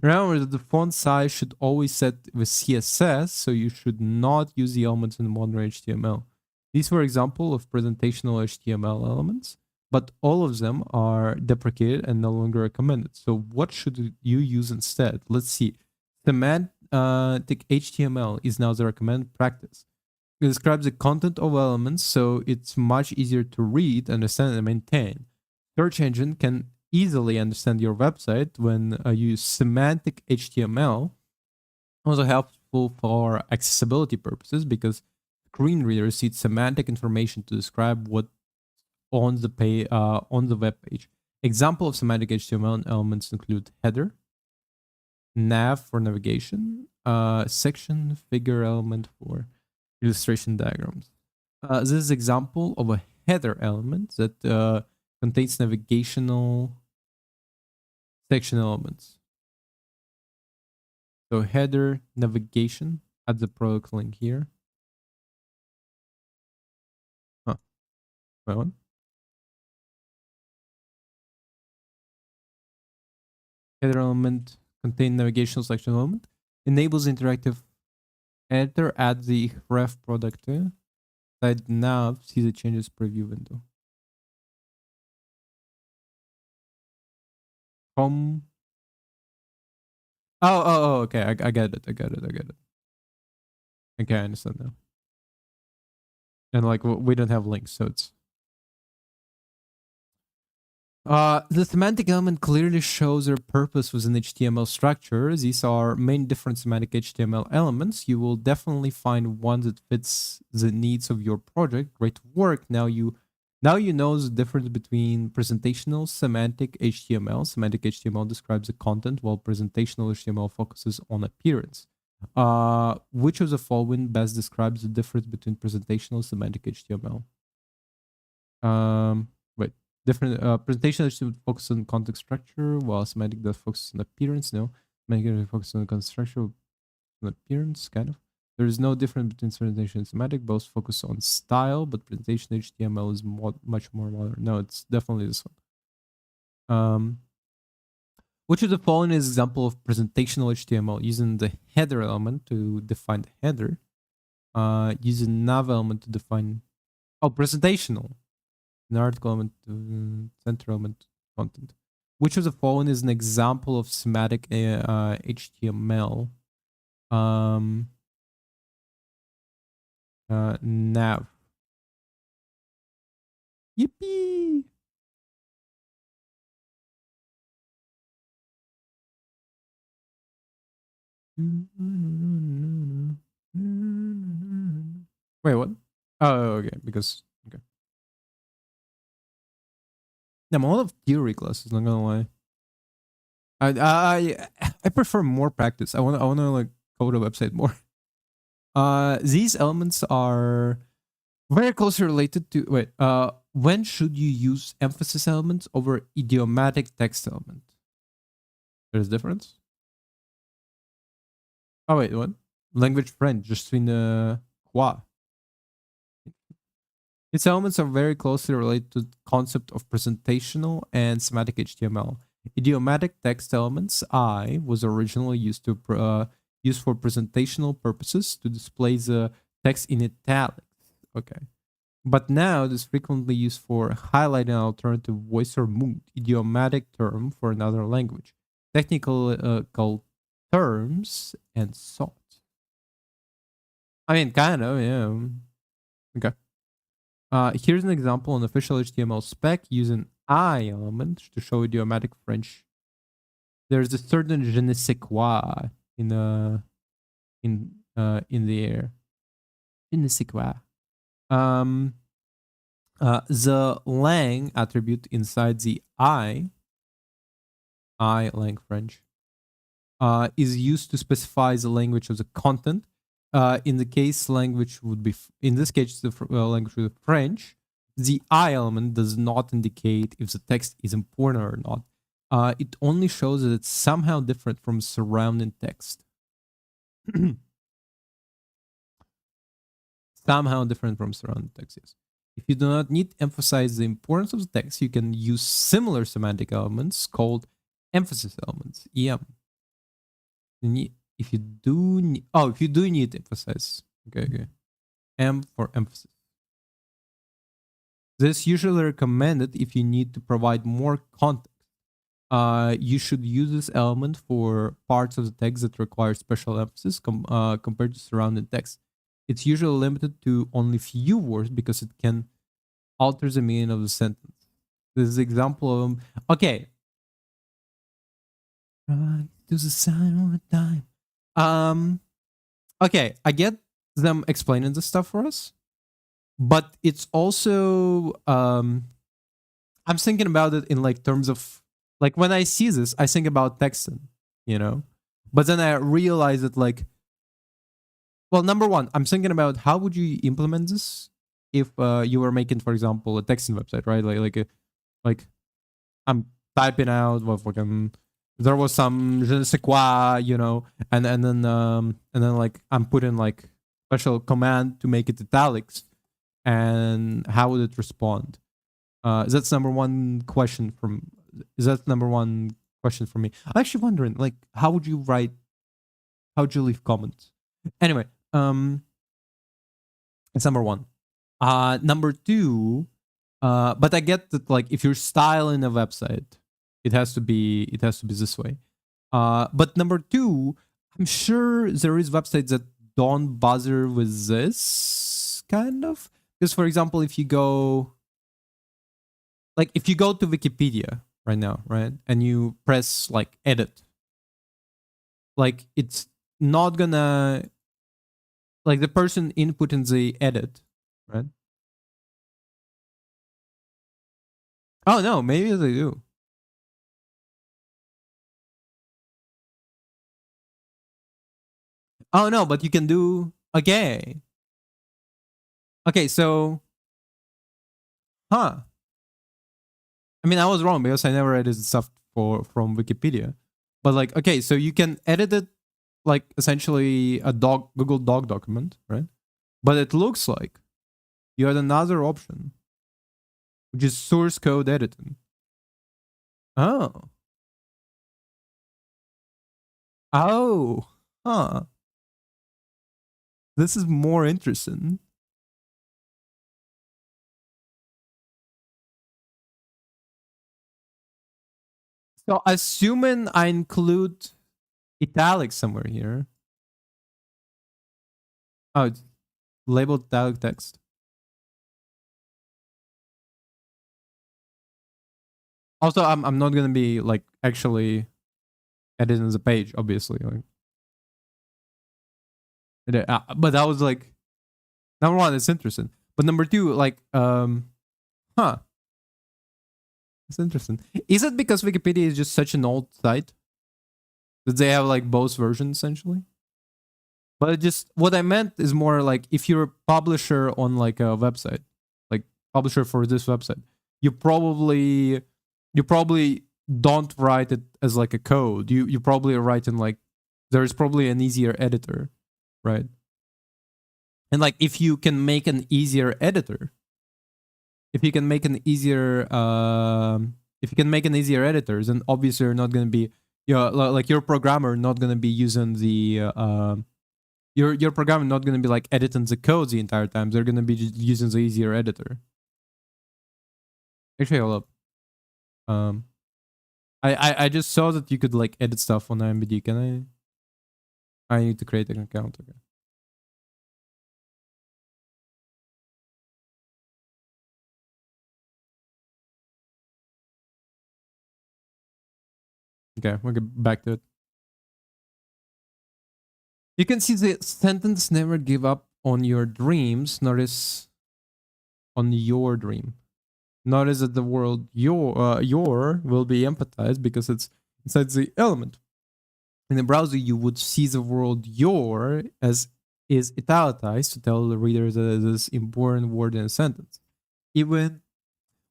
Remember that the font size should always set with CSS, so you should not use the elements in modern HTML. These were example of presentational HTML elements, but all of them are deprecated and no longer recommended. So what should you use instead? Let's see. Semantic HTML is now the recommended practice. It describes the content of elements, so it's much easier to read, understand, and maintain. Search engine can easily understand your website when you use semantic HTML. Also helpful for accessibility purposes because screen readers need semantic information to describe what on the web page. Example of semantic HTML elements include header, nav for navigation, section, figure element for illustration diagrams. This is an example of a header element that contains navigational section elements. So header, navigation, add the product link here. Huh. Wait, what? Header element contain navigational section element. Enables interactive editor, add the ref product side nav, see the changes preview window. Oh, okay. I get it. Okay, I understand now. And like we don't have links, so it's the semantic element clearly shows their purpose within HTML structure. These are main different semantic HTML elements. You will definitely find one that fits the needs of your project. Great work. Now you know the difference between presentational semantic HTML. Semantic HTML describes the content, while presentational HTML focuses on appearance. Which of the following best describes the difference between presentational semantic HTML? Wait. Different presentation should focus on context structure, while semantic does focus on appearance. No, semantic focuses on context structure and appearance, kind of. There is no difference between presentation and semantic. Both focus on style, but presentation HTML is much more modern. No, it's definitely this one. Which of the following is example of presentational HTML? Using the header element to define the header. Using nav element to define presentational. An article element, center element, content. Which of the following is an example of semantic HTML? Nav. Yippee! Wait, what? Oh, okay, because okay. I'm a lot of theory classes, not gonna lie. I prefer more practice. I wanna like code a website more. These elements are very closely related to when should you use emphasis elements over idiomatic text element? There's difference. Oh wait, what? Language French, je suis ne quoi? Its elements are very closely related to the concept of presentational and semantic HTML. Idiomatic text elements I was originally used for presentational purposes to display the text in italics. Okay. But now it is frequently used for highlighting an alternative voice or mood, idiomatic term for another language, technical terms, and salt. I mean, kind of, yeah. Okay. Here's an example on official HTML spec using I element to show idiomatic French. There's a certain je ne sais quoi in the air. Je ne sais quoi. The lang attribute inside the I lang French, is used to specify the language of the content. In the case language would be, in this case, the language would be French. The I element does not indicate if the text is important or not. It only shows that it's somehow different from surrounding text. Somehow different from surrounding text, yes. If you do not need to emphasize the importance of the text, you can use similar semantic elements called emphasis elements, EM. If you do need to emphasize, okay. M for emphasis. This is usually recommended if you need to provide more context. You should use this element for parts of the text that require special emphasis compared to surrounding text. It's usually limited to only few words because it can alter the meaning of the sentence. This is an example of okay. Right to the sign all the time. Okay, I get them explaining this stuff for us, but it's also I'm thinking about it in like terms of like when I see this, I think about texting, you know, but then I realize that like, well, number one, I'm thinking about how would you implement this if you were making, for example, a texting website, right? Like I'm typing out what fucking there was some je ne sais quoi, you know, and then like I'm putting like special command to make it italics, and how would it respond? That's number one question from. Is that number one question for me? I'm actually wondering, like, how would you write? How would you leave comments? Anyway, it's number one. Number two, but I get that like if you're styling a website, it has to be this way. But number two, I'm sure there is websites that don't bother with this kind of, because for example, if you go to Wikipedia right now, right, and you press like edit, like it's not gonna, like the person inputting the edit, right? Oh no, maybe they do. Oh no, but you can do okay. Okay, so I mean, I was wrong because I never edited stuff from Wikipedia. But like, okay, so you can edit it like essentially a Google Doc document, right? But it looks like you had another option, which is source code editing. Oh. Oh. Huh. This is more interesting. So assuming I include italics somewhere here. Oh, it's labeled italic text. Also, I'm not gonna be like actually editing the page, obviously. Like, but that was like number one, it's interesting. But number two, like, it's interesting. Is it because Wikipedia is just such an old site that they have like both versions essentially? But it just what I meant is more like if you're a publisher on like a website, like publisher for this website, you probably don't write it as like a code. You probably write in like, there's probably an easier editor, right? And like if you can make an easier editor, if you can make an easier if you can make an easier editor, then obviously you're not going to be, like your programmer not going to be using the your programmer not going to be like editing the code the entire time. They're going to be just using the easier editor. Actually, hold up. I just saw that you could like edit stuff on IMBD. Can I need to create an account. Okay. Okay, we'll get back to it. You can see the sentence never give up on your dreams. Notice on your dream. Notice that the word your will be empathized because it's inside the element. In the browser, you would see the word your as is italicized to tell the reader that this important word in a sentence. Even,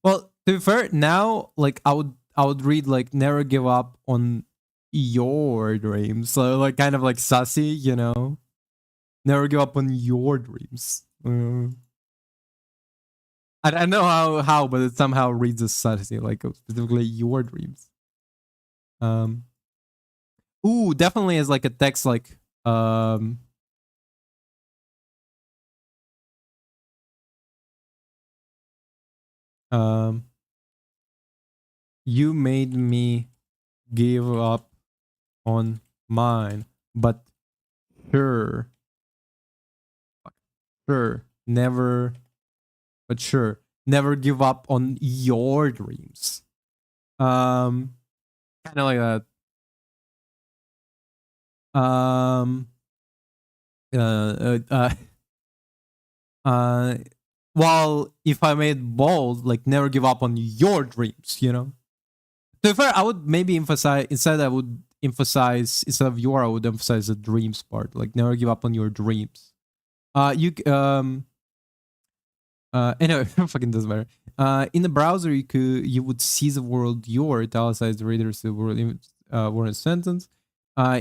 well, to be fair, now like I would read like never give up on your dreams. So like kind of like sassy, you know. Never give up on your dreams. I don't know how, but it somehow reads as sassy, like specifically your dreams. Um, ooh, definitely as like a text, like um, you made me give up on mine, but sure, never, but sure, never give up on your dreams. Kind of like that. Um, uh, uh, uh, uh, while if I made bold, like never give up on your dreams, you know. To be fair, I would maybe emphasize instead. I would emphasize instead of your, I would emphasize the dreams part. Like never give up on your dreams. You anyway, fucking doesn't matter. In the browser, you would see the word your italicized readers the word word in sentence.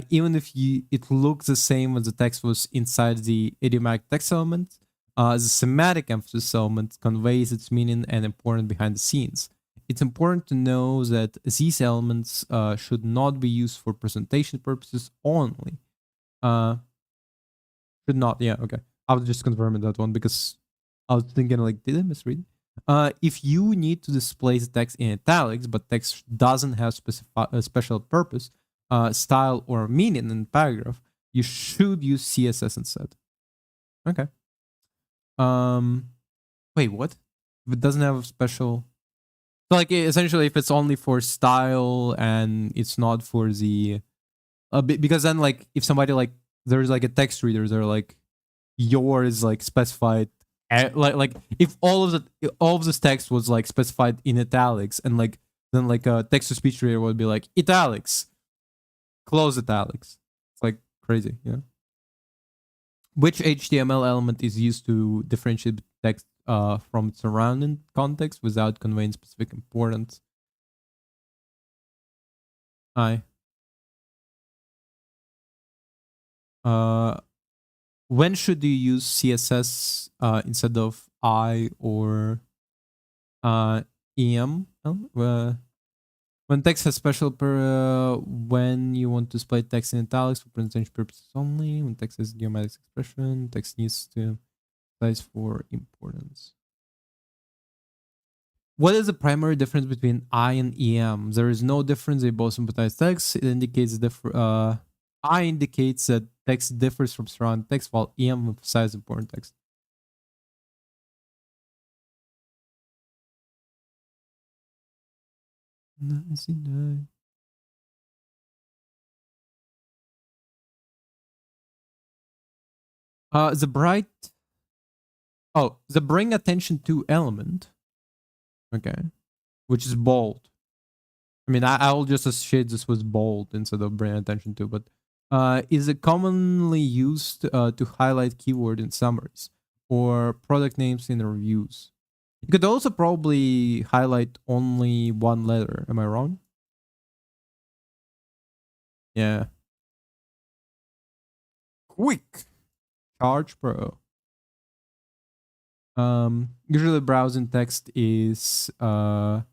Even if it looks the same as the text was inside the idiomatic text element, the semantic emphasis element conveys its meaning and importance behind the scenes. It's important to know that these elements should not be used for presentation purposes only. Should not, yeah, okay. I was just confirming that one because I was thinking like, did I misread? If you need to display the text in italics, but text doesn't have a special purpose, style, or meaning in the paragraph, you should use CSS instead. Okay. Wait, what? If it doesn't have a special, so like essentially, if it's only for style and it's not for the, because then like if somebody like there's like a text reader, they're like yours like specified like if all of this text was like specified in italics and like then like a text to speech reader would be like italics, close italics. It's like crazy, yeah. Which HTML element is used to differentiate text from its surrounding context without conveying specific importance? I when should you use CSS instead of I or EM? When text has special when you want to display text in italics for presentation purposes only, when text has geometric expression, text needs to size for importance. What is the primary difference between I and EM? There is no difference. They both symbolize text. It indicates I indicates that text differs from surrounding text, while EM emphasizes important text. The bright. Oh, the bring attention to element. Okay, which is bold. I mean, I'll just associate this with bold instead of bring attention to, but is it commonly used to highlight keyword in summaries or product names in reviews? You could also probably highlight only one letter. Am I wrong? Yeah. Quick Charge Pro. Usually browsing text is in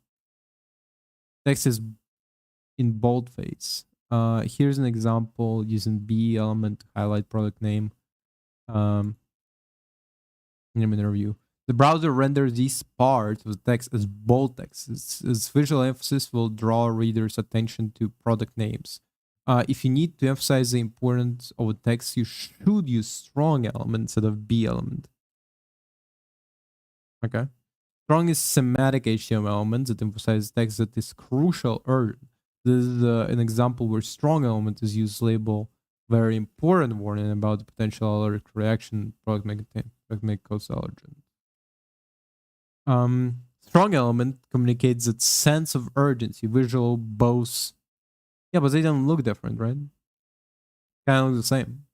boldface. Here's an example using B element to highlight product name. Name in review. The browser renders these parts of the text as bold text. Its visual emphasis will draw readers' attention to product names. If you need to emphasize the importance of a text, you should use strong element instead of B element. Okay. Strong is semantic HTML element that emphasizes text that is crucial urgent. This is an example where strong element is used to label very important warning about the potential allergic reaction product may cause allergen. Strong element communicates that sense of urgency, visual, both. Yeah, but they don't look different, right? Kind of look the same.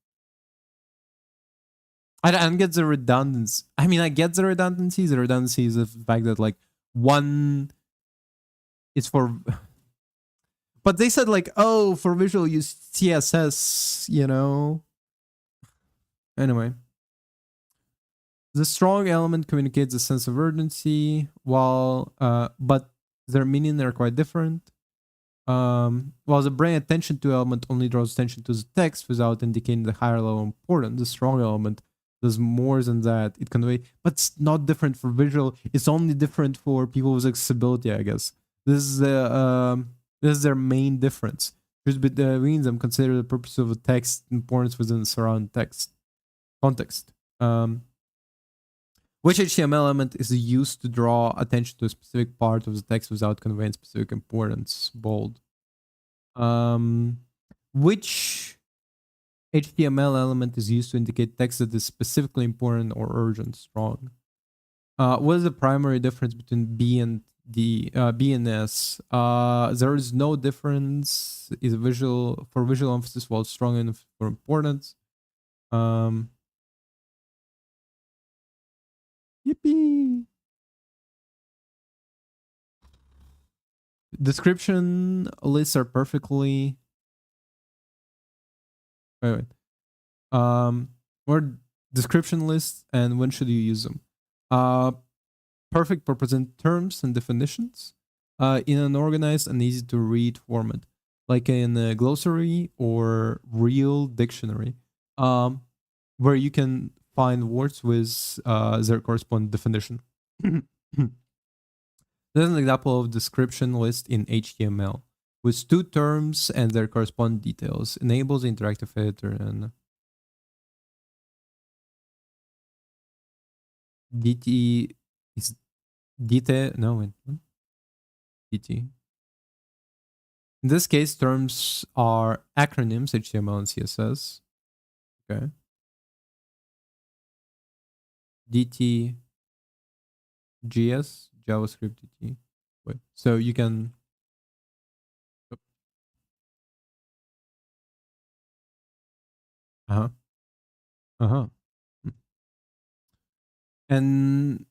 I don't get the redundancy. I mean, I get the redundancy. The redundancy is the fact that like one is for, but they said like, oh, for visual use CSS, you know. Anyway, the strong element communicates a sense of urgency, while but their meaning are quite different. While the bring attention to element only draws attention to the text without indicating the higher level importance, the strong element does more than that. It conveys, but it's not different for visual. It's only different for people with accessibility, I guess. This is their main difference. Which means them consider the purpose of a text importance within the surrounding text context. Which HTML element is used to draw attention to a specific part of the text without conveying specific importance? Bold. Which HTML element is used to indicate text that is specifically important or urgent? Strong. What is the primary difference between B and B and S? There is no difference. Is visual for visual emphasis, while strong enough for importance. Yippee! Description lists are perfectly. Wait. What description lists and when should you use them? Perfect for present terms and definitions in an organized and easy to read format, like in a glossary or real dictionary, where you can find words with their corresponding definition. There's an example of description list in HTML with two terms and their corresponding details. Enables the interactive editor and DT is DT. No, wait. DT. In this case, terms are acronyms, HTML and CSS. Okay. DT, GS, JavaScript DT. Wait. So you can. Uh huh. Uh huh. And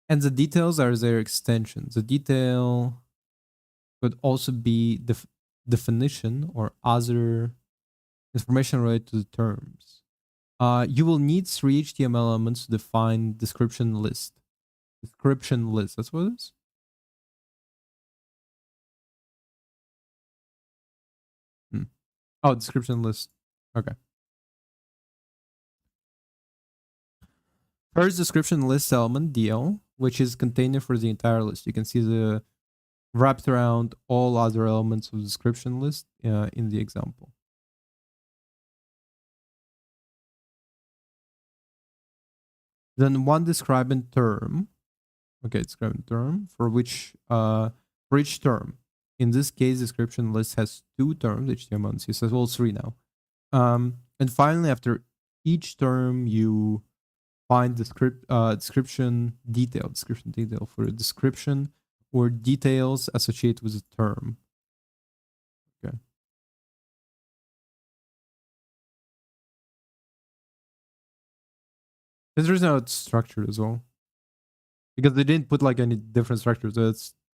the details are their extensions. The detail could also be definition or other information related to the terms. You will need 3 HTML elements to define description list. Description list, that's what it is? Oh, description list. Okay. First description list element, DL, which is container for the entire list. You can see the wrapped around all other elements of the description list in the example. Then one describing term. Okay, describing term for which for each term. In this case, description list has 2 terms, HTML and CSS, well, 3 now. And finally, after each term, you find the description detail for a description or details associated with the term. Okay. There's reason how it's structured as well, because they didn't put like any different structures.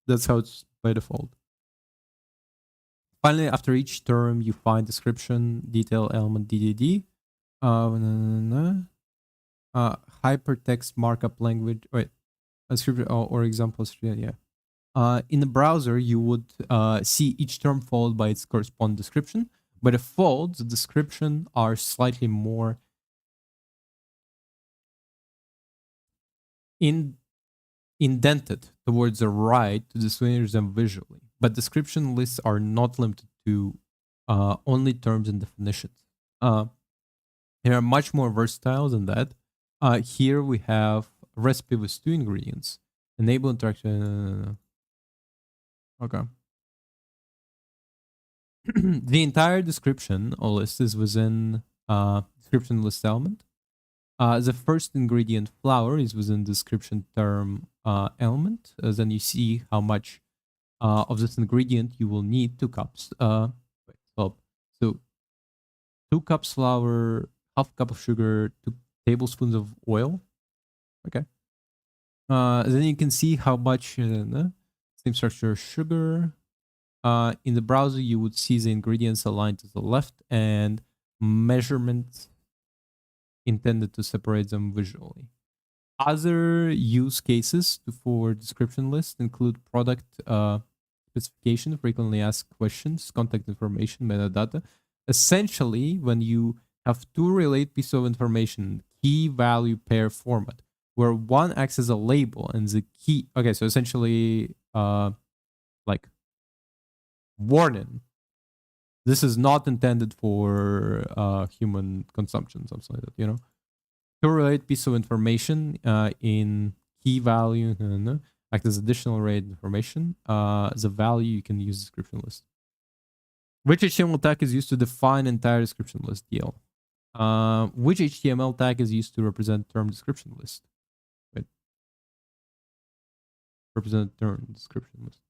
That's how it's by default. Finally, after each term, you find description, detail, element, DDD. Uh, na- na- na. Hypertext markup language. Wait, a script or examples. Yeah. In the browser, you would see each term followed by its corresponding description. By default, the description are slightly more indented towards the right to distinguish them visually. But description lists are not limited to only terms and definitions. They are much more versatile than that. Here we have a recipe with 2 ingredients. Enable interaction. Okay. The entire description or list is within description list element. The first ingredient flour is within description term element. Then you see how much of this ingredient you will need 2 cups. So 2 cups flour, half cup of sugar, 2 tablespoons of oil. Okay. Then you can see how much same structure sugar. In the browser, you would see the ingredients aligned to the left and measurements intended to separate them visually. Other use cases for description lists include product specification, frequently asked questions, contact information, metadata. Essentially, when you have 2 related pieces of information, key value pair format, where one acts as a label and the key. Okay, so essentially, like warning. This is not intended for human consumption, something like that. To relate piece of information in key value act as additional related information. The value you can use description list. Which HTML tag is used to define entire description list? DL. Which HTML tag is used to represent term description list? Wait. Represent term description list.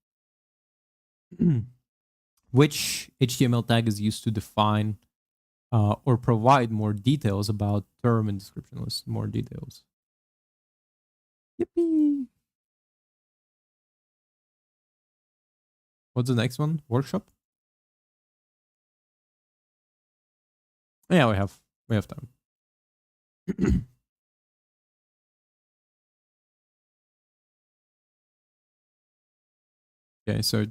Which HTML tag is used to define or provide more details about term and description list? More details. Yippee! What's the next one? Workshop? Yeah, we have time. Okay, so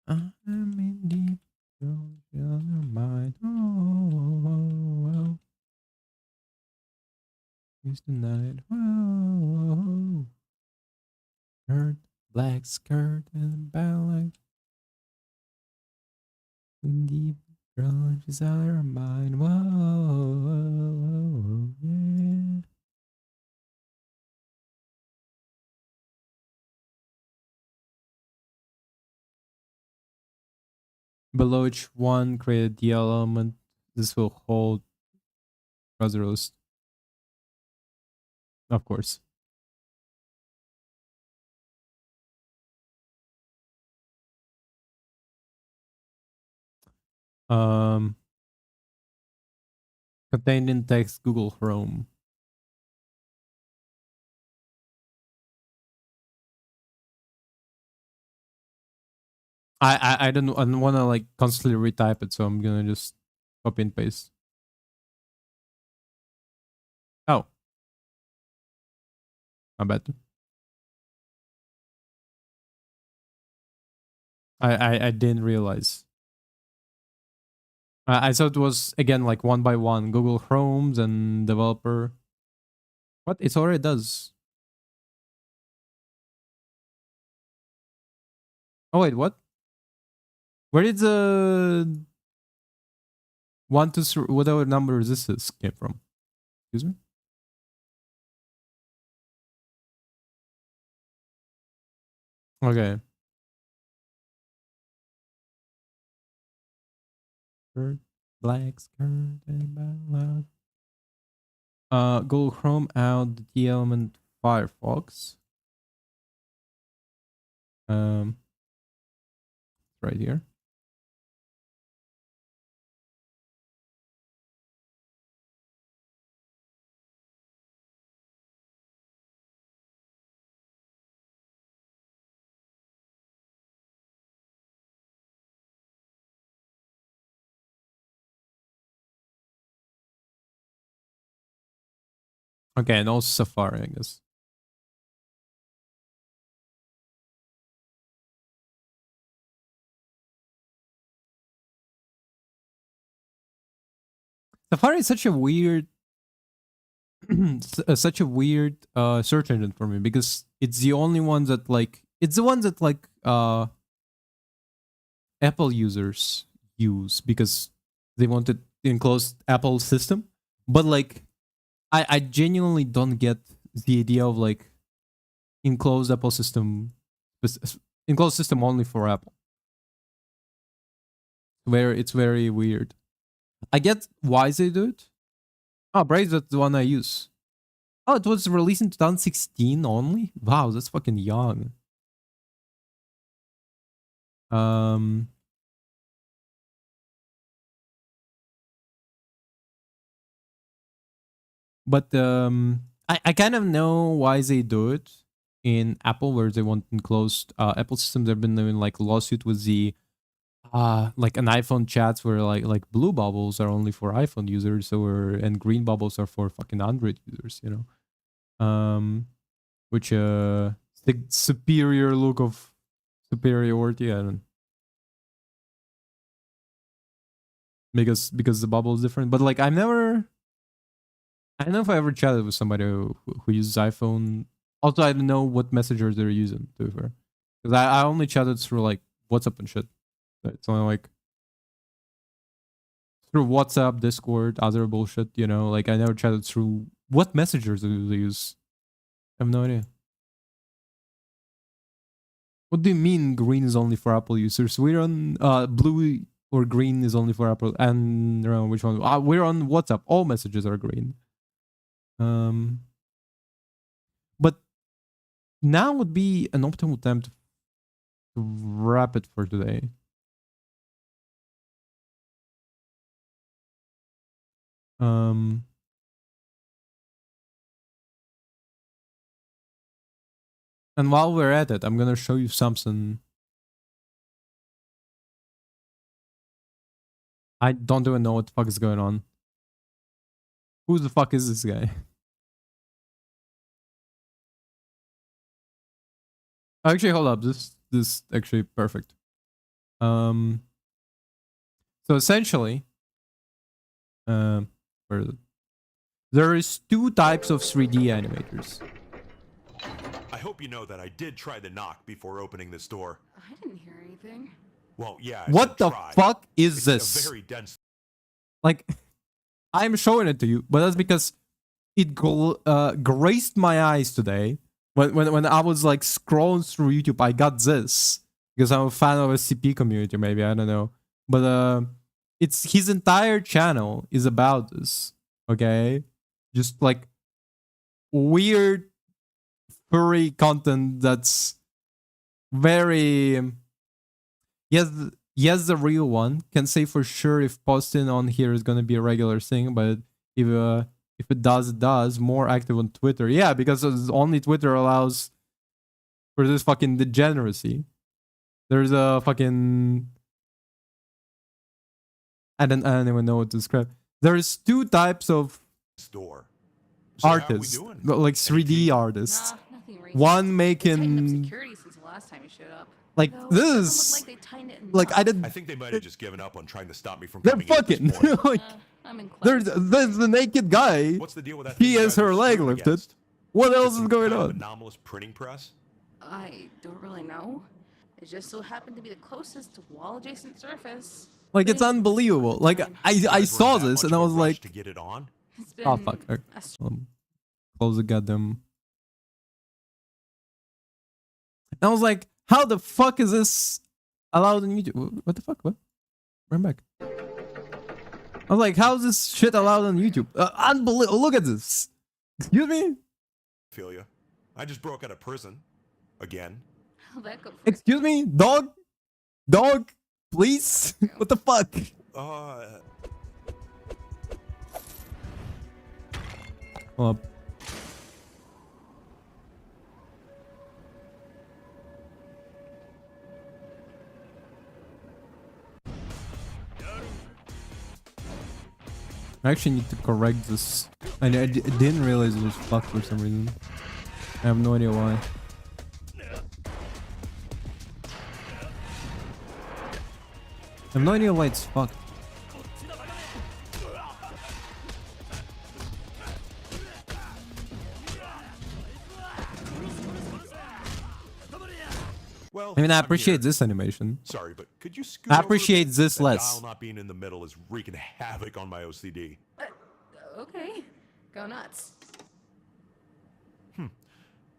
I'm in deep mind. Oh, is the night. Whoa, skirt, black skirt and ballet. In deep is our mind. Whoa, yeah. Below each one, create a DL element. This will hold browser list, of course. Um, Contained in text Google Chrome. I don't want to like constantly retype it, so I'm gonna just copy and paste. Oh, my bad. I didn't realize. I thought it was again like one by one Google Chromes and developer. What? It already does. Oh wait, what? Where did the 1 2 3 whatever number this is came from? Excuse me. Okay. Skirt, black skirt and ballad. Google Chrome out the element Firefox. Um, right here. Okay, and also Safari, I guess. Safari is such a weird such a weird search engine for me because it's the only one that like it's the one that like Apple users use because they wanted the enclosed Apple system. But like I genuinely don't get the idea of like enclosed Apple system enclosed system only for Apple. Where it's very weird. I get why they do it. Oh, Brave, that's the one I use. Oh, it was released in 2016 only? Wow, that's fucking young. But I kind of know why they do it in Apple, where they want enclosed Apple systems. They've been doing like lawsuit with the like an iPhone chats where like blue bubbles are only for iPhone users, or and green bubbles are for fucking Android users, you know. Which superior look of superiority, I don't, because the bubble is different. But like I don't know if I ever chatted with somebody who uses iPhone. Also, I don't know what messengers they're using, to be fair, because I only chatted through like WhatsApp and shit. It's only like through WhatsApp, Discord, other bullshit, you know. Like I never chatted through what messengers do they use. I have no idea. What do you mean green is only for Apple users? We're on blue or green is only for Apple, and I don't know which one. We're on WhatsApp. All messages are green. But now would be an optimal time to wrap it for today. And while we're at it, I'm gonna show you something. I don't even know what the fuck is going on. Who the fuck is this guy? Actually, hold up. This actually perfect. So essentially, where is it? There is two types of 3D animators. I hope you know that I did try the knock before opening this door. I didn't hear anything. Well, yeah. What the fuck is it's this? A very dense. Like, I'm showing it to you, but that's because it graced my eyes today. When I was like scrolling through YouTube, I got this because I'm a fan of SCP community. Maybe I don't know, but it's his entire channel is about this. Okay, just like weird furry content that's very yes, the real one. Can say for sure if posting on here is gonna be a regular thing, but if it does, more active on Twitter. Yeah, because only Twitter allows for this fucking degeneracy. There's a fucking I don't even know what to describe. There's two types of store. Artists, like 3D artists. Nah, nothing recent. One making Security since the last time you showed up. like Though, this. Like I didn't. I think they might have just given up on trying to stop me from They're coming in at this fucking point. like. I'm There's the naked guy. What's the deal with that? He has her leg lifted. Against? What else Some is going kind of on? Anomalous printing press. I don't really know. It just so happened to be the closest wall-adjacent surface. Like it's unbelievable. Like I saw this and I was like, to get it on. It's been oh fuck. Close the goddamn. And I was like, how the fuck is this allowed on YouTube? What the fuck? What? Run back. I was like, how is this shit allowed on YouTube? Unbelievable. Look at this. Excuse me? Feel ya. I just broke out of prison. Again. How'd that go for Excuse me? Dog? Dog? Please? What the fuck? Hold up. I actually need to correct this didn't realize it was fucked for some reason. I have no idea why. I have no idea why it's fucked. Well, I mean, I I'm appreciate here. this animation. Sorry, but could you scoot I over a appreciate bit? this That less. dial not being in the middle is wreaking havoc on my OCD. Okay, go nuts.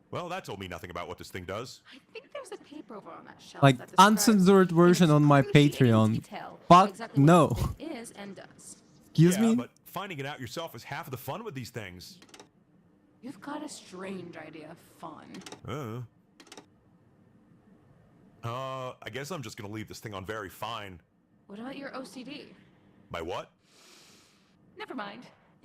Well, that told me nothing about what this thing does. I think there's a paper over on that shelf Like, that describes uncensored in version on my excruciating Patreon. detail Fuck exactly what no. this thing is and does. Excuse Yeah, me? but finding it out yourself is half of the fun with these things. You've got a strange idea of fun. I guess I'm just gonna leave this thing on very fine. What about your OCD? My what? Never mind.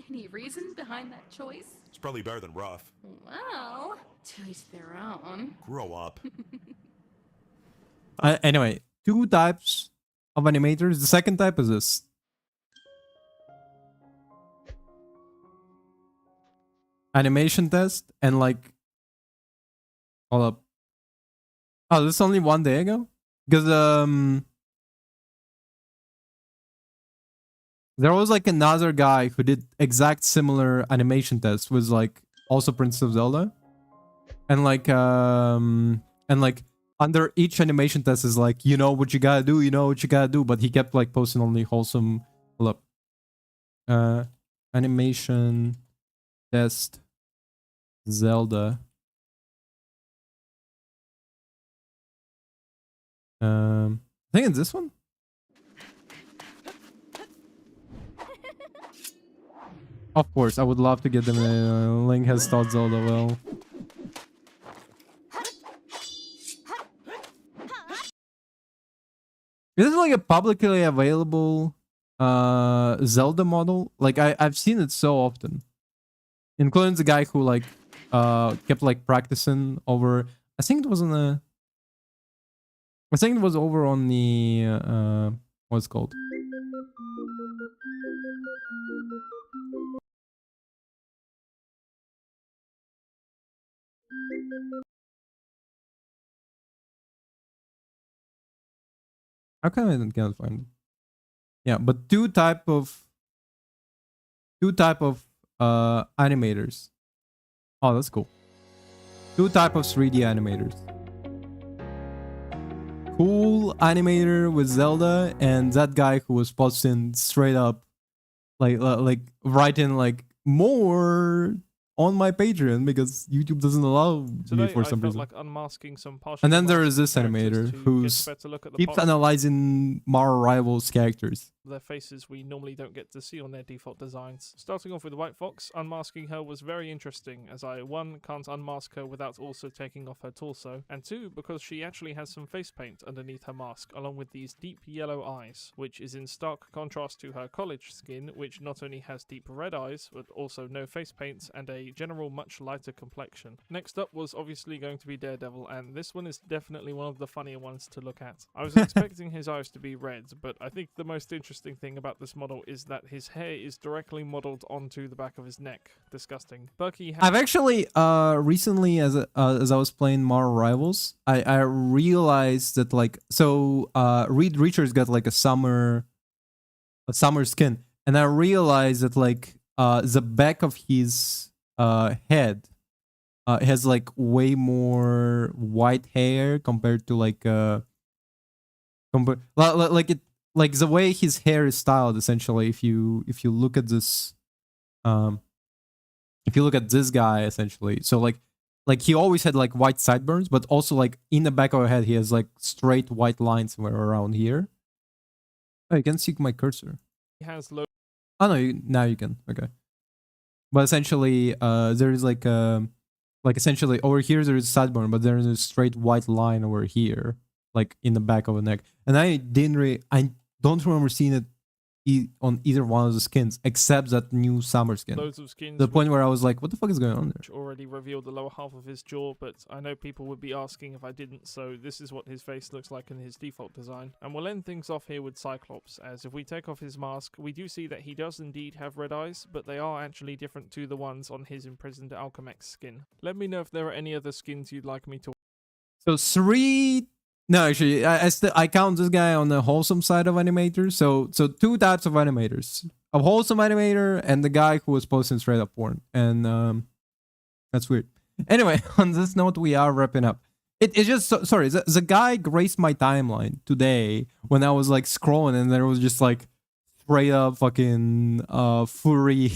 Any reason behind that choice? It's probably better than rough. Well, to each their own. Grow up. Anyway, 2 types of animators. The second type is this. Animation test and like... Hold up. Oh, this is only 1 day ago? Because, there was like another guy who did exact similar animation test with like also Princess of Zelda. And like under each animation test is like, you know what you gotta do, you know what you gotta do, but he kept like posting only wholesome. Hold up. Animation test Zelda. I think it's this one. Of course, I would love to get them a Link has taught Zelda well. This is like a publicly available Zelda model. Like I've seen it so often. Including the guy who like kept like practicing over, I think it was on the, I think it was over on the what's it called? How come I can't find it? Yeah, but two type of animators. Oh, that's cool. 2 type of 3D animators. Cool animator with Zelda and that guy who was posting straight up like writing like more on my Patreon because YouTube doesn't allow me for some reason. Like unmasking some partial And then there masked is this characters animator to who's get a better look at the keeps parts of analyzing Mar Rivals characters. their faces we normally don't get to see on their default designs. Starting off with White Fox, unmasking her was very interesting, as I 1 can't unmask her without also taking off her torso, and 2 because she actually has some face paint underneath her mask, along with these deep yellow eyes, which is in stark contrast to her college skin, which not only has deep red eyes, but also no face paint and a general much lighter complexion. Next up was obviously going to be Daredevil, and this one is definitely one of the funnier ones to look at. I was expecting his eyes to be red, but I think the most interesting thing about this model is that his hair is directly modeled onto the back of his neck. Disgusting. Bucky I've actually recently as I was playing Mar Rivals, I realized that like Reed Richards got like a summer skin, and I realized that like the back of his head has like way more white hair compared to like like it, like the way his hair is styled essentially. If you look at this if you look at this guy essentially, so like he always had like white sideburns, but also like in the back of her head he has like straight white lines somewhere around here. Oh, you can see my cursor. has low Oh no, now you can. Okay. But essentially, there is like essentially over here there is a sideburn, but there is a straight white line over here, like in the back of the neck. And I don't remember seeing it on either one of the skins except that new summer skin. Loads of skins. The point where I was like, what the fuck is going on there? Already revealed the lower half of his jaw, but I know people would be asking if I didn't, so this is what his face looks like in his default design. And we'll end things off here with Cyclops, as if we take off his mask, we do see that he does indeed have red eyes, but they are actually different to the ones on his imprisoned Alchemex skin. Let me know if there are any other skins you'd like me to. So 3. No, actually, I count this guy on the wholesome side of animators. So 2 types of animators: a wholesome animator and the guy who was posting straight up porn. And that's weird. Anyway, on this note, we are wrapping up. It's just sorry. The guy graced my timeline today when I was like scrolling, and there was just like straight up fucking furry,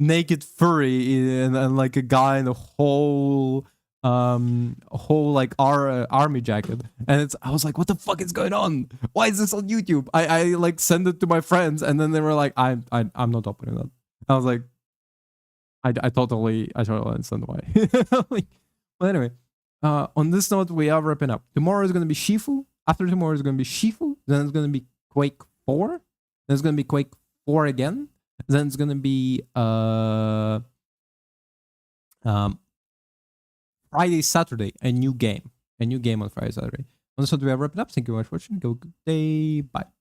naked furry, and like a guy in a whole like army jacket, and I was like, what the fuck is going on? Why is this on YouTube? I like send it to my friends, and then they were like, I'm not opening that. I was like, I totally understand why. Like, well, anyway, on this note, we are wrapping up. Tomorrow is gonna be Shifu. After tomorrow is gonna be Shifu. Then it's gonna be Quake 4. Then it's gonna be Quake 4 again. Then it's gonna be Friday, Saturday, a new game on Friday, Saturday. On this note, we are wrapping up. Thank you very much for watching. Go good day. Bye.